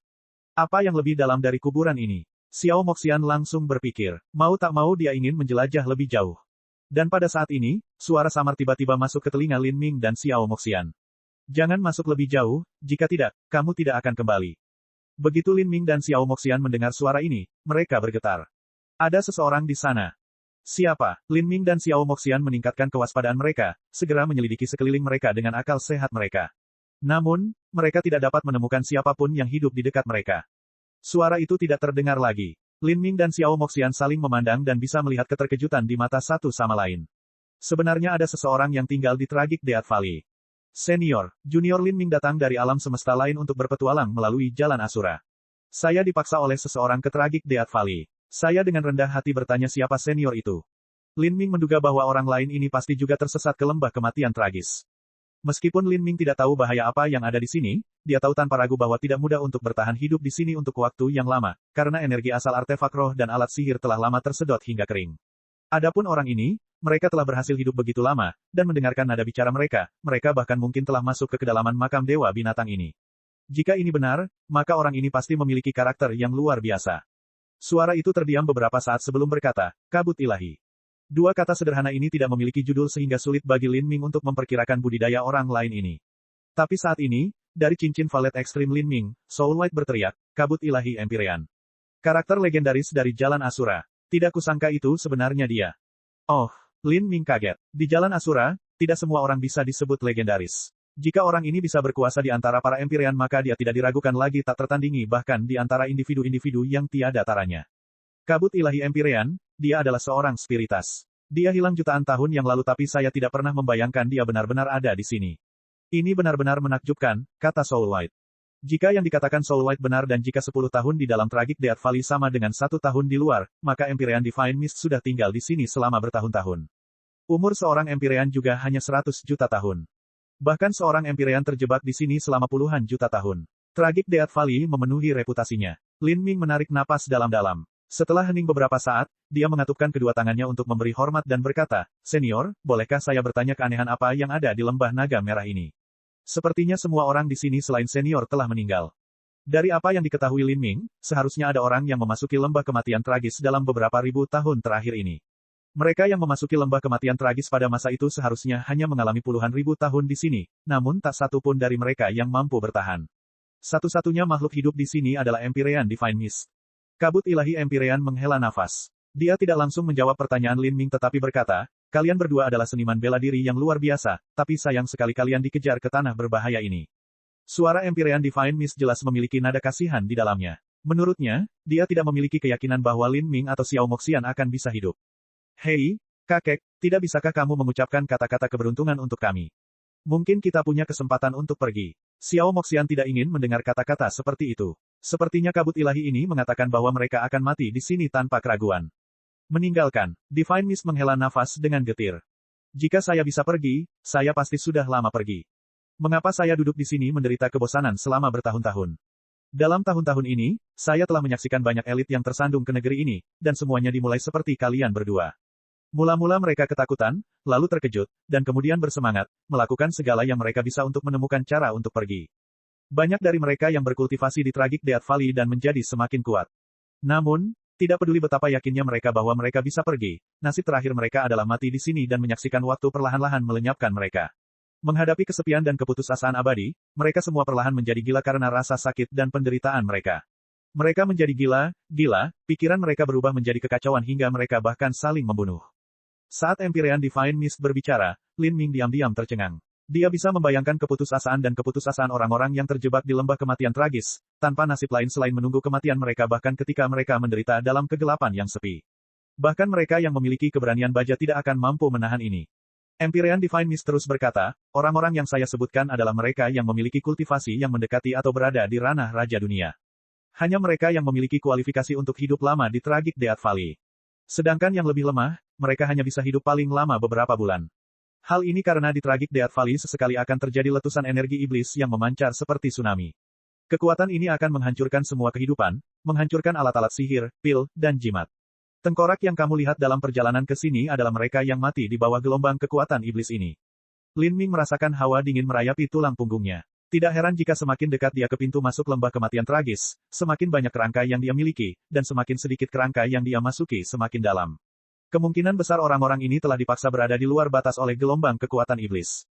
Apa yang lebih dalam dari kuburan ini? Xiao Moxian langsung berpikir, mau tak mau dia ingin menjelajah lebih jauh. Dan pada saat ini, suara samar tiba-tiba masuk ke telinga Lin Ming dan Xiao Moxian. Jangan masuk lebih jauh, jika tidak, kamu tidak akan kembali. Begitu Lin Ming dan Xiao Moxian mendengar suara ini, mereka bergetar. Ada seseorang di sana. Siapa? Lin Ming dan Xiao Moxian meningkatkan kewaspadaan mereka, segera menyelidiki sekeliling mereka dengan akal sehat mereka. Namun, mereka tidak dapat menemukan siapapun yang hidup di dekat mereka. Suara itu tidak terdengar lagi. Lin Ming dan Xiao Moxian saling memandang dan bisa melihat keterkejutan di mata satu sama lain. Sebenarnya ada seseorang yang tinggal di Tragic Death Valley. Senior, Junior Lin Ming datang dari alam semesta lain untuk berpetualang melalui jalan Asura. Saya dipaksa oleh seseorang ke Tragic Death Valley. Saya dengan rendah hati bertanya siapa senior itu. Lin Ming menduga bahwa orang lain ini pasti juga tersesat ke lembah kematian tragis. Meskipun Lin Ming tidak tahu bahaya apa yang ada di sini, dia tahu tanpa ragu bahwa tidak mudah untuk bertahan hidup di sini untuk waktu yang lama, karena energi asal artefak roh dan alat sihir telah lama tersedot hingga kering. Adapun orang ini, mereka telah berhasil hidup begitu lama, dan mendengarkan nada bicara mereka bahkan mungkin telah masuk ke kedalaman makam dewa binatang ini. Jika ini benar, maka orang ini pasti memiliki karakter yang luar biasa. Suara itu terdiam beberapa saat sebelum berkata, kabut ilahi. Dua kata sederhana ini tidak memiliki judul sehingga sulit bagi Lin Ming untuk memperkirakan budidaya orang lain ini. Tapi saat ini, dari cincin valet ekstrim Lin Ming, Soul White berteriak, kabut ilahi Empyrean. Karakter legendaris dari Jalan Asura. Tidak kusangka itu sebenarnya dia. Oh, Lin Ming kaget. Di Jalan Asura, tidak semua orang bisa disebut legendaris. Jika orang ini bisa berkuasa di antara para Empyrean maka dia tidak diragukan lagi tak tertandingi bahkan di antara individu-individu yang tiada taranya. Kabut ilahi Empyrean, dia adalah seorang spiritas. Dia hilang jutaan tahun yang lalu tapi saya tidak pernah membayangkan dia benar-benar ada di sini. Ini benar-benar menakjubkan, kata Soul White. Jika yang dikatakan Soul White benar dan jika 10 tahun di dalam Tragic Death Valley sama dengan 1 tahun di luar, maka Empyrean Divine Mist sudah tinggal di sini selama bertahun-tahun. Umur seorang Empyrean juga hanya 100 juta tahun. Bahkan seorang Empyrean terjebak di sini selama puluhan juta tahun. Tragic Death Valley memenuhi reputasinya. Lin Ming menarik napas dalam-dalam. Setelah hening beberapa saat, dia mengatupkan kedua tangannya untuk memberi hormat dan berkata, Senior, bolehkah saya bertanya keanehan apa yang ada di lembah naga merah ini? Sepertinya semua orang di sini selain senior telah meninggal. Dari apa yang diketahui Lin Ming, seharusnya ada orang yang memasuki lembah kematian tragis dalam beberapa ribu tahun terakhir ini. Mereka yang memasuki lembah kematian tragis pada masa itu seharusnya hanya mengalami puluhan ribu tahun di sini, namun tak satu pun dari mereka yang mampu bertahan. Satu-satunya makhluk hidup di sini adalah Empyrean Divine Mist. Kabut ilahi Empyrean menghela nafas. Dia tidak langsung menjawab pertanyaan Lin Ming tetapi berkata, kalian berdua adalah seniman bela diri yang luar biasa, tapi sayang sekali kalian dikejar ke tanah berbahaya ini. Suara Empyrean Divine Mist jelas memiliki nada kasihan di dalamnya. Menurutnya, dia tidak memiliki keyakinan bahwa Lin Ming atau Xiao Moxian akan bisa hidup. Hei, kakek, tidak bisakah kamu mengucapkan kata-kata keberuntungan untuk kami? Mungkin kita punya kesempatan untuk pergi. Xiao Moxian tidak ingin mendengar kata-kata seperti itu. Sepertinya kabut ilahi ini mengatakan bahwa mereka akan mati di sini tanpa keraguan. Meninggalkan, Divine Mist menghela nafas dengan getir. Jika saya bisa pergi, saya pasti sudah lama pergi. Mengapa saya duduk di sini menderita kebosanan selama bertahun-tahun? Dalam tahun-tahun ini, saya telah menyaksikan banyak elit yang tersandung ke negeri ini, dan semuanya dimulai seperti kalian berdua. Mula-mula mereka ketakutan, lalu terkejut, dan kemudian bersemangat, melakukan segala yang mereka bisa untuk menemukan cara untuk pergi. Banyak dari mereka yang berkultivasi di Tragic Death Valley dan menjadi semakin kuat. Namun, tidak peduli betapa yakinnya mereka bahwa mereka bisa pergi, nasib terakhir mereka adalah mati di sini dan menyaksikan waktu perlahan-lahan melenyapkan mereka. Menghadapi kesepian dan keputusasaan abadi, mereka semua perlahan menjadi gila karena rasa sakit dan penderitaan mereka. Mereka menjadi gila, pikiran mereka berubah menjadi kekacauan hingga mereka bahkan saling membunuh. Saat Empyrean Divine Mist berbicara, Lin Ming diam-diam tercengang. Dia bisa membayangkan keputusasaan dan keputusasaan orang-orang yang terjebak di lembah kematian tragis, tanpa nasib lain selain menunggu kematian mereka bahkan ketika mereka menderita dalam kegelapan yang sepi. Bahkan mereka yang memiliki keberanian baja tidak akan mampu menahan ini. Empyrean Divine Mist terus berkata, orang-orang yang saya sebutkan adalah mereka yang memiliki kultivasi yang mendekati atau berada di ranah Raja Dunia. Hanya mereka yang memiliki kualifikasi untuk hidup lama di Tragic Death Valley. Sedangkan yang lebih lemah, mereka hanya bisa hidup paling lama beberapa bulan. Hal ini karena di Tragic Death Valley sesekali akan terjadi letusan energi iblis yang memancar seperti tsunami. Kekuatan ini akan menghancurkan semua kehidupan, menghancurkan alat-alat sihir, pil, dan jimat. Tengkorak yang kamu lihat dalam perjalanan ke sini adalah mereka yang mati di bawah gelombang kekuatan iblis ini. Lin Ming merasakan hawa dingin merayapi tulang punggungnya. Tidak heran jika semakin dekat dia ke pintu masuk lembah kematian tragis, semakin banyak kerangka yang dia miliki, dan semakin sedikit kerangka yang dia masuki semakin dalam. Kemungkinan besar orang-orang ini telah dipaksa berada di luar batas oleh gelombang kekuatan iblis.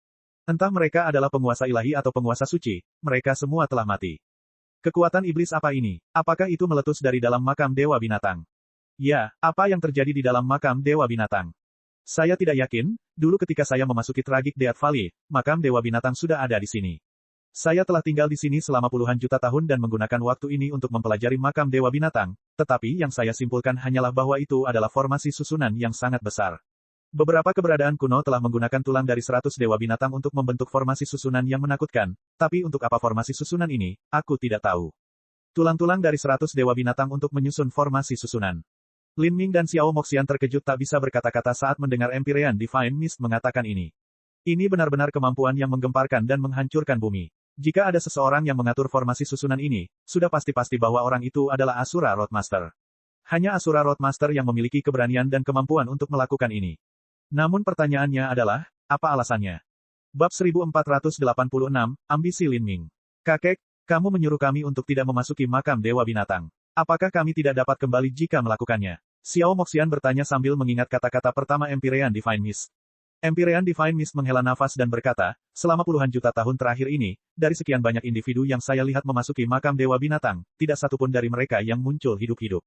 Entah mereka adalah penguasa ilahi atau penguasa suci, mereka semua telah mati. Kekuatan iblis apa ini? Apakah itu meletus dari dalam makam Dewa Binatang? Ya, apa yang terjadi di dalam makam Dewa Binatang? Saya tidak yakin, dulu ketika saya memasuki Tragic Death Valley, makam Dewa Binatang sudah ada di sini. Saya telah tinggal di sini selama puluhan juta tahun dan menggunakan waktu ini untuk mempelajari makam Dewa Binatang, tetapi yang saya simpulkan hanyalah bahwa itu adalah formasi susunan yang sangat besar. Beberapa keberadaan kuno telah menggunakan tulang dari 100 Dewa Binatang untuk membentuk formasi susunan yang menakutkan, tapi untuk apa formasi susunan ini, aku tidak tahu. Tulang-tulang dari 100 Dewa Binatang untuk menyusun formasi susunan. Lin Ming dan Xiao Moxian terkejut tak bisa berkata-kata saat mendengar Empyrean Divine Mist mengatakan ini. Ini benar-benar kemampuan yang menggemparkan dan menghancurkan bumi. Jika ada seseorang yang mengatur formasi susunan ini, sudah pasti-pasti bahwa orang itu adalah Asura Roadmaster. Hanya Asura Roadmaster yang memiliki keberanian dan kemampuan untuk melakukan ini. Namun pertanyaannya adalah, apa alasannya? Bab 1486, Ambisi Lin Ming. Kakek, kamu menyuruh kami untuk tidak memasuki makam Dewa Binatang. Apakah kami tidak dapat kembali jika melakukannya? Xiao Moxian bertanya sambil mengingat kata-kata pertama Empyrean Divine Mist. Empyrean Divine Mist menghela nafas dan berkata, selama puluhan juta tahun terakhir ini, dari sekian banyak individu yang saya lihat memasuki makam Dewa Binatang, tidak satupun dari mereka yang muncul hidup-hidup.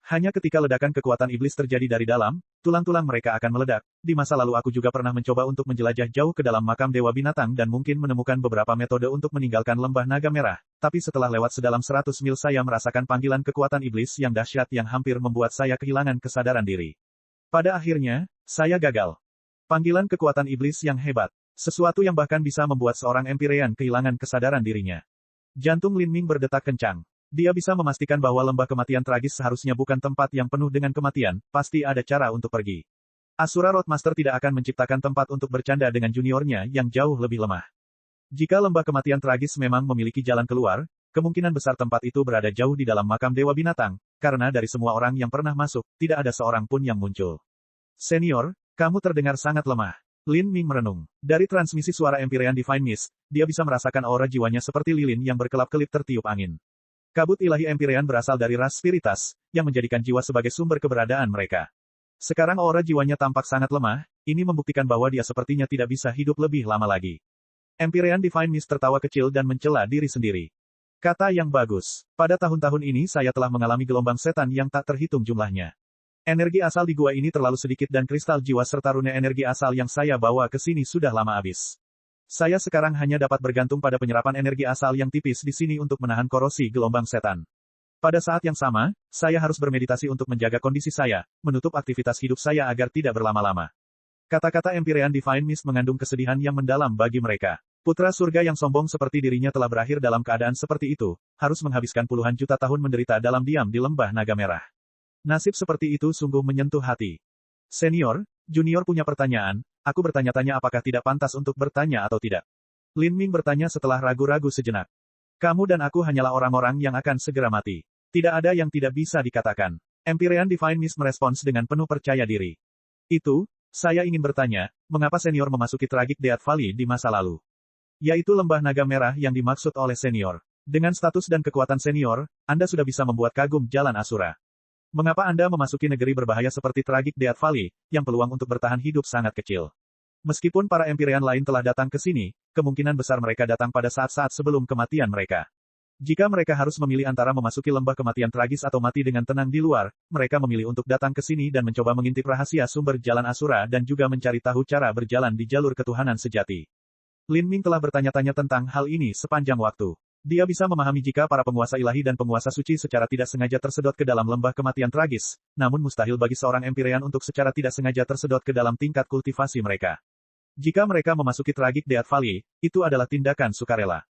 Hanya ketika ledakan kekuatan iblis terjadi dari dalam, tulang-tulang mereka akan meledak. Di masa lalu aku juga pernah mencoba untuk menjelajah jauh ke dalam makam Dewa Binatang dan mungkin menemukan beberapa metode untuk meninggalkan lembah naga merah. Tapi setelah lewat sedalam 100 mil saya merasakan panggilan kekuatan iblis yang dahsyat yang hampir membuat saya kehilangan kesadaran diri. Pada akhirnya, saya gagal. Panggilan kekuatan iblis yang hebat. Sesuatu yang bahkan bisa membuat seorang Empyrean kehilangan kesadaran dirinya. Jantung Lin Ming berdetak kencang. Dia bisa memastikan bahwa lembah kematian tragis seharusnya bukan tempat yang penuh dengan kematian, pasti ada cara untuk pergi. Asura Roadmaster tidak akan menciptakan tempat untuk bercanda dengan juniornya yang jauh lebih lemah. Jika lembah kematian tragis memang memiliki jalan keluar, kemungkinan besar tempat itu berada jauh di dalam makam Dewa Binatang, karena dari semua orang yang pernah masuk, tidak ada seorang pun yang muncul. Senior, kamu terdengar sangat lemah. Lin Ming merenung. Dari transmisi suara Empyrean Divine Mist, dia bisa merasakan aura jiwanya seperti lilin yang berkelap-kelip tertiup angin. Kabut ilahi Empyrean berasal dari ras spiritas, yang menjadikan jiwa sebagai sumber keberadaan mereka. Sekarang aura jiwanya tampak sangat lemah, ini membuktikan bahwa dia sepertinya tidak bisa hidup lebih lama lagi. Empyrean Divine Mist tertawa kecil dan mencela diri sendiri. Kata yang bagus. Pada tahun-tahun ini saya telah mengalami gelombang setan yang tak terhitung jumlahnya. Energi asal di gua ini terlalu sedikit dan kristal jiwa serta rune energi asal yang saya bawa ke sini sudah lama habis. Saya sekarang hanya dapat bergantung pada penyerapan energi asal yang tipis di sini untuk menahan korosi gelombang setan. Pada saat yang sama, saya harus bermeditasi untuk menjaga kondisi saya, menutup aktivitas hidup saya agar tidak berlama-lama. Kata-kata Empyrean Divine Mist mengandung kesedihan yang mendalam bagi mereka. Putra surga yang sombong seperti dirinya telah berakhir dalam keadaan seperti itu, harus menghabiskan puluhan juta tahun menderita dalam diam di lembah naga merah. Nasib seperti itu sungguh menyentuh hati. Senior, junior punya pertanyaan, aku bertanya-tanya apakah tidak pantas untuk bertanya atau tidak. Lin Ming bertanya setelah ragu-ragu sejenak. Kamu dan aku hanyalah orang-orang yang akan segera mati. Tidak ada yang tidak bisa dikatakan. Empyrean Divine Mist merespons dengan penuh percaya diri. Itu, saya ingin bertanya, mengapa senior memasuki Tragic Death Valley di masa lalu? Yaitu lembah naga merah yang dimaksud oleh senior. Dengan status dan kekuatan senior, Anda sudah bisa membuat kagum jalan Asura. Mengapa Anda memasuki negeri berbahaya seperti Tragic Death Valley, yang peluang untuk bertahan hidup sangat kecil? Meskipun para Empyrean lain telah datang ke sini, kemungkinan besar mereka datang pada saat-saat sebelum kematian mereka. Jika mereka harus memilih antara memasuki lembah kematian tragis atau mati dengan tenang di luar, mereka memilih untuk datang ke sini dan mencoba mengintip rahasia sumber jalan Asura dan juga mencari tahu cara berjalan di jalur ketuhanan sejati. Lin Ming telah bertanya-tanya tentang hal ini sepanjang waktu. Dia bisa memahami jika para penguasa ilahi dan penguasa suci secara tidak sengaja tersedot ke dalam lembah kematian tragis, namun mustahil bagi seorang Empyrean untuk secara tidak sengaja tersedot ke dalam tingkat kultivasi mereka. Jika mereka memasuki Tragic Death Valley, itu adalah tindakan sukarela.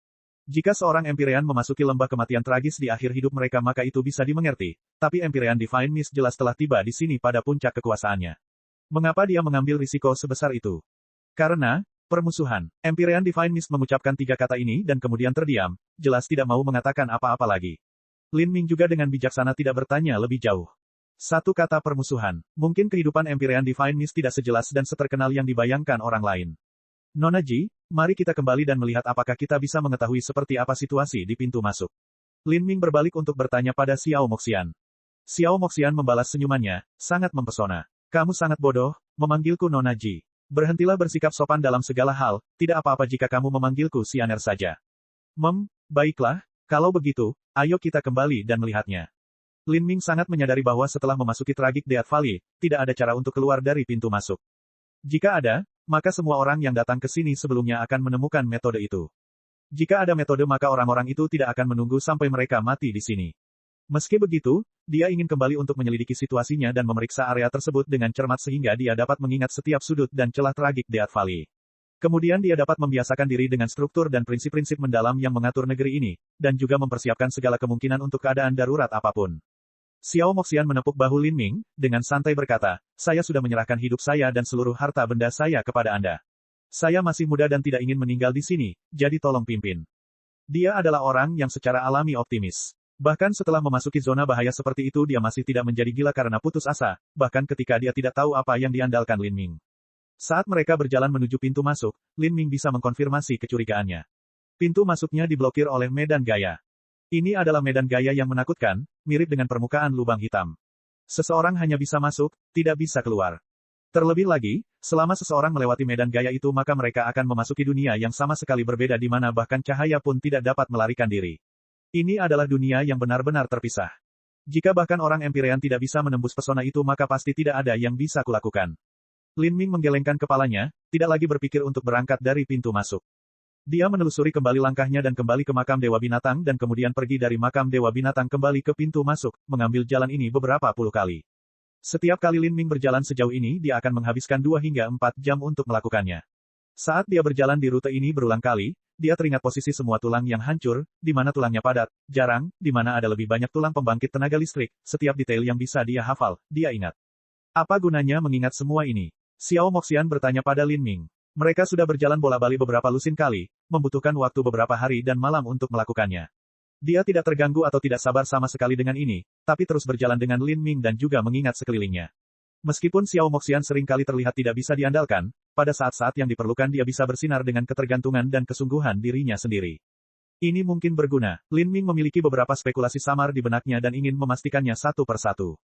Jika seorang Empyrean memasuki lembah kematian tragis di akhir hidup mereka maka itu bisa dimengerti, tapi Empyrean Divine Mist jelas telah tiba di sini pada puncak kekuasaannya. Mengapa dia mengambil risiko sebesar itu? Karena permusuhan. Empyrean Divine Mist mengucapkan 3 kata ini dan kemudian terdiam, jelas tidak mau mengatakan apa-apa lagi. Lin Ming juga dengan bijaksana tidak bertanya lebih jauh. 1 kata permusuhan. Mungkin kehidupan Empyrean Divine Mist tidak sejelas dan seterkenal yang dibayangkan orang lain. Nona Ji, mari kita kembali dan melihat apakah kita bisa mengetahui seperti apa situasi di pintu masuk. Lin Ming berbalik untuk bertanya pada Xiao Moxian. Xiao Moxian membalas senyumannya, sangat mempesona. Kamu sangat bodoh, memanggilku Nona Ji. Berhentilah bersikap sopan dalam segala hal, tidak apa-apa jika kamu memanggilku Xianer saja. Baiklah, kalau begitu, ayo kita kembali dan melihatnya. Lin Ming sangat menyadari bahwa setelah memasuki Tragic Death Valley, tidak ada cara untuk keluar dari pintu masuk. Jika ada, maka semua orang yang datang ke sini sebelumnya akan menemukan metode itu. Jika ada metode maka orang-orang itu tidak akan menunggu sampai mereka mati di sini. Meski begitu, dia ingin kembali untuk menyelidiki situasinya dan memeriksa area tersebut dengan cermat sehingga dia dapat mengingat setiap sudut dan celah Tragic Death Valley. Kemudian dia dapat membiasakan diri dengan struktur dan prinsip-prinsip mendalam yang mengatur negeri ini, dan juga mempersiapkan segala kemungkinan untuk keadaan darurat apapun. Xiao Moxian menepuk bahu Lin Ming, dengan santai berkata, saya sudah menyerahkan hidup saya dan seluruh harta benda saya kepada Anda. Saya masih muda dan tidak ingin meninggal di sini, jadi tolong pimpin. Dia adalah orang yang secara alami optimis. Bahkan setelah memasuki zona bahaya seperti itu dia masih tidak menjadi gila karena putus asa, bahkan ketika dia tidak tahu apa yang diandalkan Lin Ming. Saat mereka berjalan menuju pintu masuk, Lin Ming bisa mengkonfirmasi kecurigaannya. Pintu masuknya diblokir oleh medan gaya. Ini adalah medan gaya yang menakutkan, mirip dengan permukaan lubang hitam. Seseorang hanya bisa masuk, tidak bisa keluar. Terlebih lagi, selama seseorang melewati medan gaya itu maka mereka akan memasuki dunia yang sama sekali berbeda di mana bahkan cahaya pun tidak dapat melarikan diri. Ini adalah dunia yang benar-benar terpisah. Jika bahkan orang Empyrean tidak bisa menembus pesona itu maka pasti tidak ada yang bisa kulakukan. Lin Ming menggelengkan kepalanya, tidak lagi berpikir untuk berangkat dari pintu masuk. Dia menelusuri kembali langkahnya dan kembali ke makam Dewa Binatang dan kemudian pergi dari makam Dewa Binatang kembali ke pintu masuk, mengambil jalan ini beberapa puluh kali. Setiap kali Lin Ming berjalan sejauh ini dia akan menghabiskan 2 hingga 4 jam untuk melakukannya. Saat dia berjalan di rute ini berulang kali, dia teringat posisi semua tulang yang hancur, di mana tulangnya padat, jarang, di mana ada lebih banyak tulang pembangkit tenaga listrik, setiap detail yang bisa dia hafal, dia ingat. Apa gunanya mengingat semua ini? Xiao Moxian bertanya pada Lin Ming. Mereka sudah berjalan bola-balik beberapa lusin kali, membutuhkan waktu beberapa hari dan malam untuk melakukannya. Dia tidak terganggu atau tidak sabar sama sekali dengan ini, tapi terus berjalan dengan Lin Ming dan juga mengingat sekelilingnya. Meskipun Xiao Moxian seringkali terlihat tidak bisa diandalkan, pada saat-saat yang diperlukan dia bisa bersinar dengan ketergantungan dan kesungguhan dirinya sendiri. Ini mungkin berguna. Lin Ming memiliki beberapa spekulasi samar di benaknya dan ingin memastikannya satu persatu.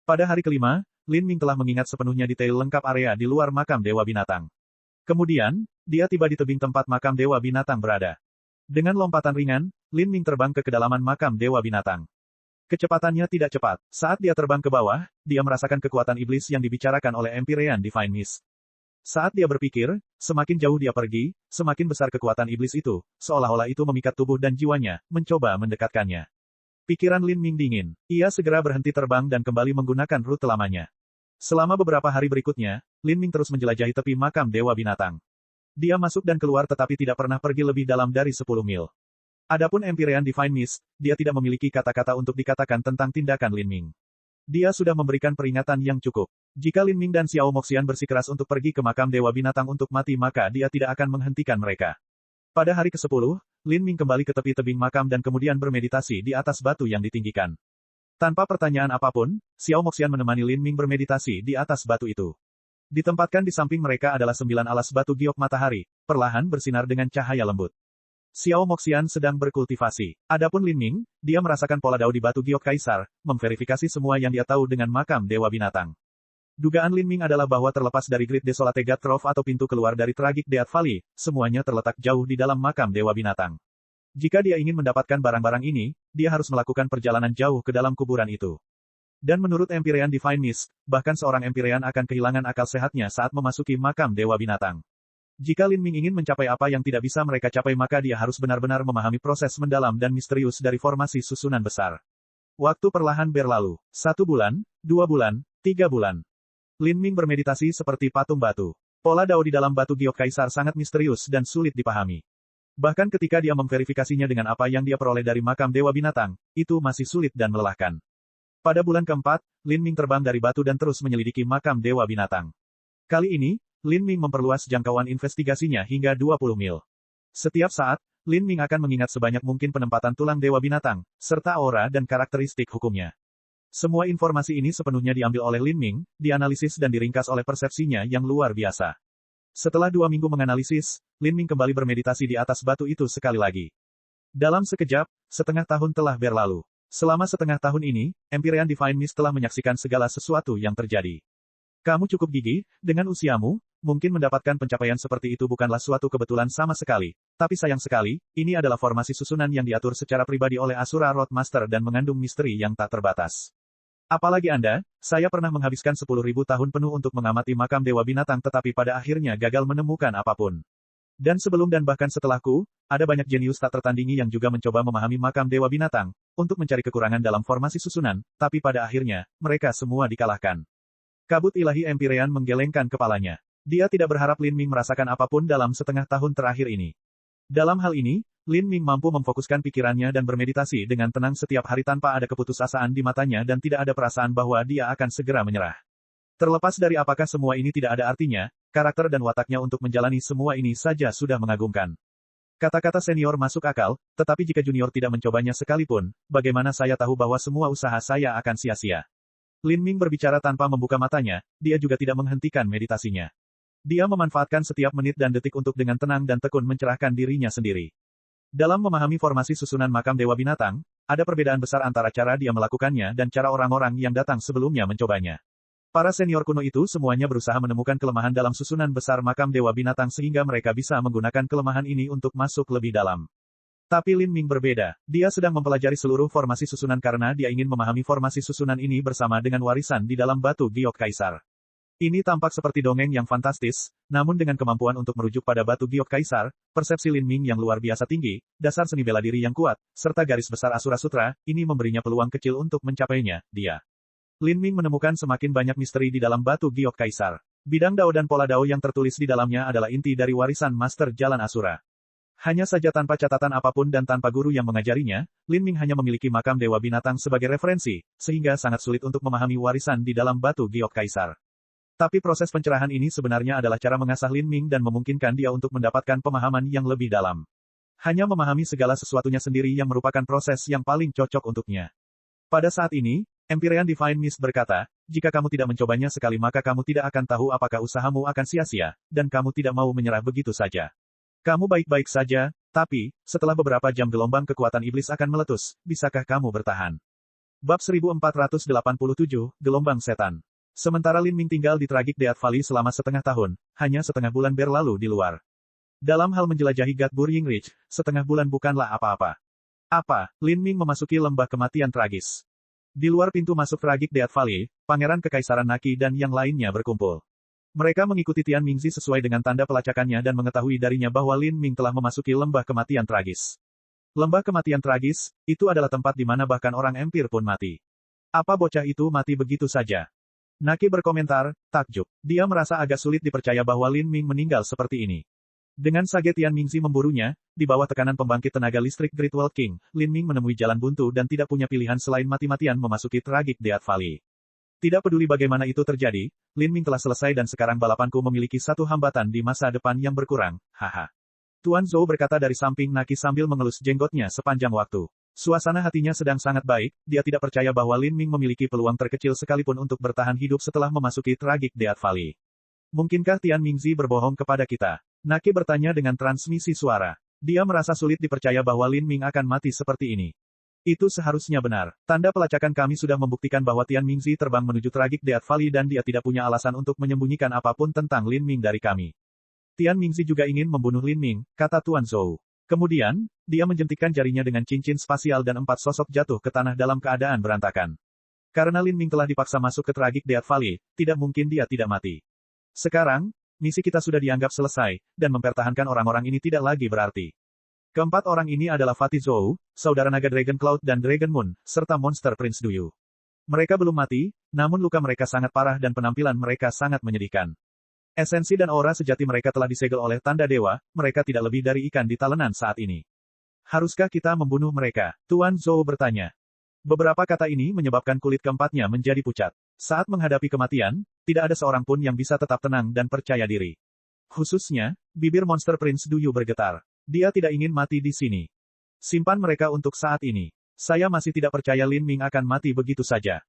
Pada hari kelima, Lin Ming telah mengingat sepenuhnya detail lengkap area di luar makam Dewa Binatang. Kemudian, dia tiba di tebing tempat makam Dewa Binatang berada. Dengan lompatan ringan, Lin Ming terbang ke kedalaman makam Dewa Binatang. Kecepatannya tidak cepat. Saat dia terbang ke bawah, dia merasakan kekuatan iblis yang dibicarakan oleh Empyrean Divine Mist. Saat dia berpikir, semakin jauh dia pergi, semakin besar kekuatan iblis itu, seolah-olah itu memikat tubuh dan jiwanya, mencoba mendekatkannya. Pikiran Lin Ming dingin. Ia segera berhenti terbang dan kembali menggunakan rute lamanya. Selama beberapa hari berikutnya, Lin Ming terus menjelajahi tepi makam Dewa Binatang. Dia masuk dan keluar tetapi tidak pernah pergi lebih dalam dari 10 mil. Adapun Empyrean Divine Mist, dia tidak memiliki kata-kata untuk dikatakan tentang tindakan Lin Ming. Dia sudah memberikan peringatan yang cukup. Jika Lin Ming dan Xiao Moxian bersikeras untuk pergi ke makam Dewa Binatang untuk mati maka dia tidak akan menghentikan mereka. Pada hari ke-10, Lin Ming kembali ke tepi tebing makam dan kemudian bermeditasi di atas batu yang ditinggikan. Tanpa pertanyaan apapun, Xiao Moxian menemani Lin Ming bermeditasi di atas batu itu. Ditempatkan di samping mereka adalah 9 alas batu giok matahari, perlahan bersinar dengan cahaya lembut. Xiao Moxian sedang berkultivasi. Adapun Lin Ming, dia merasakan pola dao di batu giok kaisar, memverifikasi semua yang dia tahu dengan makam Dewa Binatang. Dugaan Lin Ming adalah bahwa terlepas dari Great Desolate God Trough atau pintu keluar dari Tragic Death Valley, semuanya terletak jauh di dalam makam Dewa Binatang. Jika dia ingin mendapatkan barang-barang ini, dia harus melakukan perjalanan jauh ke dalam kuburan itu. Dan menurut Empyrean Divine Mist, bahkan seorang Empyrean akan kehilangan akal sehatnya saat memasuki makam Dewa Binatang. Jika Lin Ming ingin mencapai apa yang tidak bisa mereka capai maka dia harus benar-benar memahami proses mendalam dan misterius dari formasi susunan besar. Waktu perlahan berlalu. 1 bulan, 2 bulan, 3 bulan. Lin Ming bermeditasi seperti patung batu. Pola dao di dalam batu giok kaisar sangat misterius dan sulit dipahami. Bahkan ketika dia memverifikasinya dengan apa yang dia peroleh dari makam Dewa Binatang, itu masih sulit dan melelahkan. Pada bulan keempat, Lin Ming terbang dari batu dan terus menyelidiki makam Dewa Binatang. Kali ini, Lin Ming memperluas jangkauan investigasinya hingga 20 mil. Setiap saat, Lin Ming akan mengingat sebanyak mungkin penempatan tulang Dewa Binatang, serta aura dan karakteristik hukumnya. Semua informasi ini sepenuhnya diambil oleh Lin Ming, dianalisis dan diringkas oleh persepsinya yang luar biasa. Setelah 2 minggu menganalisis, Lin Ming kembali bermeditasi di atas batu itu sekali lagi. Dalam sekejap, setengah tahun telah berlalu. Selama setengah tahun ini, Empyrean Divine Mist telah menyaksikan segala sesuatu yang terjadi. Kamu cukup gigih, dengan usiamu, mungkin mendapatkan pencapaian seperti itu bukanlah suatu kebetulan sama sekali. Tapi sayang sekali, ini adalah formasi susunan yang diatur secara pribadi oleh Asura Roadmaster dan mengandung misteri yang tak terbatas. Apalagi Anda, saya pernah menghabiskan 10.000 tahun penuh untuk mengamati makam Dewa Binatang tetapi pada akhirnya gagal menemukan apapun. Dan sebelum dan bahkan setelahku, ada banyak jenius tak tertandingi yang juga mencoba memahami makam Dewa Binatang, untuk mencari kekurangan dalam formasi susunan, tapi pada akhirnya, mereka semua dikalahkan. Kabut ilahi Empyrean menggelengkan kepalanya. Dia tidak berharap Lin Ming merasakan apapun dalam setengah tahun terakhir ini. Dalam hal ini, Lin Ming mampu memfokuskan pikirannya dan bermeditasi dengan tenang setiap hari tanpa ada keputusasaan di matanya dan tidak ada perasaan bahwa dia akan segera menyerah. Terlepas dari apakah semua ini tidak ada artinya, karakter dan wataknya untuk menjalani semua ini saja sudah mengagumkan. Kata-kata senior masuk akal, tetapi jika junior tidak mencobanya sekalipun, bagaimana saya tahu bahwa semua usaha saya akan sia-sia? Lin Ming berbicara tanpa membuka matanya, dia juga tidak menghentikan meditasinya. Dia memanfaatkan setiap menit dan detik untuk dengan tenang dan tekun mencerahkan dirinya sendiri. Dalam memahami formasi susunan makam Dewa Binatang, ada perbedaan besar antara cara dia melakukannya dan cara orang-orang yang datang sebelumnya mencobanya. Para senior kuno itu semuanya berusaha menemukan kelemahan dalam susunan besar makam Dewa Binatang sehingga mereka bisa menggunakan kelemahan ini untuk masuk lebih dalam. Tapi Lin Ming berbeda. Dia sedang mempelajari seluruh formasi susunan karena dia ingin memahami formasi susunan ini bersama dengan warisan di dalam batu giok kaisar. Ini tampak seperti dongeng yang fantastis, namun dengan kemampuan untuk merujuk pada batu giok kaisar, persepsi Lin Ming yang luar biasa tinggi, dasar seni bela diri yang kuat, serta garis besar Asura Sutra, ini memberinya peluang kecil untuk mencapainya. Lin Ming menemukan semakin banyak misteri di dalam batu giok kaisar. Bidang dao dan pola dao yang tertulis di dalamnya adalah inti dari warisan Master Jalan Asura. Hanya saja tanpa catatan apapun dan tanpa guru yang mengajarinya, Lin Ming hanya memiliki makam Dewa Binatang sebagai referensi, sehingga sangat sulit untuk memahami warisan di dalam batu giok kaisar. Tapi proses pencerahan ini sebenarnya adalah cara mengasah Lin Ming dan memungkinkan dia untuk mendapatkan pemahaman yang lebih dalam. Hanya memahami segala sesuatunya sendiri yang merupakan proses yang paling cocok untuknya. Pada saat ini, Empyrean Divine Mist berkata, jika kamu tidak mencobanya sekali maka kamu tidak akan tahu apakah usahamu akan sia-sia, dan kamu tidak mau menyerah begitu saja. Kamu baik-baik saja, tapi, setelah beberapa jam gelombang kekuatan iblis akan meletus, bisakah kamu bertahan? Bab 1487, Gelombang Setan. Sementara Lin Ming tinggal di Tragic Death Valley selama setengah tahun, hanya setengah bulan berlalu di luar. Dalam hal menjelajahi God Burying Ridge, setengah bulan bukanlah apa-apa. Lin Ming memasuki lembah kematian tragis. Di luar pintu masuk Tragic Death Valley, Pangeran Kekaisaran Naki dan yang lainnya berkumpul. Mereka mengikuti Tian Mingzi sesuai dengan tanda pelacakannya dan mengetahui darinya bahwa Lin Ming telah memasuki lembah kematian tragis. Lembah kematian tragis, itu adalah tempat di mana bahkan orang empir pun mati. Apa bocah itu mati begitu saja? Naki berkomentar, takjub. Dia merasa agak sulit dipercaya bahwa Lin Ming meninggal seperti ini. Dengan sage Tian Mingzi memburunya, di bawah tekanan pembangkit tenaga listrik Great World King, Lin Ming menemui jalan buntu dan tidak punya pilihan selain mati-matian memasuki Tragic Death Valley. Tidak peduli bagaimana itu terjadi, Lin Ming telah selesai dan sekarang balapanku memiliki satu hambatan di masa depan yang berkurang, haha. Tuan Zhou berkata dari samping Naki sambil mengelus jenggotnya sepanjang waktu. Suasana hatinya sedang sangat baik, dia tidak percaya bahwa Lin Ming memiliki peluang terkecil sekalipun untuk bertahan hidup setelah memasuki Tragic Death Valley. Mungkinkah Tian Mingzi berbohong kepada kita? Naki bertanya dengan transmisi suara. Dia merasa sulit dipercaya bahwa Lin Ming akan mati seperti ini. Itu seharusnya benar. Tanda pelacakan kami sudah membuktikan bahwa Tian Mingzi terbang menuju Tragic Death Valley dan dia tidak punya alasan untuk menyembunyikan apapun tentang Lin Ming dari kami. Tian Mingzi juga ingin membunuh Lin Ming, kata Tuan Zhou. Kemudian, dia menjentikkan jarinya dengan cincin spasial dan 4 sosok jatuh ke tanah dalam keadaan berantakan. Karena Lin Ming telah dipaksa masuk ke Tragic Death Valley, tidak mungkin dia tidak mati. Sekarang, misi kita sudah dianggap selesai, dan mempertahankan orang-orang ini tidak lagi berarti. Keempat orang ini adalah Fatih Zhou, saudara naga Dragon Cloud dan Dragon Moon, serta monster Prince Duyu. Mereka belum mati, namun luka mereka sangat parah dan penampilan mereka sangat menyedihkan. Esensi dan aura sejati mereka telah disegel oleh tanda dewa, mereka tidak lebih dari ikan di talenan saat ini. Haruskah kita membunuh mereka? Tuan Zhou bertanya. Beberapa kata ini menyebabkan kulit keempatnya menjadi pucat. Saat menghadapi kematian, tidak ada seorang pun yang bisa tetap tenang dan percaya diri. Khususnya, bibir monster Prince Duyu bergetar. Dia tidak ingin mati di sini. Simpan mereka untuk saat ini. Saya masih tidak percaya Lin Ming akan mati begitu saja.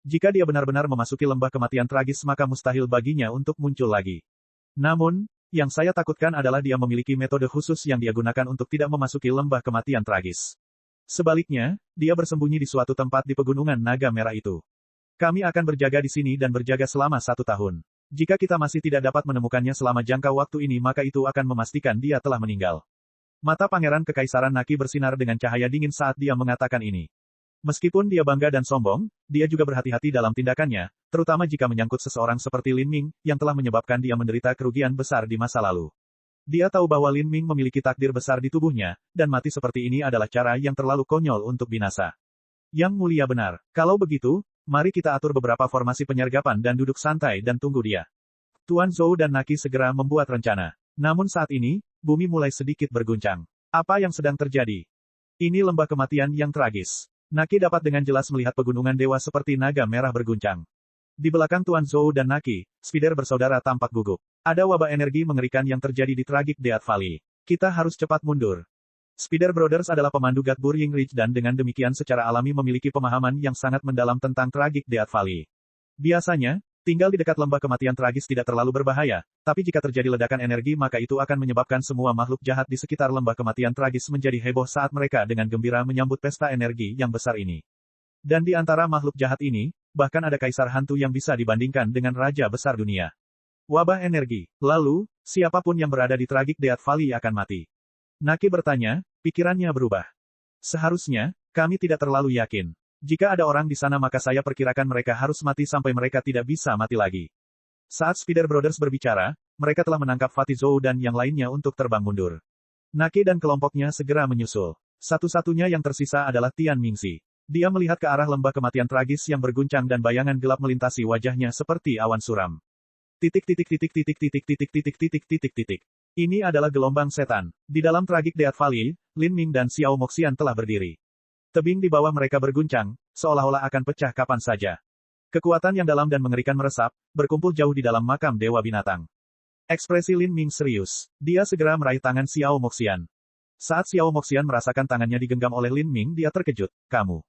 Jika dia benar-benar memasuki lembah kematian tragis maka mustahil baginya untuk muncul lagi. Namun, yang saya takutkan adalah dia memiliki metode khusus yang dia gunakan untuk tidak memasuki lembah kematian tragis. Sebaliknya, dia bersembunyi di suatu tempat di pegunungan naga merah itu. Kami akan berjaga di sini dan berjaga selama 1 tahun. Jika kita masih tidak dapat menemukannya selama jangka waktu ini maka itu akan memastikan dia telah meninggal. Mata Pangeran Kekaisaran Naki bersinar dengan cahaya dingin saat dia mengatakan ini. Meskipun dia bangga dan sombong, dia juga berhati-hati dalam tindakannya, terutama jika menyangkut seseorang seperti Lin Ming, yang telah menyebabkan dia menderita kerugian besar di masa lalu. Dia tahu bahwa Lin Ming memiliki takdir besar di tubuhnya, dan mati seperti ini adalah cara yang terlalu konyol untuk binasa. Yang mulia benar. Kalau begitu, mari kita atur beberapa formasi penyergapan dan duduk santai dan tunggu dia. Tuan Zhou dan Naki segera membuat rencana. Namun saat ini, bumi mulai sedikit berguncang. Apa yang sedang terjadi? Ini lembah kematian yang tragis. Naki dapat dengan jelas melihat pegunungan dewa seperti naga merah berguncang. Di belakang Tuan Zhou dan Naki, Spider bersaudara tampak gugup. Ada wabah energi mengerikan yang terjadi di Tragic Death Valley. Kita harus cepat mundur. Spider Brothers adalah pemandu God Burning Ridge dan dengan demikian secara alami memiliki pemahaman yang sangat mendalam tentang Tragic Death Valley. Biasanya, tinggal di dekat lembah kematian tragis tidak terlalu berbahaya, tapi jika terjadi ledakan energi maka itu akan menyebabkan semua makhluk jahat di sekitar lembah kematian tragis menjadi heboh saat mereka dengan gembira menyambut pesta energi yang besar ini. Dan di antara makhluk jahat ini, bahkan ada kaisar hantu yang bisa dibandingkan dengan raja besar dunia. Wabah energi. Lalu, siapapun yang berada di Tragic Death Valley akan mati. Naki bertanya, pikirannya berubah. Seharusnya, kami tidak terlalu yakin. Jika ada orang di sana maka saya perkirakan mereka harus mati sampai mereka tidak bisa mati lagi. Saat Spider Brothers berbicara, mereka telah menangkap Fatih Zhou dan yang lainnya untuk terbang mundur. Naki dan kelompoknya segera menyusul. Satu-satunya yang tersisa adalah Tian Mingzi. Dia melihat ke arah lembah kematian tragis yang berguncang dan bayangan gelap melintasi wajahnya seperti awan suram. Ini adalah gelombang setan. Di dalam Tragic Death Valley, Lin Ming dan Xiao Moxian telah berdiri. Tebing di bawah mereka berguncang, seolah-olah akan pecah kapan saja. Kekuatan yang dalam dan mengerikan meresap, berkumpul jauh di dalam makam Dewa Binatang. Ekspresi Lin Ming serius. Dia segera meraih tangan Xiao Moxian. Saat Xiao Moxian merasakan tangannya digenggam oleh Lin Ming dia terkejut. Kamu.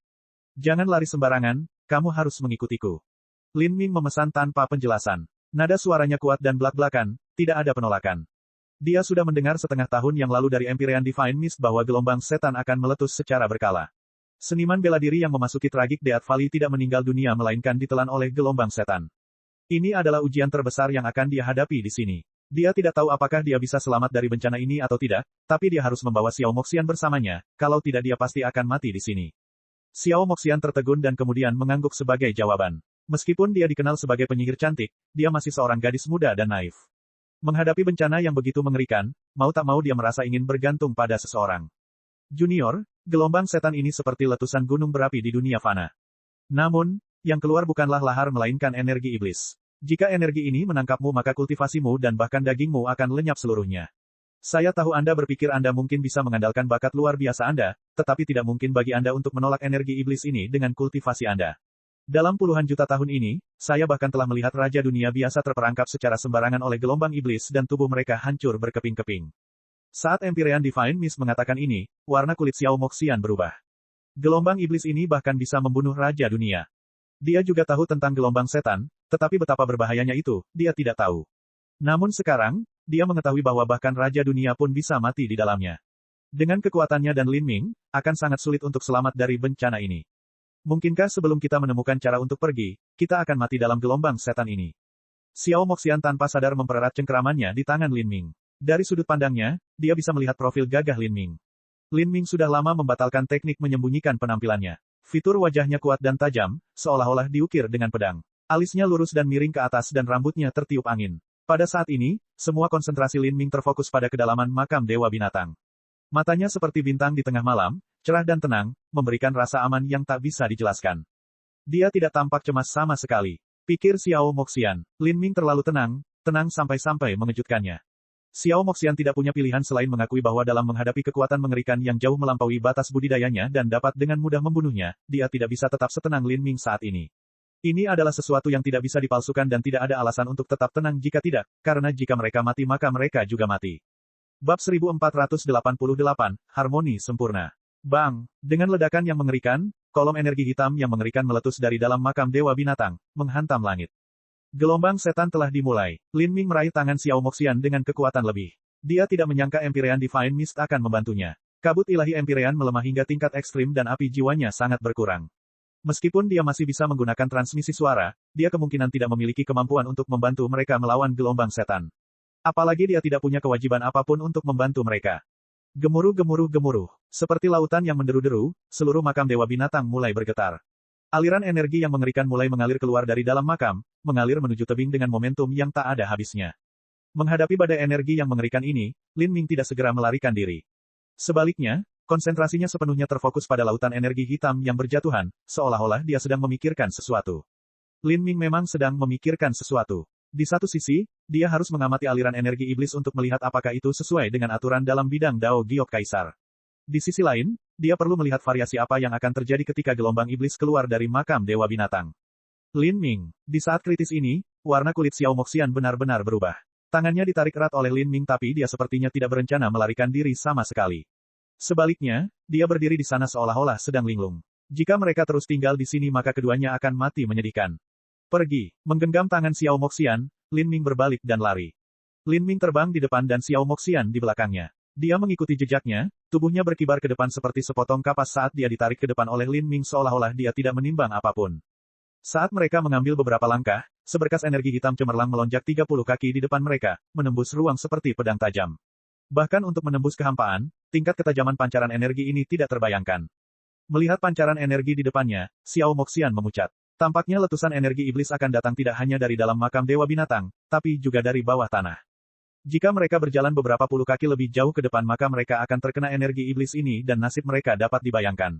Jangan lari sembarangan, kamu harus mengikutiku. Lin Ming memesan tanpa penjelasan. Nada suaranya kuat dan belak-belakan, tidak ada penolakan. Dia sudah mendengar setengah tahun yang lalu dari Empyrean Divine Mist bahwa gelombang setan akan meletus secara berkala. Seniman bela diri yang memasuki Tragic Death Valley tidak meninggal dunia melainkan ditelan oleh gelombang setan. Ini adalah ujian terbesar yang akan dia hadapi di sini. Dia tidak tahu apakah dia bisa selamat dari bencana ini atau tidak, tapi dia harus membawa Xiao Moxian bersamanya, kalau tidak dia pasti akan mati di sini. Xiao Moxian tertegun dan kemudian mengangguk sebagai jawaban. Meskipun dia dikenal sebagai penyihir cantik, dia masih seorang gadis muda dan naif. Menghadapi bencana yang begitu mengerikan, mau tak mau dia merasa ingin bergantung pada seseorang. Junior, gelombang setan ini seperti letusan gunung berapi di dunia fana. Namun, yang keluar bukanlah lahar melainkan energi iblis. Jika energi ini menangkapmu maka kultivasimu dan bahkan dagingmu akan lenyap seluruhnya. Saya tahu Anda berpikir Anda mungkin bisa mengandalkan bakat luar biasa Anda, tetapi tidak mungkin bagi Anda untuk menolak energi iblis ini dengan kultivasi Anda. Dalam puluhan juta tahun ini, saya bahkan telah melihat Raja Dunia biasa terperangkap secara sembarangan oleh gelombang iblis dan tubuh mereka hancur berkeping-keping. Saat Empyrean Divine Mist mengatakan ini, warna kulit Xiao Moxian berubah. Gelombang iblis ini bahkan bisa membunuh Raja Dunia. Dia juga tahu tentang gelombang setan, tetapi betapa berbahayanya itu, dia tidak tahu. Namun sekarang, dia mengetahui bahwa bahkan Raja Dunia pun bisa mati di dalamnya. Dengan kekuatannya dan Lin Ming, akan sangat sulit untuk selamat dari bencana ini. Mungkinkah sebelum kita menemukan cara untuk pergi, kita akan mati dalam gelombang setan ini? Xiao Moxian tanpa sadar mempererat cengkeramannya di tangan Lin Ming. Dari sudut pandangnya, dia bisa melihat profil gagah Lin Ming. Lin Ming sudah lama membatalkan teknik menyembunyikan penampilannya. Fitur wajahnya kuat dan tajam, seolah-olah diukir dengan pedang. Alisnya lurus dan miring ke atas dan rambutnya tertiup angin. Pada saat ini, semua konsentrasi Lin Ming terfokus pada kedalaman makam Dewa Binatang. Matanya seperti bintang di tengah malam, cerah dan tenang, memberikan rasa aman yang tak bisa dijelaskan. Dia tidak tampak cemas sama sekali. Pikir Xiao Moxian. Lin Ming terlalu tenang sampai-sampai mengejutkannya. Xiao Moxian tidak punya pilihan selain mengakui bahwa dalam menghadapi kekuatan mengerikan yang jauh melampaui batas budidayanya dan dapat dengan mudah membunuhnya, dia tidak bisa tetap setenang Lin Ming saat ini. Ini adalah sesuatu yang tidak bisa dipalsukan dan tidak ada alasan untuk tetap tenang jika tidak, karena jika mereka mati maka mereka juga mati. Bab 1488, Harmoni Sempurna. Bang! Dengan ledakan yang mengerikan, kolom energi hitam yang mengerikan meletus dari dalam makam Dewa Binatang, menghantam langit. Gelombang setan telah dimulai. Lin Ming meraih tangan Xiao Moxian dengan kekuatan lebih. Dia tidak menyangka Empyrean Divine Mist akan membantunya. Kabut ilahi Empyrean melemah hingga tingkat ekstrim dan api jiwanya sangat berkurang. Meskipun dia masih bisa menggunakan transmisi suara, dia kemungkinan tidak memiliki kemampuan untuk membantu mereka melawan gelombang setan. Apalagi dia tidak punya kewajiban apapun untuk membantu mereka. Gemuruh. Seperti lautan yang menderu-deru, seluruh makam Dewa Binatang mulai bergetar. Aliran energi yang mengerikan mulai mengalir keluar dari dalam makam, mengalir menuju tebing dengan momentum yang tak ada habisnya. Menghadapi badai energi yang mengerikan ini, Lin Ming tidak segera melarikan diri. Sebaliknya, konsentrasinya sepenuhnya terfokus pada lautan energi hitam yang berjatuhan, seolah-olah dia sedang memikirkan sesuatu. Lin Ming memang sedang memikirkan sesuatu. Di satu sisi, dia harus mengamati aliran energi iblis untuk melihat apakah itu sesuai dengan aturan dalam bidang Dao Giok Kaisar. Di sisi lain, dia perlu melihat variasi apa yang akan terjadi ketika gelombang iblis keluar dari makam Dewa Binatang. Lin Ming, di saat kritis ini, warna kulit Xiao Moxian benar-benar berubah. Tangannya ditarik erat oleh Lin Ming tapi dia sepertinya tidak berencana melarikan diri sama sekali. Sebaliknya, dia berdiri di sana seolah-olah sedang linglung. Jika mereka terus tinggal di sini maka keduanya akan mati menyedihkan. Pergi. Menggenggam tangan Xiao Moxian, Lin Ming berbalik dan lari. Lin Ming terbang di depan dan Xiao Moxian di belakangnya. Dia mengikuti jejaknya, tubuhnya berkibar ke depan seperti sepotong kapas saat dia ditarik ke depan oleh Lin Ming seolah-olah dia tidak menimbang apapun. Saat mereka mengambil beberapa langkah, seberkas energi hitam cemerlang melonjak 30 kaki di depan mereka, menembus ruang seperti pedang tajam. Bahkan untuk menembus kehampaan, tingkat ketajaman pancaran energi ini tidak terbayangkan. Melihat pancaran energi di depannya, Xiao Moxian memucat. Tampaknya letusan energi iblis akan datang tidak hanya dari dalam makam Dewa Binatang, tapi juga dari bawah tanah. Jika mereka berjalan beberapa puluh kaki lebih jauh ke depan maka mereka akan terkena energi iblis ini dan nasib mereka dapat dibayangkan.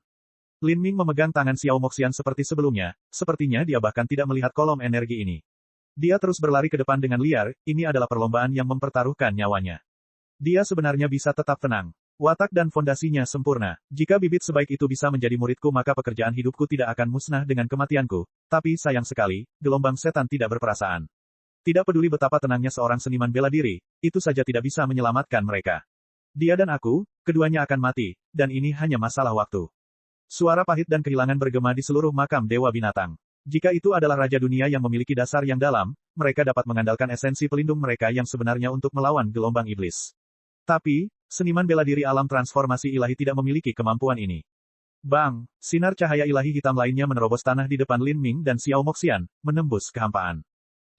Lin Ming memegang tangan Xiao Moxian seperti sebelumnya, sepertinya dia bahkan tidak melihat kolom energi ini. Dia terus berlari ke depan dengan liar, ini adalah perlombaan yang mempertaruhkan nyawanya. Dia sebenarnya bisa tetap tenang. Watak dan fondasinya sempurna. Jika bibit sebaik itu bisa menjadi muridku maka pekerjaan hidupku tidak akan musnah dengan kematianku. Tapi sayang sekali, gelombang setan tidak berperasaan. Tidak peduli betapa tenangnya seorang seniman bela diri, itu saja tidak bisa menyelamatkan mereka. Dia dan aku, keduanya akan mati, dan ini hanya masalah waktu. Suara pahit dan kehilangan bergema di seluruh makam Dewa Binatang. Jika itu adalah Raja Dunia yang memiliki dasar yang dalam, mereka dapat mengandalkan esensi pelindung mereka yang sebenarnya untuk melawan gelombang iblis. Tapi, seniman bela diri alam transformasi ilahi tidak memiliki kemampuan ini. Bang! Sinar cahaya ilahi hitam lainnya menerobos tanah di depan Lin Ming dan Xiao Moxian, menembus kehampaan.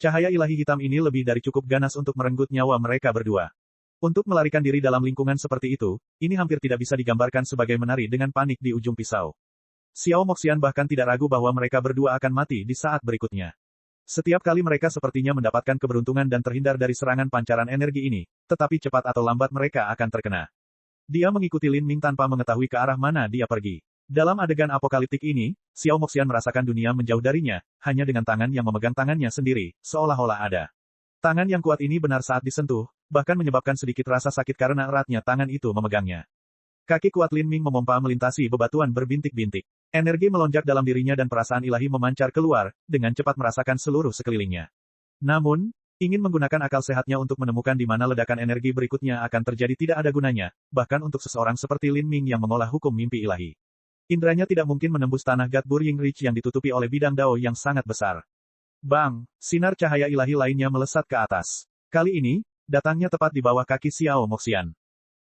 Cahaya ilahi hitam ini lebih dari cukup ganas untuk merenggut nyawa mereka berdua. Untuk melarikan diri dalam lingkungan seperti itu, ini hampir tidak bisa digambarkan sebagai menari dengan panik di ujung pisau. Xiao Moxian bahkan tidak ragu bahwa mereka berdua akan mati di saat berikutnya. Setiap kali mereka sepertinya mendapatkan keberuntungan dan terhindar dari serangan pancaran energi ini, tetapi cepat atau lambat mereka akan terkena. Dia mengikuti Lin Ming tanpa mengetahui ke arah mana dia pergi. Dalam adegan apokaliptik ini, Xiao Moxian merasakan dunia menjauh darinya, hanya dengan tangan yang memegang tangannya sendiri, seolah-olah ada. Tangan yang kuat ini benar saat disentuh, bahkan menyebabkan sedikit rasa sakit karena eratnya tangan itu memegangnya. Kaki kuat Lin Ming memompa melintasi bebatuan berbintik-bintik. Energi melonjak dalam dirinya dan perasaan ilahi memancar keluar, dengan cepat merasakan seluruh sekelilingnya. Namun, ingin menggunakan akal sehatnya untuk menemukan di mana ledakan energi berikutnya akan terjadi tidak ada gunanya, bahkan untuk seseorang seperti Lin Ming yang mengolah hukum mimpi ilahi. Indranya tidak mungkin menembus tanah God Burying Ridge yang ditutupi oleh bidang dao yang sangat besar. Bang! Sinar cahaya ilahi lainnya melesat ke atas. Kali ini, datangnya tepat di bawah kaki Xiao Moxian.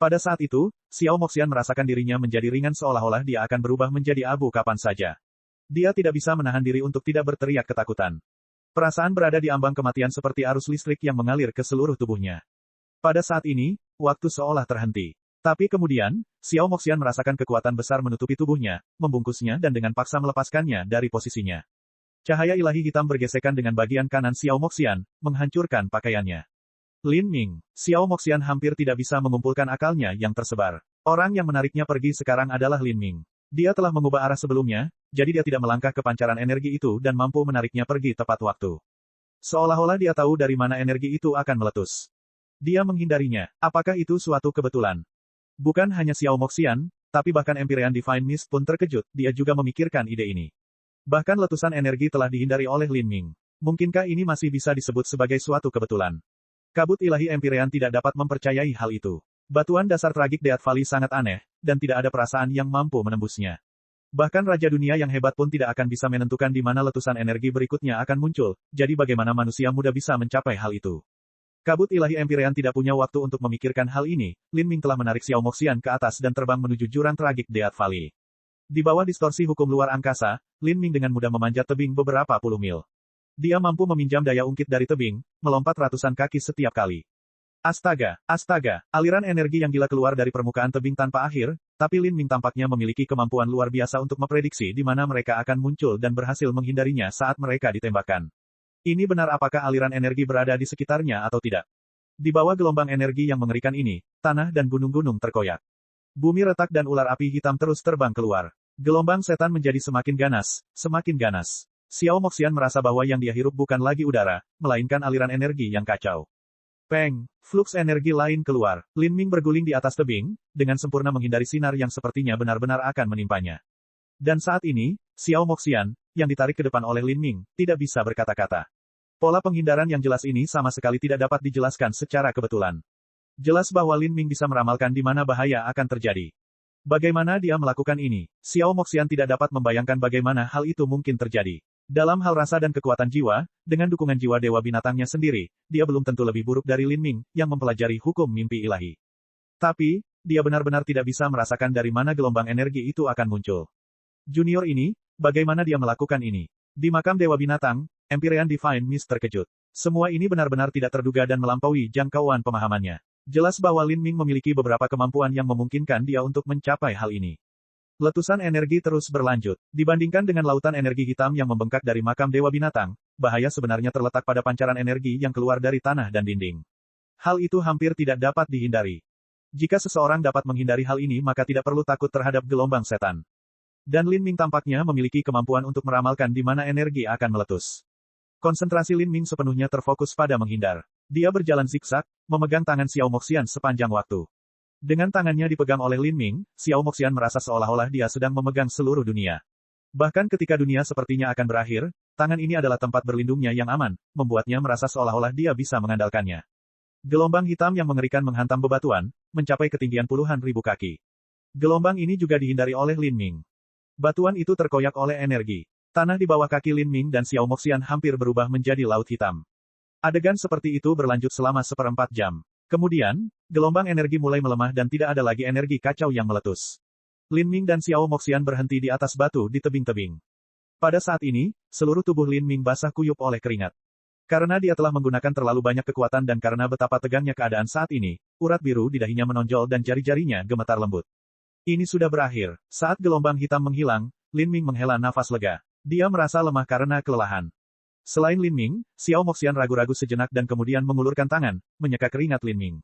Pada saat itu, Xiao Moxian merasakan dirinya menjadi ringan seolah-olah dia akan berubah menjadi abu kapan saja. Dia tidak bisa menahan diri untuk tidak berteriak ketakutan. Perasaan berada di ambang kematian seperti arus listrik yang mengalir ke seluruh tubuhnya. Pada saat ini, waktu seolah terhenti. Tapi kemudian, Xiao Moxian merasakan kekuatan besar menutupi tubuhnya, membungkusnya dan dengan paksa melepaskannya dari posisinya. Cahaya ilahi hitam bergesekan dengan bagian kanan Xiao Moxian, menghancurkan pakaiannya. Lin Ming, Xiao Moxian hampir tidak bisa mengumpulkan akalnya yang tersebar. Orang yang menariknya pergi sekarang adalah Lin Ming. Dia telah mengubah arah sebelumnya, jadi dia tidak melangkah ke pancaran energi itu dan mampu menariknya pergi tepat waktu. Seolah-olah dia tahu dari mana energi itu akan meletus. Dia menghindarinya. Apakah itu suatu kebetulan? Bukan hanya Xiao Moxian, tapi bahkan Empyrean Divine Mist pun terkejut, dia juga memikirkan ide ini. Bahkan letusan energi telah dihindari oleh Lin Ming. Mungkinkah ini masih bisa disebut sebagai suatu kebetulan? Kabut ilahi Empyrean tidak dapat mempercayai hal itu. Batuan dasar tragik Death Valley sangat aneh, dan tidak ada perasaan yang mampu menembusnya. Bahkan Raja Dunia yang hebat pun tidak akan bisa menentukan di mana letusan energi berikutnya akan muncul, jadi bagaimana manusia muda bisa mencapai hal itu. Kabut ilahi Empyrean tidak punya waktu untuk memikirkan hal ini, Lin Ming telah menarik Xiao Moxian ke atas dan terbang menuju jurang tragik Death Valley. Di bawah distorsi hukum luar angkasa, Lin Ming dengan mudah memanjat tebing beberapa puluh mil. Dia mampu meminjam daya ungkit dari tebing, melompat ratusan kaki setiap kali. Astaga, astaga, aliran energi yang gila keluar dari permukaan tebing tanpa akhir, tapi Lin Ming tampaknya memiliki kemampuan luar biasa untuk memprediksi di mana mereka akan muncul dan berhasil menghindarinya saat mereka ditembakkan. Ini benar apakah aliran energi berada di sekitarnya atau tidak? Di bawah gelombang energi yang mengerikan ini, tanah dan gunung-gunung terkoyak. Bumi retak dan ular api hitam terus terbang keluar. Gelombang setan menjadi semakin ganas, semakin ganas. Xiao Moxian merasa bahwa yang dia hirup bukan lagi udara, melainkan aliran energi yang kacau. Peng, fluks energi lain keluar. Lin Ming berguling di atas tebing, dengan sempurna menghindari sinar yang sepertinya benar-benar akan menimpanya. Dan saat ini, Xiao Moxian, yang ditarik ke depan oleh Lin Ming, tidak bisa berkata-kata. Pola penghindaran yang jelas ini sama sekali tidak dapat dijelaskan secara kebetulan. Jelas bahwa Lin Ming bisa meramalkan di mana bahaya akan terjadi. Bagaimana dia melakukan ini? Xiao Moxian tidak dapat membayangkan bagaimana hal itu mungkin terjadi. Dalam hal rasa dan kekuatan jiwa, dengan dukungan jiwa dewa binatangnya sendiri, dia belum tentu lebih buruk dari Lin Ming, yang mempelajari hukum mimpi ilahi. Tapi, dia benar-benar tidak bisa merasakan dari mana gelombang energi itu akan muncul. Junior ini, bagaimana dia melakukan ini? Di makam dewa binatang, Empyrean Divine Mist terkejut. Semua ini benar-benar tidak terduga dan melampaui jangkauan pemahamannya. Jelas bahwa Lin Ming memiliki beberapa kemampuan yang memungkinkan dia untuk mencapai hal ini. Letusan energi terus berlanjut. Dibandingkan dengan lautan energi hitam yang membengkak dari makam dewa binatang, bahaya sebenarnya terletak pada pancaran energi yang keluar dari tanah dan dinding. Hal itu hampir tidak dapat dihindari. Jika seseorang dapat menghindari hal ini maka tidak perlu takut terhadap gelombang setan. Dan Lin Ming tampaknya memiliki kemampuan untuk meramalkan di mana energi akan meletus. Konsentrasi Lin Ming sepenuhnya terfokus pada menghindar. Dia berjalan zigzag, memegang tangan Xiao Moxian sepanjang waktu. Dengan tangannya dipegang oleh Lin Ming, Xiao Moxian merasa seolah-olah dia sedang memegang seluruh dunia. Bahkan ketika dunia sepertinya akan berakhir, tangan ini adalah tempat berlindungnya yang aman, membuatnya merasa seolah-olah dia bisa mengandalkannya. Gelombang hitam yang mengerikan menghantam bebatuan, mencapai ketinggian puluhan ribu kaki. Gelombang ini juga dihindari oleh Lin Ming. Batuan itu terkoyak oleh energi. Tanah di bawah kaki Lin Ming dan Xiao Moxian hampir berubah menjadi laut hitam. Adegan seperti itu berlanjut selama 1/4 jam. Kemudian, gelombang energi mulai melemah dan tidak ada lagi energi kacau yang meletus. Lin Ming dan Xiao Moxian berhenti di atas batu di tebing-tebing. Pada saat ini, seluruh tubuh Lin Ming basah kuyup oleh keringat. Karena dia telah menggunakan terlalu banyak kekuatan dan karena betapa tegangnya keadaan saat ini, urat biru di dahinya menonjol dan jari-jarinya gemetar lembut. Ini sudah berakhir. Saat gelombang hitam menghilang, Lin Ming menghela nafas lega. Dia merasa lemah karena kelelahan. Selain Lin Ming, Xiao Moxian ragu-ragu sejenak dan kemudian mengulurkan tangan, menyeka keringat Lin Ming.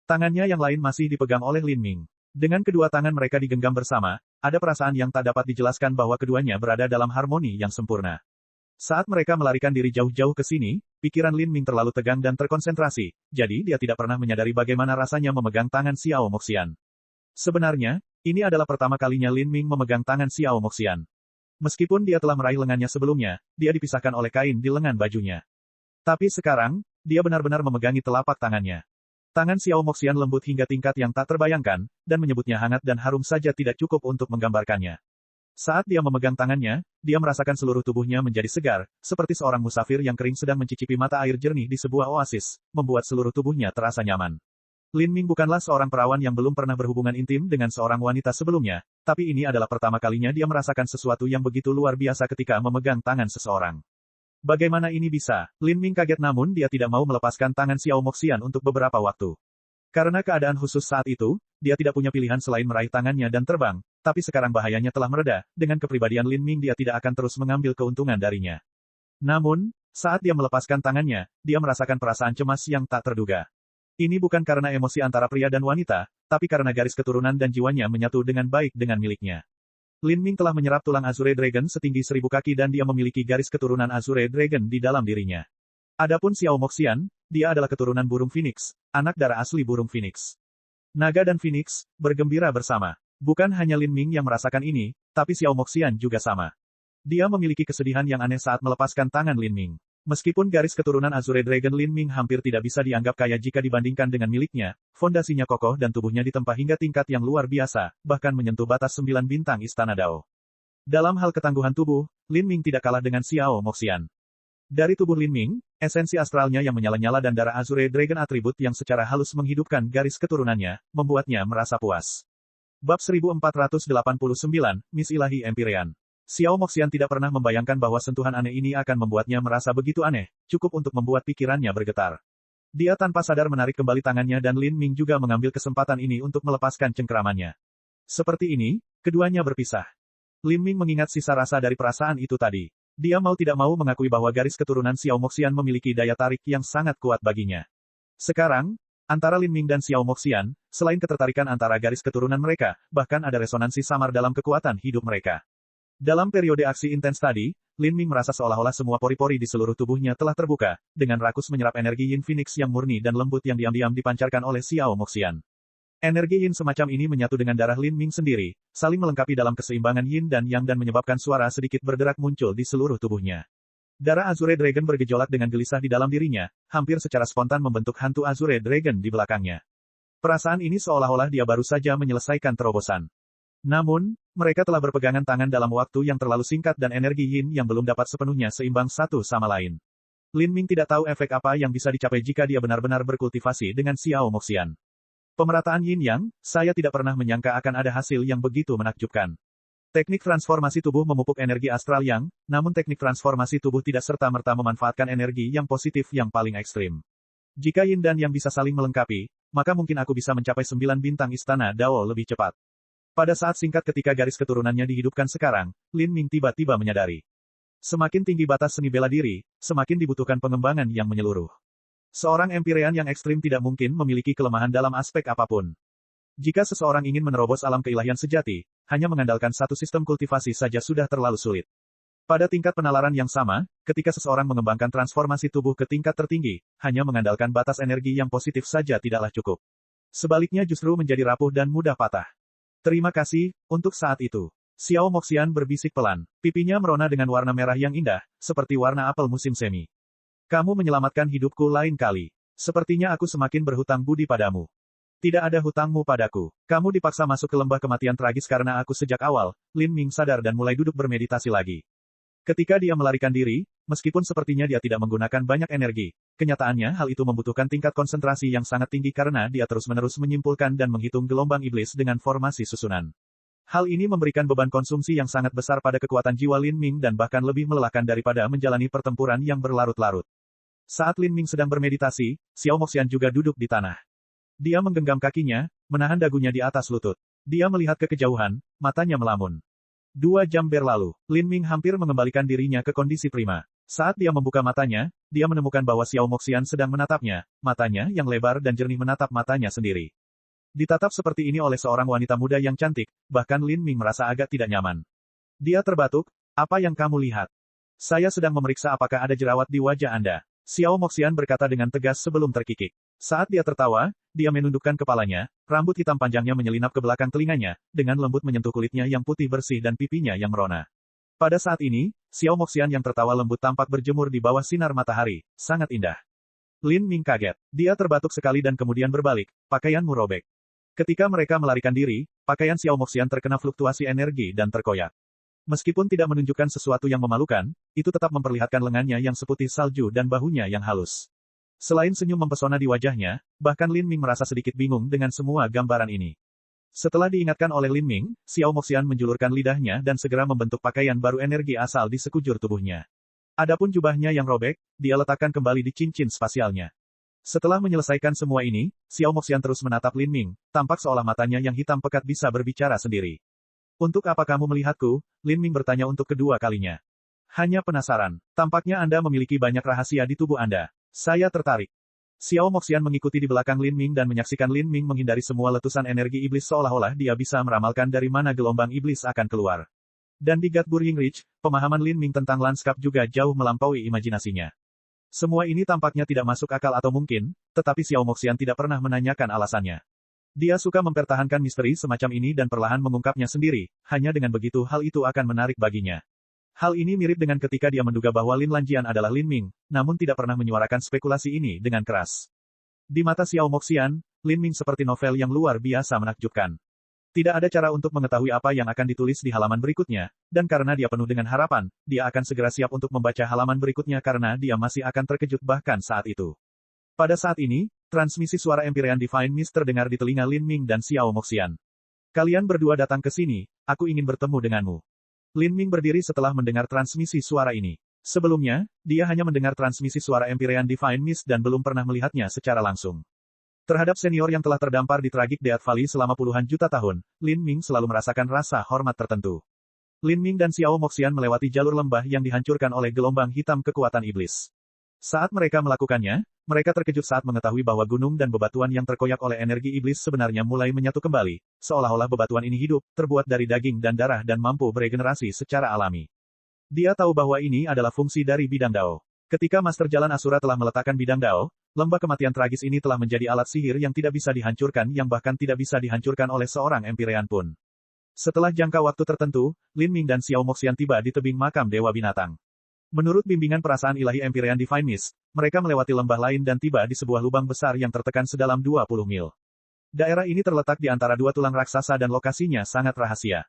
Tangannya yang lain masih dipegang oleh Lin Ming. Dengan kedua tangan mereka digenggam bersama, ada perasaan yang tak dapat dijelaskan bahwa keduanya berada dalam harmoni yang sempurna. Saat mereka melarikan diri jauh-jauh ke sini, pikiran Lin Ming terlalu tegang dan terkonsentrasi, jadi dia tidak pernah menyadari bagaimana rasanya memegang tangan Xiao Moxian. Sebenarnya, ini adalah pertama kalinya Lin Ming memegang tangan Xiao Moxian. Meskipun dia telah meraih lengannya sebelumnya, dia dipisahkan oleh kain di lengan bajunya. Tapi sekarang, dia benar-benar memegangi telapak tangannya. Tangan Xiao Moxian lembut hingga tingkat yang tak terbayangkan, dan menyebutnya hangat dan harum saja tidak cukup untuk menggambarkannya. Saat dia memegang tangannya, dia merasakan seluruh tubuhnya menjadi segar, seperti seorang musafir yang kering sedang mencicipi mata air jernih di sebuah oasis, membuat seluruh tubuhnya terasa nyaman. Lin Ming bukanlah seorang perawan yang belum pernah berhubungan intim dengan seorang wanita sebelumnya, tapi ini adalah pertama kalinya dia merasakan sesuatu yang begitu luar biasa ketika memegang tangan seseorang. Bagaimana ini bisa? Lin Ming kaget namun dia tidak mau melepaskan tangan Xiao Moxian untuk beberapa waktu. Karena keadaan khusus saat itu, dia tidak punya pilihan selain meraih tangannya dan terbang, tapi sekarang bahayanya telah mereda, dengan kepribadian Lin Ming dia tidak akan terus mengambil keuntungan darinya. Namun, saat dia melepaskan tangannya, dia merasakan perasaan cemas yang tak terduga. Ini bukan karena emosi antara pria dan wanita, tapi karena garis keturunan dan jiwanya menyatu dengan baik dengan miliknya. Lin Ming telah menyerap tulang Azure Dragon setinggi 1000 kaki dan dia memiliki garis keturunan Azure Dragon di dalam dirinya. Adapun Xiao Moxian, dia adalah keturunan burung Phoenix, anak darah asli burung Phoenix. Naga dan Phoenix bergembira bersama. Bukan hanya Lin Ming yang merasakan ini, tapi Xiao Moxian juga sama. Dia memiliki kesedihan yang aneh saat melepaskan tangan Lin Ming. Meskipun garis keturunan Azure Dragon Lin Ming hampir tidak bisa dianggap kaya jika dibandingkan dengan miliknya, fondasinya kokoh dan tubuhnya ditempa hingga tingkat yang luar biasa, bahkan menyentuh batas 9 bintang Istana Dao. Dalam hal ketangguhan tubuh, Lin Ming tidak kalah dengan Xiao Moxian. Dari tubuh Lin Ming, esensi astralnya yang menyala-nyala dan darah Azure Dragon atribut yang secara halus menghidupkan garis keturunannya, membuatnya merasa puas. Bab 1489, Miss Ilahi Empyrean. Xiao Moxian tidak pernah membayangkan bahwa sentuhan aneh ini akan membuatnya merasa begitu aneh, cukup untuk membuat pikirannya bergetar. Dia tanpa sadar menarik kembali tangannya dan Lin Ming juga mengambil kesempatan ini untuk melepaskan cengkeramannya. Seperti ini, keduanya berpisah. Lin Ming mengingat sisa rasa dari perasaan itu tadi. Dia mau tidak mau mengakui bahwa garis keturunan Xiao Moxian memiliki daya tarik yang sangat kuat baginya. Sekarang, antara Lin Ming dan Xiao Moxian, selain ketertarikan antara garis keturunan mereka, bahkan ada resonansi samar dalam kekuatan hidup mereka. Dalam periode aksi intens tadi, Lin Ming merasa seolah-olah semua pori-pori di seluruh tubuhnya telah terbuka, dengan rakus menyerap energi Yin Phoenix yang murni dan lembut yang diam-diam dipancarkan oleh Xiao Moxian. Energi Yin semacam ini menyatu dengan darah Lin Ming sendiri, saling melengkapi dalam keseimbangan Yin dan Yang dan menyebabkan suara sedikit berderak muncul di seluruh tubuhnya. Darah Azure Dragon bergejolak dengan gelisah di dalam dirinya, hampir secara spontan membentuk hantu Azure Dragon di belakangnya. Perasaan ini seolah-olah dia baru saja menyelesaikan terobosan. Namun, mereka telah berpegangan tangan dalam waktu yang terlalu singkat dan energi Yin yang belum dapat sepenuhnya seimbang satu sama lain. Lin Ming tidak tahu efek apa yang bisa dicapai jika dia benar-benar berkultivasi dengan Xiao Moxian. Pemerataan Yin Yang, saya tidak pernah menyangka akan ada hasil yang begitu menakjubkan. Teknik transformasi tubuh memupuk energi astral Yang, namun teknik transformasi tubuh tidak serta-merta memanfaatkan energi yang positif yang paling ekstrim. Jika Yin dan Yang bisa saling melengkapi, maka mungkin aku bisa mencapai 9 bintang Istana Dao lebih cepat. Pada saat singkat ketika garis keturunannya dihidupkan sekarang, Lin Ming tiba-tiba menyadari. Semakin tinggi batas seni bela diri, semakin dibutuhkan pengembangan yang menyeluruh. Seorang Empyrean yang ekstrim tidak mungkin memiliki kelemahan dalam aspek apapun. Jika seseorang ingin menerobos alam keilahian sejati, hanya mengandalkan satu sistem kultivasi saja sudah terlalu sulit. Pada tingkat penalaran yang sama, ketika seseorang mengembangkan transformasi tubuh ke tingkat tertinggi, hanya mengandalkan batas energi yang positif saja tidaklah cukup. Sebaliknya justru menjadi rapuh dan mudah patah. Terima kasih, untuk saat itu. Xiao Moxian berbisik pelan. Pipinya merona dengan warna merah yang indah, seperti warna apel musim semi. Kamu menyelamatkan hidupku lain kali. Sepertinya aku semakin berhutang budi padamu. Tidak ada hutangmu padaku. Kamu dipaksa masuk ke lembah kematian tragis karena aku sejak awal. Lin Ming sadar dan mulai duduk bermeditasi lagi. Ketika dia melarikan diri, meskipun sepertinya dia tidak menggunakan banyak energi, kenyataannya hal itu membutuhkan tingkat konsentrasi yang sangat tinggi karena dia terus-menerus menyimpulkan dan menghitung gelombang iblis dengan formasi susunan. Hal ini memberikan beban konsumsi yang sangat besar pada kekuatan jiwa Lin Ming dan bahkan lebih melelahkan daripada menjalani pertempuran yang berlarut-larut. Saat Lin Ming sedang bermeditasi, Xiao Moxian juga duduk di tanah. Dia menggenggam kakinya, menahan dagunya di atas lutut. Dia melihat ke kejauhan, matanya melamun. 2 jam berlalu, Lin Ming hampir mengembalikan dirinya ke kondisi prima. Saat dia membuka matanya, dia menemukan bahwa Xiao Moxian sedang menatapnya, matanya yang lebar dan jernih menatap matanya sendiri. Ditatap seperti ini oleh seorang wanita muda yang cantik, bahkan Lin Ming merasa agak tidak nyaman. Dia terbatuk, apa yang kamu lihat? Saya sedang memeriksa apakah ada jerawat di wajah Anda. Xiao Moxian berkata dengan tegas sebelum terkikik. Saat dia tertawa, dia menundukkan kepalanya, rambut hitam panjangnya menyelinap ke belakang telinganya, dengan lembut menyentuh kulitnya yang putih bersih dan pipinya yang merona. Pada saat ini, Xiao Moxian yang tertawa lembut tampak berjemur di bawah sinar matahari, sangat indah. Lin Ming kaget. Dia terbatuk sekali dan kemudian berbalik, pakaianmu robek. Ketika mereka melarikan diri, pakaian Xiao Moxian terkena fluktuasi energi dan terkoyak. Meskipun tidak menunjukkan sesuatu yang memalukan, itu tetap memperlihatkan lengannya yang seputih salju dan bahunya yang halus. Selain senyum mempesona di wajahnya, bahkan Lin Ming merasa sedikit bingung dengan semua gambaran ini. Setelah diingatkan oleh Lin Ming, Xiao Moxian menjulurkan lidahnya dan segera membentuk pakaian baru energi asal di sekujur tubuhnya. Adapun jubahnya yang robek, dia letakkan kembali di cincin spasialnya. Setelah menyelesaikan semua ini, Xiao Moxian terus menatap Lin Ming, tampak seolah matanya yang hitam pekat bisa berbicara sendiri. Untuk apa kamu melihatku? Lin Ming bertanya untuk kedua kalinya. Hanya penasaran. Tampaknya Anda memiliki banyak rahasia di tubuh Anda. Saya tertarik. Xiao Moxian mengikuti di belakang Lin Ming dan menyaksikan Lin Ming menghindari semua letusan energi iblis seolah-olah dia bisa meramalkan dari mana gelombang iblis akan keluar. Dan di Gatburying Ridge, pemahaman Lin Ming tentang lanskap juga jauh melampaui imajinasinya. Semua ini tampaknya tidak masuk akal atau mungkin, tetapi Xiao Moxian tidak pernah menanyakan alasannya. Dia suka mempertahankan misteri semacam ini dan perlahan mengungkapnya sendiri, hanya dengan begitu hal itu akan menarik baginya. Hal ini mirip dengan ketika dia menduga bahwa Lin Lanjian adalah Lin Ming, namun tidak pernah menyuarakan spekulasi ini dengan keras. Di mata Xiao Moxian, Lin Ming seperti novel yang luar biasa menakjubkan. Tidak ada cara untuk mengetahui apa yang akan ditulis di halaman berikutnya, dan karena dia penuh dengan harapan, dia akan segera siap untuk membaca halaman berikutnya karena dia masih akan terkejut bahkan saat itu. Pada saat ini, transmisi suara Empyrean Divine Mist terdengar di telinga Lin Ming dan Xiao Moxian. Kalian berdua datang ke sini, aku ingin bertemu denganmu. Lin Ming berdiri setelah mendengar transmisi suara ini. Sebelumnya, dia hanya mendengar transmisi suara Empyrean Divine Mist dan belum pernah melihatnya secara langsung. Terhadap senior yang telah terdampar di Tragic Death Valley selama puluhan juta tahun, Lin Ming selalu merasakan rasa hormat tertentu. Lin Ming dan Xiao Moxian melewati jalur lembah yang dihancurkan oleh gelombang hitam kekuatan iblis. Saat mereka melakukannya, mereka terkejut saat mengetahui bahwa gunung dan bebatuan yang terkoyak oleh energi iblis sebenarnya mulai menyatu kembali, seolah-olah bebatuan ini hidup, terbuat dari daging dan darah dan mampu beregenerasi secara alami. Dia tahu bahwa ini adalah fungsi dari bidang Dao. Ketika Master Jalan Asura telah meletakkan bidang Dao, lembah kematian tragis ini telah menjadi alat sihir yang tidak bisa dihancurkan yang bahkan tidak bisa dihancurkan oleh seorang Empyrean pun. Setelah jangka waktu tertentu, Lin Ming dan Xiao Moxian tiba di tebing makam Dewa Binatang. Menurut bimbingan perasaan ilahi Empyrean Divine Mist, mereka melewati lembah lain dan tiba di sebuah lubang besar yang tertekan sedalam 20 mil. Daerah ini terletak di antara dua tulang raksasa dan lokasinya sangat rahasia.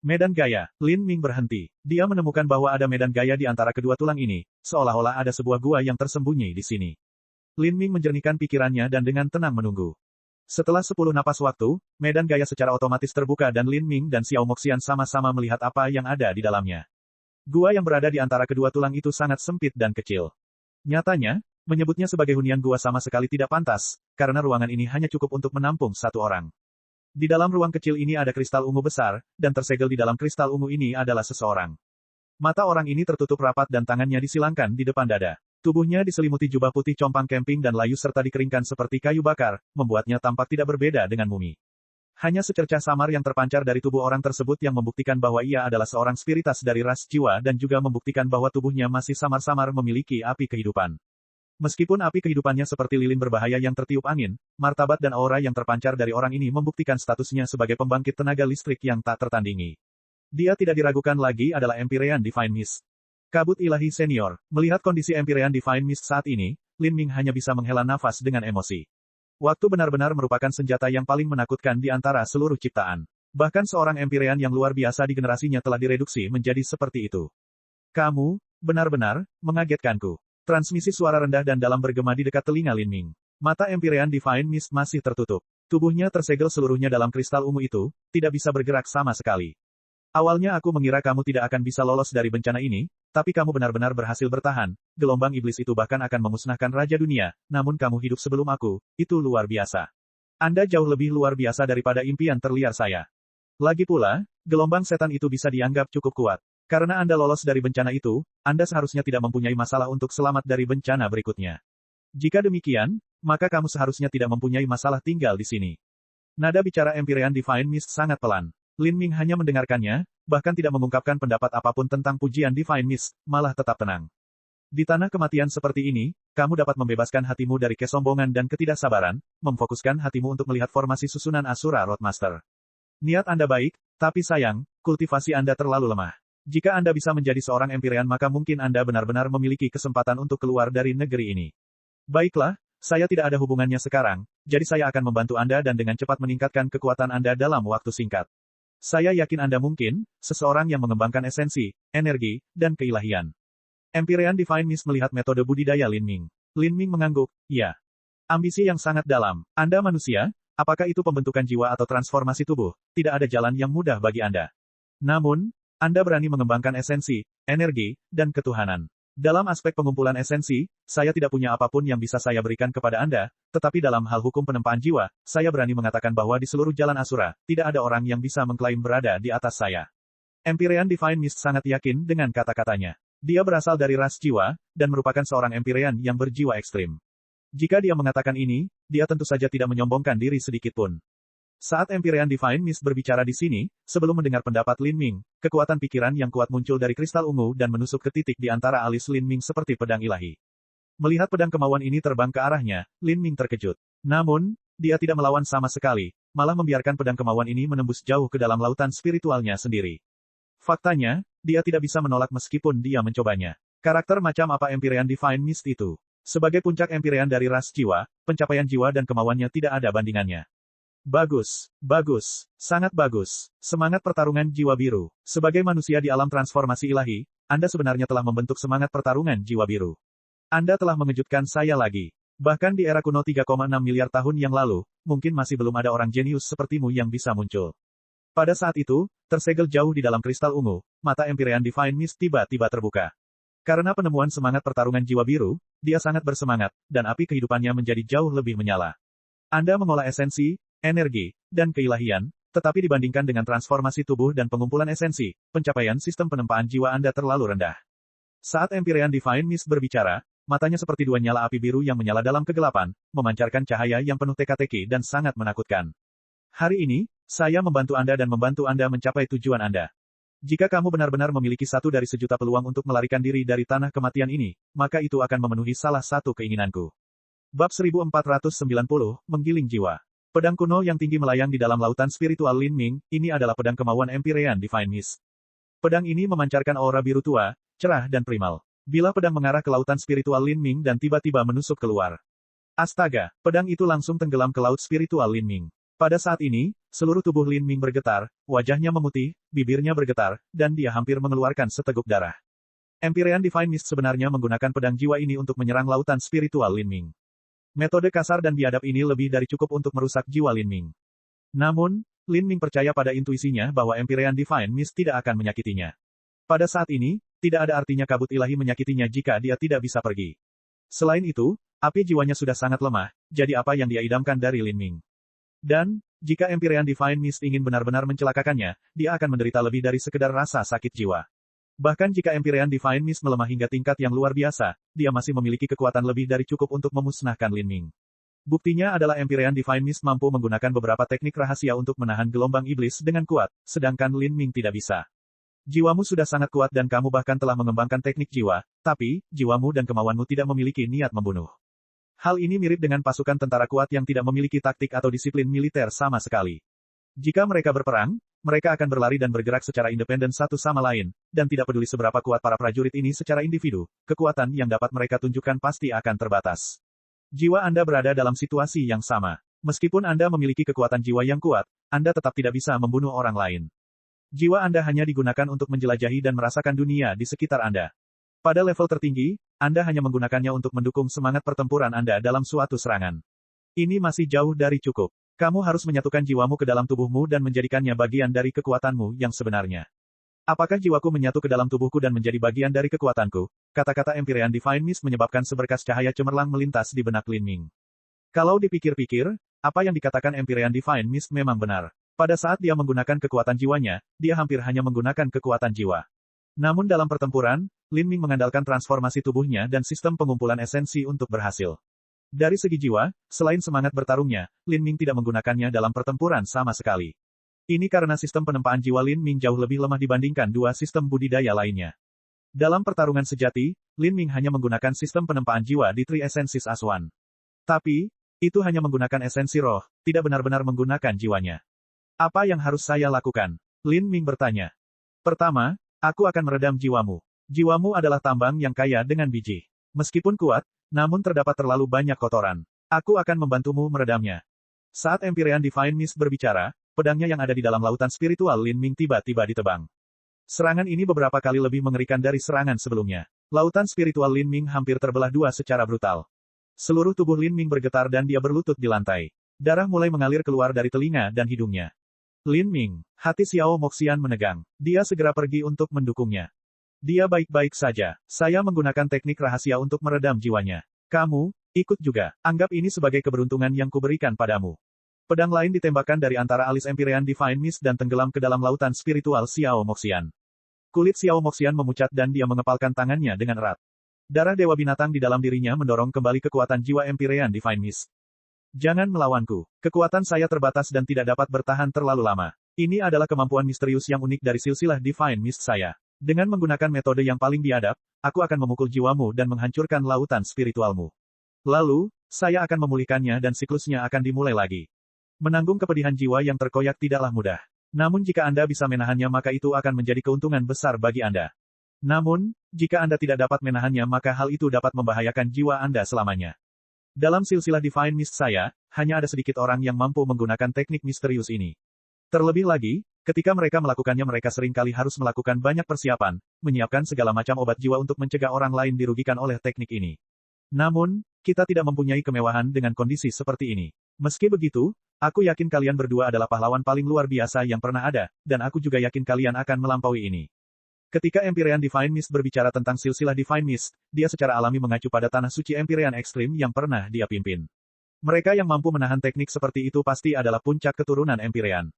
Medan Gaya. Lin Ming berhenti. Dia menemukan bahwa ada medan gaya di antara kedua tulang ini, seolah-olah ada sebuah gua yang tersembunyi di sini. Lin Ming menjernihkan pikirannya dan dengan tenang menunggu. Setelah 10 napas waktu, medan gaya secara otomatis terbuka dan Lin Ming dan Xiao Moxian sama-sama melihat apa yang ada di dalamnya. Gua yang berada di antara kedua tulang itu sangat sempit dan kecil. Nyatanya, menyebutnya sebagai hunian gua sama sekali tidak pantas, karena ruangan ini hanya cukup untuk menampung satu orang. Di dalam ruang kecil ini ada kristal ungu besar, dan tersegel di dalam kristal ungu ini adalah seseorang. Mata orang ini tertutup rapat dan tangannya disilangkan di depan dada. Tubuhnya diselimuti jubah putih compang camping dan layu serta dikeringkan seperti kayu bakar, membuatnya tampak tidak berbeda dengan mumi. Hanya secercah samar yang terpancar dari tubuh orang tersebut yang membuktikan bahwa ia adalah seorang spiritas dari ras jiwa dan juga membuktikan bahwa tubuhnya masih samar-samar memiliki api kehidupan. Meskipun api kehidupannya seperti lilin berbahaya yang tertiup angin, martabat dan aura yang terpancar dari orang ini membuktikan statusnya sebagai pembangkit tenaga listrik yang tak tertandingi. Dia tidak diragukan lagi adalah Empyrean Divine Mist. Kabut ilahi senior. Melihat kondisi Empyrean Divine Mist saat ini, Lin Ming hanya bisa menghela nafas dengan emosi. Waktu benar-benar merupakan senjata yang paling menakutkan di antara seluruh ciptaan. Bahkan seorang Empyrean yang luar biasa di generasinya telah direduksi menjadi seperti itu. Kamu, benar-benar, mengagetkanku. Transmisi suara rendah dan dalam bergema di dekat telinga Lin Ming. Mata Empyrean Divine Mist masih tertutup. Tubuhnya tersegel seluruhnya dalam kristal ungu itu, tidak bisa bergerak sama sekali. Awalnya aku mengira kamu tidak akan bisa lolos dari bencana ini, tapi kamu benar-benar berhasil bertahan. Gelombang iblis itu bahkan akan memusnahkan Raja Dunia, namun kamu hidup sebelum aku, itu luar biasa. Anda jauh lebih luar biasa daripada impian terliar saya. Lagi pula, gelombang setan itu bisa dianggap cukup kuat. Karena Anda lolos dari bencana itu, Anda seharusnya tidak mempunyai masalah untuk selamat dari bencana berikutnya. Jika demikian, maka kamu seharusnya tidak mempunyai masalah tinggal di sini. Nada bicara Empyrean Divine Mist sangat pelan. Lin Ming hanya mendengarkannya, bahkan tidak mengungkapkan pendapat apapun tentang pujian Divine Mist, malah tetap tenang. Di tanah kematian seperti ini, kamu dapat membebaskan hatimu dari kesombongan dan ketidaksabaran, memfokuskan hatimu untuk melihat formasi susunan Asura Roadmaster. Niat Anda baik, tapi sayang, kultivasi Anda terlalu lemah. Jika Anda bisa menjadi seorang Empyrean maka mungkin Anda benar-benar memiliki kesempatan untuk keluar dari negeri ini. Baiklah, saya tidak ada hubungannya sekarang, jadi saya akan membantu Anda dan dengan cepat meningkatkan kekuatan Anda dalam waktu singkat. Saya yakin Anda mungkin, seseorang yang mengembangkan esensi, energi, dan keilahian. Empyrean Divine Mist melihat metode budidaya Lin Ming. Lin Ming mengangguk, ya. Ambisi yang sangat dalam. Anda manusia, apakah itu pembentukan jiwa atau transformasi tubuh, tidak ada jalan yang mudah bagi Anda. Namun, Anda berani mengembangkan esensi, energi, dan ketuhanan. Dalam aspek pengumpulan esensi, saya tidak punya apapun yang bisa saya berikan kepada Anda, tetapi dalam hal hukum penempaan jiwa, saya berani mengatakan bahwa di seluruh jalan Asura, tidak ada orang yang bisa mengklaim berada di atas saya. Empyrean Divine Mist sangat yakin dengan kata-katanya. Dia berasal dari ras jiwa, dan merupakan seorang Empyrean yang berjiwa ekstrim. Jika dia mengatakan ini, dia tentu saja tidak menyombongkan diri sedikit pun. Saat Empyrean Divine Mist berbicara di sini, sebelum mendengar pendapat Lin Ming, kekuatan pikiran yang kuat muncul dari kristal ungu dan menusuk ke titik di antara alis Lin Ming seperti pedang ilahi. Melihat pedang kemauan ini terbang ke arahnya, Lin Ming terkejut. Namun, dia tidak melawan sama sekali, malah membiarkan pedang kemauan ini menembus jauh ke dalam lautan spiritualnya sendiri. Faktanya, dia tidak bisa menolak meskipun dia mencobanya. Karakter macam apa Empyrean Divine Mist itu? Sebagai puncak Empyrean dari ras jiwa, pencapaian jiwa dan kemauannya tidak ada bandingannya. Bagus, bagus, sangat bagus. Semangat pertarungan jiwa biru. Sebagai manusia di alam transformasi ilahi, Anda sebenarnya telah membentuk semangat pertarungan jiwa biru. Anda telah mengejutkan saya lagi. Bahkan di era kuno 3,6 miliar tahun yang lalu, mungkin masih belum ada orang jenius sepertimu yang bisa muncul. Pada saat itu, tersegel jauh di dalam kristal ungu, mata Empyrean Divine Mist tiba-tiba terbuka. Karena penemuan semangat pertarungan jiwa biru, dia sangat bersemangat, dan api kehidupannya menjadi jauh lebih menyala. Anda mengolah esensi, energi, dan keilahian, tetapi dibandingkan dengan transformasi tubuh dan pengumpulan esensi, pencapaian sistem penempaan jiwa Anda terlalu rendah. Saat Empyrean Divine Mist berbicara, matanya seperti dua nyala api biru yang menyala dalam kegelapan, memancarkan cahaya yang penuh teka-teki dan sangat menakutkan. Hari ini, saya membantu Anda dan membantu Anda mencapai tujuan Anda. Jika kamu benar-benar memiliki satu dari sejuta peluang untuk melarikan diri dari tanah kematian ini, maka itu akan memenuhi salah satu keinginanku. Bab 1490, Menggiling Jiwa. Pedang kuno yang tinggi melayang di dalam lautan spiritual Lin Ming, ini adalah pedang kemauan Empyrean Divine Mist. Pedang ini memancarkan aura biru tua, cerah dan primal. Bila pedang mengarah ke lautan spiritual Lin Ming dan tiba-tiba menusuk keluar. Astaga, pedang itu langsung tenggelam ke laut spiritual Lin Ming. Pada saat ini, seluruh tubuh Lin Ming bergetar, wajahnya memutih, bibirnya bergetar, dan dia hampir mengeluarkan seteguk darah. Empyrean Divine Mist sebenarnya menggunakan pedang jiwa ini untuk menyerang lautan spiritual Lin Ming. Metode kasar dan biadab ini lebih dari cukup untuk merusak jiwa Lin Ming. Namun, Lin Ming percaya pada intuisinya bahwa Empyrean Divine Mist tidak akan menyakitinya. Pada saat ini, tidak ada artinya kabut ilahi menyakitinya jika dia tidak bisa pergi. Selain itu, api jiwanya sudah sangat lemah, jadi apa yang dia idamkan dari Lin Ming. Dan, jika Empyrean Divine Mist ingin benar-benar mencelakakannya, dia akan menderita lebih dari sekedar rasa sakit jiwa. Bahkan jika Empyrean Divine Mist melemah hingga tingkat yang luar biasa, dia masih memiliki kekuatan lebih dari cukup untuk memusnahkan Lin Ming. Buktinya adalah Empyrean Divine Mist mampu menggunakan beberapa teknik rahasia untuk menahan gelombang iblis dengan kuat, sedangkan Lin Ming tidak bisa. Jiwamu sudah sangat kuat dan kamu bahkan telah mengembangkan teknik jiwa, tapi, jiwamu dan kemauanmu tidak memiliki niat membunuh. Hal ini mirip dengan pasukan tentara kuat yang tidak memiliki taktik atau disiplin militer sama sekali. Jika mereka berperang, mereka akan berlari dan bergerak secara independen satu sama lain, dan tidak peduli seberapa kuat para prajurit ini secara individu, kekuatan yang dapat mereka tunjukkan pasti akan terbatas. Jiwa Anda berada dalam situasi yang sama. Meskipun Anda memiliki kekuatan jiwa yang kuat, Anda tetap tidak bisa membunuh orang lain. Jiwa Anda hanya digunakan untuk menjelajahi dan merasakan dunia di sekitar Anda. Pada level tertinggi, Anda hanya menggunakannya untuk mendukung semangat pertempuran Anda dalam suatu serangan. Ini masih jauh dari cukup. Kamu harus menyatukan jiwamu ke dalam tubuhmu dan menjadikannya bagian dari kekuatanmu yang sebenarnya. Apakah jiwaku menyatu ke dalam tubuhku dan menjadi bagian dari kekuatanku? Kata-kata Empyrean Divine Mist menyebabkan seberkas cahaya cemerlang melintas di benak Lin Ming. Kalau dipikir-pikir, apa yang dikatakan Empyrean Divine Mist memang benar. Pada saat dia menggunakan kekuatan jiwanya, dia hampir hanya menggunakan kekuatan jiwa. Namun dalam pertempuran, Lin Ming mengandalkan transformasi tubuhnya dan sistem pengumpulan esensi untuk berhasil. Dari segi jiwa, selain semangat bertarungnya, Lin Ming tidak menggunakannya dalam pertempuran sama sekali. Ini karena sistem penempaan jiwa Lin Ming jauh lebih lemah dibandingkan dua sistem budidaya lainnya. Dalam pertarungan sejati, Lin Ming hanya menggunakan sistem penempaan jiwa di Three Essences as One. Tapi, itu hanya menggunakan esensi roh, tidak benar-benar menggunakan jiwanya. Apa yang harus saya lakukan? Lin Ming bertanya. Pertama, aku akan meredam jiwamu. Jiwamu adalah tambang yang kaya dengan biji. Meskipun kuat, namun terdapat terlalu banyak kotoran. Aku akan membantumu meredamnya. Saat Empyrean Divine Mist berbicara, pedangnya yang ada di dalam lautan spiritual Lin Ming tiba-tiba ditebang. Serangan ini beberapa kali lebih mengerikan dari serangan sebelumnya. Lautan spiritual Lin Ming hampir terbelah dua secara brutal. Seluruh tubuh Lin Ming bergetar dan dia berlutut di lantai. Darah mulai mengalir keluar dari telinga dan hidungnya. Lin Ming, hati Xiao Moxian menegang. Dia segera pergi untuk mendukungnya. Dia baik-baik saja. Saya menggunakan teknik rahasia untuk meredam jiwanya. Kamu, ikut juga. Anggap ini sebagai keberuntungan yang kuberikan padamu. Pedang lain ditembakkan dari antara alis Empyrean Divine Mist dan tenggelam ke dalam lautan spiritual Xiao Moxian. Kulit Xiao Moxian memucat dan dia mengepalkan tangannya dengan erat. Darah dewa binatang di dalam dirinya mendorong kembali kekuatan jiwa Empyrean Divine Mist. Jangan melawanku. Kekuatan saya terbatas dan tidak dapat bertahan terlalu lama. Ini adalah kemampuan misterius yang unik dari silsilah Divine Mist saya. Dengan menggunakan metode yang paling biadab, aku akan memukul jiwamu dan menghancurkan lautan spiritualmu. Lalu, saya akan memulihkannya dan siklusnya akan dimulai lagi. Menanggung kepedihan jiwa yang terkoyak tidaklah mudah. Namun jika Anda bisa menahannya maka itu akan menjadi keuntungan besar bagi Anda. Namun, jika Anda tidak dapat menahannya maka hal itu dapat membahayakan jiwa Anda selamanya. Dalam silsilah Divine Mist saya, hanya ada sedikit orang yang mampu menggunakan teknik misterius ini. Terlebih lagi, ketika mereka melakukannya mereka seringkali harus melakukan banyak persiapan, menyiapkan segala macam obat jiwa untuk mencegah orang lain dirugikan oleh teknik ini. Namun, kita tidak mempunyai kemewahan dengan kondisi seperti ini. Meski begitu, aku yakin kalian berdua adalah pahlawan paling luar biasa yang pernah ada, dan aku juga yakin kalian akan melampaui ini. Ketika Empyrean Divine Mist berbicara tentang silsilah Divine Mist, dia secara alami mengacu pada tanah suci Empyrean Ekstrim yang pernah dia pimpin. Mereka yang mampu menahan teknik seperti itu pasti adalah puncak keturunan Empyrean.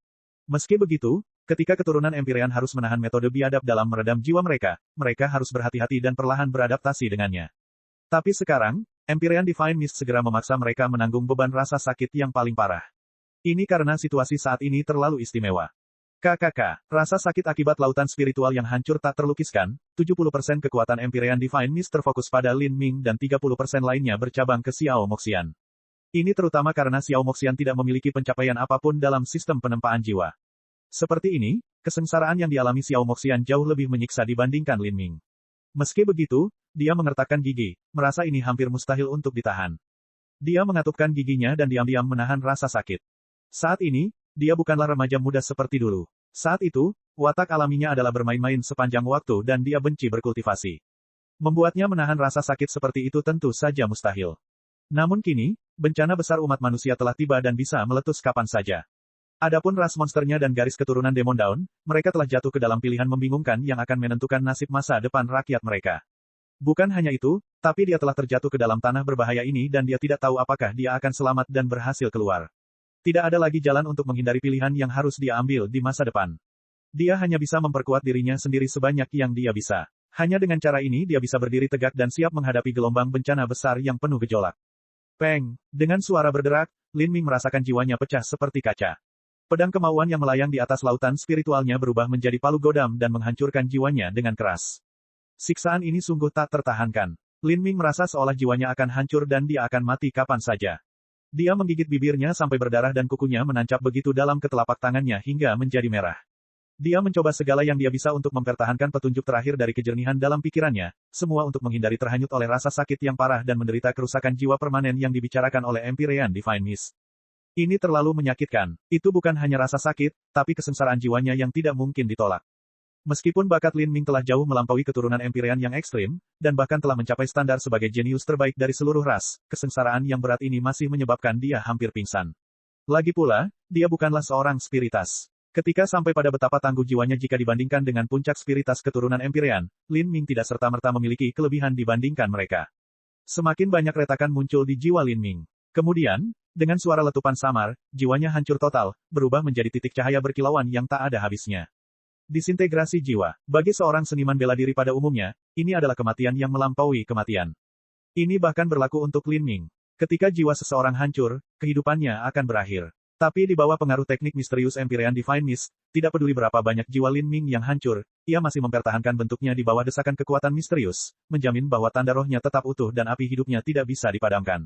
Meski begitu, ketika keturunan Empyrean harus menahan metode biadab dalam meredam jiwa mereka, mereka harus berhati-hati dan perlahan beradaptasi dengannya. Tapi sekarang, Empyrean Divine Mist segera memaksa mereka menanggung beban rasa sakit yang paling parah. Ini karena situasi saat ini terlalu istimewa. KKK, rasa sakit akibat lautan spiritual yang hancur tak terlukiskan, 70% kekuatan Empyrean Divine Mist terfokus pada Lin Ming dan 30% lainnya bercabang ke Xiao Moxian. Ini terutama karena Xiao Moxian tidak memiliki pencapaian apapun dalam sistem penempaan jiwa. Seperti ini, kesengsaraan yang dialami Xiao Moxian jauh lebih menyiksa dibandingkan Lin Ming. Meski begitu, dia mengertakkan gigi, merasa ini hampir mustahil untuk ditahan. Dia mengatupkan giginya dan diam-diam menahan rasa sakit. Saat ini, dia bukanlah remaja muda seperti dulu. Saat itu, watak alaminya adalah bermain-main sepanjang waktu dan dia benci berkultivasi. Membuatnya menahan rasa sakit seperti itu tentu saja mustahil. Namun kini, bencana besar umat manusia telah tiba dan bisa meletus kapan saja. Adapun ras monsternya dan garis keturunan Demon Dawn, mereka telah jatuh ke dalam pilihan membingungkan yang akan menentukan nasib masa depan rakyat mereka. Bukan hanya itu, tapi dia telah terjatuh ke dalam tanah berbahaya ini dan dia tidak tahu apakah dia akan selamat dan berhasil keluar. Tidak ada lagi jalan untuk menghindari pilihan yang harus dia ambil di masa depan. Dia hanya bisa memperkuat dirinya sendiri sebanyak yang dia bisa. Hanya dengan cara ini dia bisa berdiri tegak dan siap menghadapi gelombang bencana besar yang penuh gejolak. Peng! Dengan suara berderak, Lin Ming merasakan jiwanya pecah seperti kaca. Pedang kemauan yang melayang di atas lautan spiritualnya berubah menjadi palu godam dan menghancurkan jiwanya dengan keras. Siksaan ini sungguh tak tertahankan. Lin Ming merasa seolah jiwanya akan hancur dan dia akan mati kapan saja. Dia menggigit bibirnya sampai berdarah dan kukunya menancap begitu dalam ke telapak tangannya hingga menjadi merah. Dia mencoba segala yang dia bisa untuk mempertahankan petunjuk terakhir dari kejernihan dalam pikirannya, semua untuk menghindari terhanyut oleh rasa sakit yang parah dan menderita kerusakan jiwa permanen yang dibicarakan oleh Empyrean Divine Mist. Ini terlalu menyakitkan. Itu bukan hanya rasa sakit, tapi kesengsaraan jiwanya yang tidak mungkin ditolak. Meskipun bakat Lin Ming telah jauh melampaui keturunan Empyrean yang ekstrim, dan bahkan telah mencapai standar sebagai jenius terbaik dari seluruh ras, kesengsaraan yang berat ini masih menyebabkan dia hampir pingsan. Lagi pula, dia bukanlah seorang spiritas. Ketika sampai pada betapa tangguh jiwanya jika dibandingkan dengan puncak spiritas keturunan Empyrean, Lin Ming tidak serta-merta memiliki kelebihan dibandingkan mereka. Semakin banyak retakan muncul di jiwa Lin Ming. Kemudian, dengan suara letupan samar, jiwanya hancur total, berubah menjadi titik cahaya berkilauan yang tak ada habisnya. Disintegrasi jiwa. Bagi seorang seniman bela diri pada umumnya, ini adalah kematian yang melampaui kematian. Ini bahkan berlaku untuk Lin Ming. Ketika jiwa seseorang hancur, kehidupannya akan berakhir. Tapi di bawah pengaruh teknik misterius Empyrean Divine Mist, tidak peduli berapa banyak jiwa Lin Ming yang hancur, ia masih mempertahankan bentuknya di bawah desakan kekuatan misterius, menjamin bahwa tanda rohnya tetap utuh dan api hidupnya tidak bisa dipadamkan.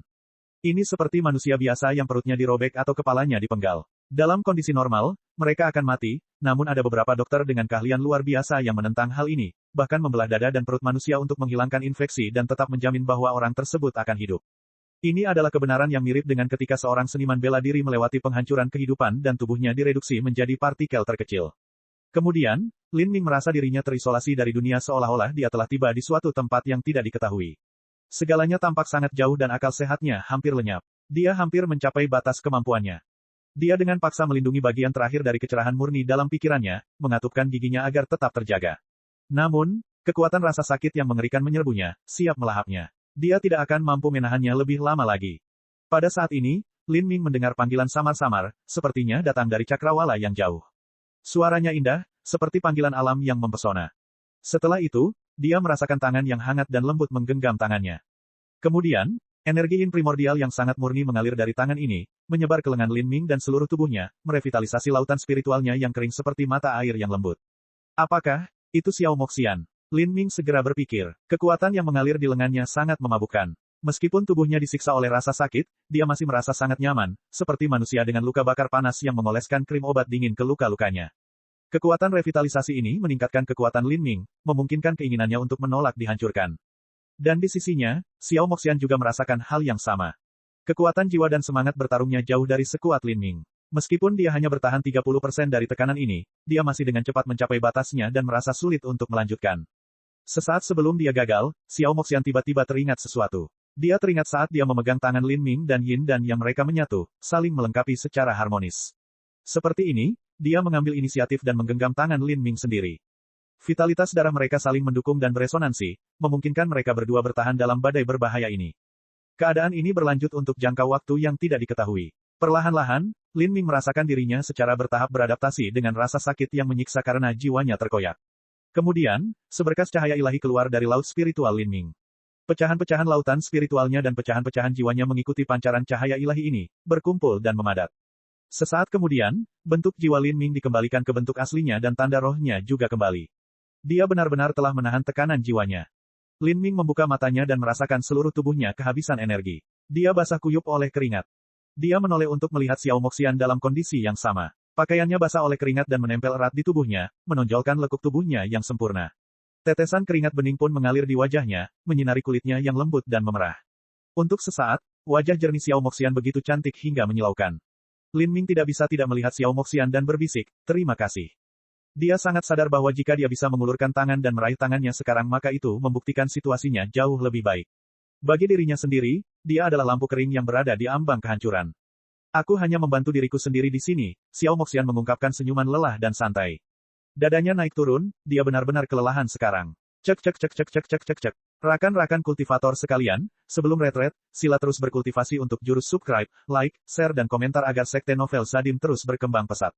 Ini seperti manusia biasa yang perutnya dirobek atau kepalanya dipenggal. Dalam kondisi normal, mereka akan mati, namun ada beberapa dokter dengan keahlian luar biasa yang menentang hal ini, bahkan membelah dada dan perut manusia untuk menghilangkan infeksi dan tetap menjamin bahwa orang tersebut akan hidup. Ini adalah kebenaran yang mirip dengan ketika seorang seniman bela diri melewati penghancuran kehidupan dan tubuhnya direduksi menjadi partikel terkecil. Kemudian, Lin Ming merasa dirinya terisolasi dari dunia seolah-olah dia telah tiba di suatu tempat yang tidak diketahui. Segalanya tampak sangat jauh dan akal sehatnya hampir lenyap. Dia hampir mencapai batas kemampuannya. Dia dengan paksa melindungi bagian terakhir dari kecerahan murni dalam pikirannya, mengatupkan giginya agar tetap terjaga. Namun, kekuatan rasa sakit yang mengerikan menyerbunya, siap melahapnya. Dia tidak akan mampu menahannya lebih lama lagi. Pada saat ini, Lin Ming mendengar panggilan samar-samar, sepertinya datang dari cakrawala yang jauh. Suaranya indah, seperti panggilan alam yang mempesona. Setelah itu, dia merasakan tangan yang hangat dan lembut menggenggam tangannya. Kemudian, energi yin primordial yang sangat murni mengalir dari tangan ini, menyebar ke lengan Lin Ming dan seluruh tubuhnya, merevitalisasi lautan spiritualnya yang kering seperti mata air yang lembut. Apakah itu Xiao Moxian? Lin Ming segera berpikir. Kekuatan yang mengalir di lengannya sangat memabukkan. Meskipun tubuhnya disiksa oleh rasa sakit, dia masih merasa sangat nyaman, seperti manusia dengan luka bakar panas yang mengoleskan krim obat dingin ke luka-lukanya. Kekuatan revitalisasi ini meningkatkan kekuatan Lin Ming, memungkinkan keinginannya untuk menolak dihancurkan. Dan di sisinya, Xiao Moxian juga merasakan hal yang sama. Kekuatan jiwa dan semangat bertarungnya jauh dari sekuat Lin Ming. Meskipun dia hanya bertahan 30% dari tekanan ini, dia masih dengan cepat mencapai batasnya dan merasa sulit untuk melanjutkan. Sesaat sebelum dia gagal, Xiao Moxian tiba-tiba teringat sesuatu. Dia teringat saat dia memegang tangan Lin Ming dan Yin dan yang mereka menyatu, saling melengkapi secara harmonis. Seperti ini, dia mengambil inisiatif dan menggenggam tangan Lin Ming sendiri. Vitalitas darah mereka saling mendukung dan beresonansi, memungkinkan mereka berdua bertahan dalam badai berbahaya ini. Keadaan ini berlanjut untuk jangka waktu yang tidak diketahui. Perlahan-lahan, Lin Ming merasakan dirinya secara bertahap beradaptasi dengan rasa sakit yang menyiksa karena jiwanya terkoyak. Kemudian, seberkas cahaya ilahi keluar dari laut spiritual Lin Ming. Pecahan-pecahan lautan spiritualnya dan pecahan-pecahan jiwanya mengikuti pancaran cahaya ilahi ini, berkumpul dan memadat. Sesaat kemudian, bentuk jiwa Lin Ming dikembalikan ke bentuk aslinya dan tanda rohnya juga kembali. Dia benar-benar telah menahan tekanan jiwanya. Lin Ming membuka matanya dan merasakan seluruh tubuhnya kehabisan energi. Dia basah kuyup oleh keringat. Dia menoleh untuk melihat Xiao Moxian dalam kondisi yang sama. Pakaiannya basah oleh keringat dan menempel erat di tubuhnya, menonjolkan lekuk tubuhnya yang sempurna. Tetesan keringat bening pun mengalir di wajahnya, menyinari kulitnya yang lembut dan memerah. Untuk sesaat, wajah jernih Xiao Moxian begitu cantik hingga menyilaukan. Lin Ming tidak bisa tidak melihat Xiao Moxian dan berbisik, terima kasih. Dia sangat sadar bahwa jika dia bisa mengulurkan tangan dan meraih tangannya sekarang maka itu membuktikan situasinya jauh lebih baik. Bagi dirinya sendiri, dia adalah lampu kering yang berada di ambang kehancuran. Aku hanya membantu diriku sendiri di sini, Xiao Moxian mengungkapkan senyuman lelah dan santai. Dadanya naik turun, dia benar-benar kelelahan sekarang. Cek cek cek cek cek cek cek cek. Rakan-rakan kultivator sekalian, sebelum retret, sila terus berkultivasi untuk jurus subscribe, like, share dan komentar agar sekte novel Sadim terus berkembang pesat.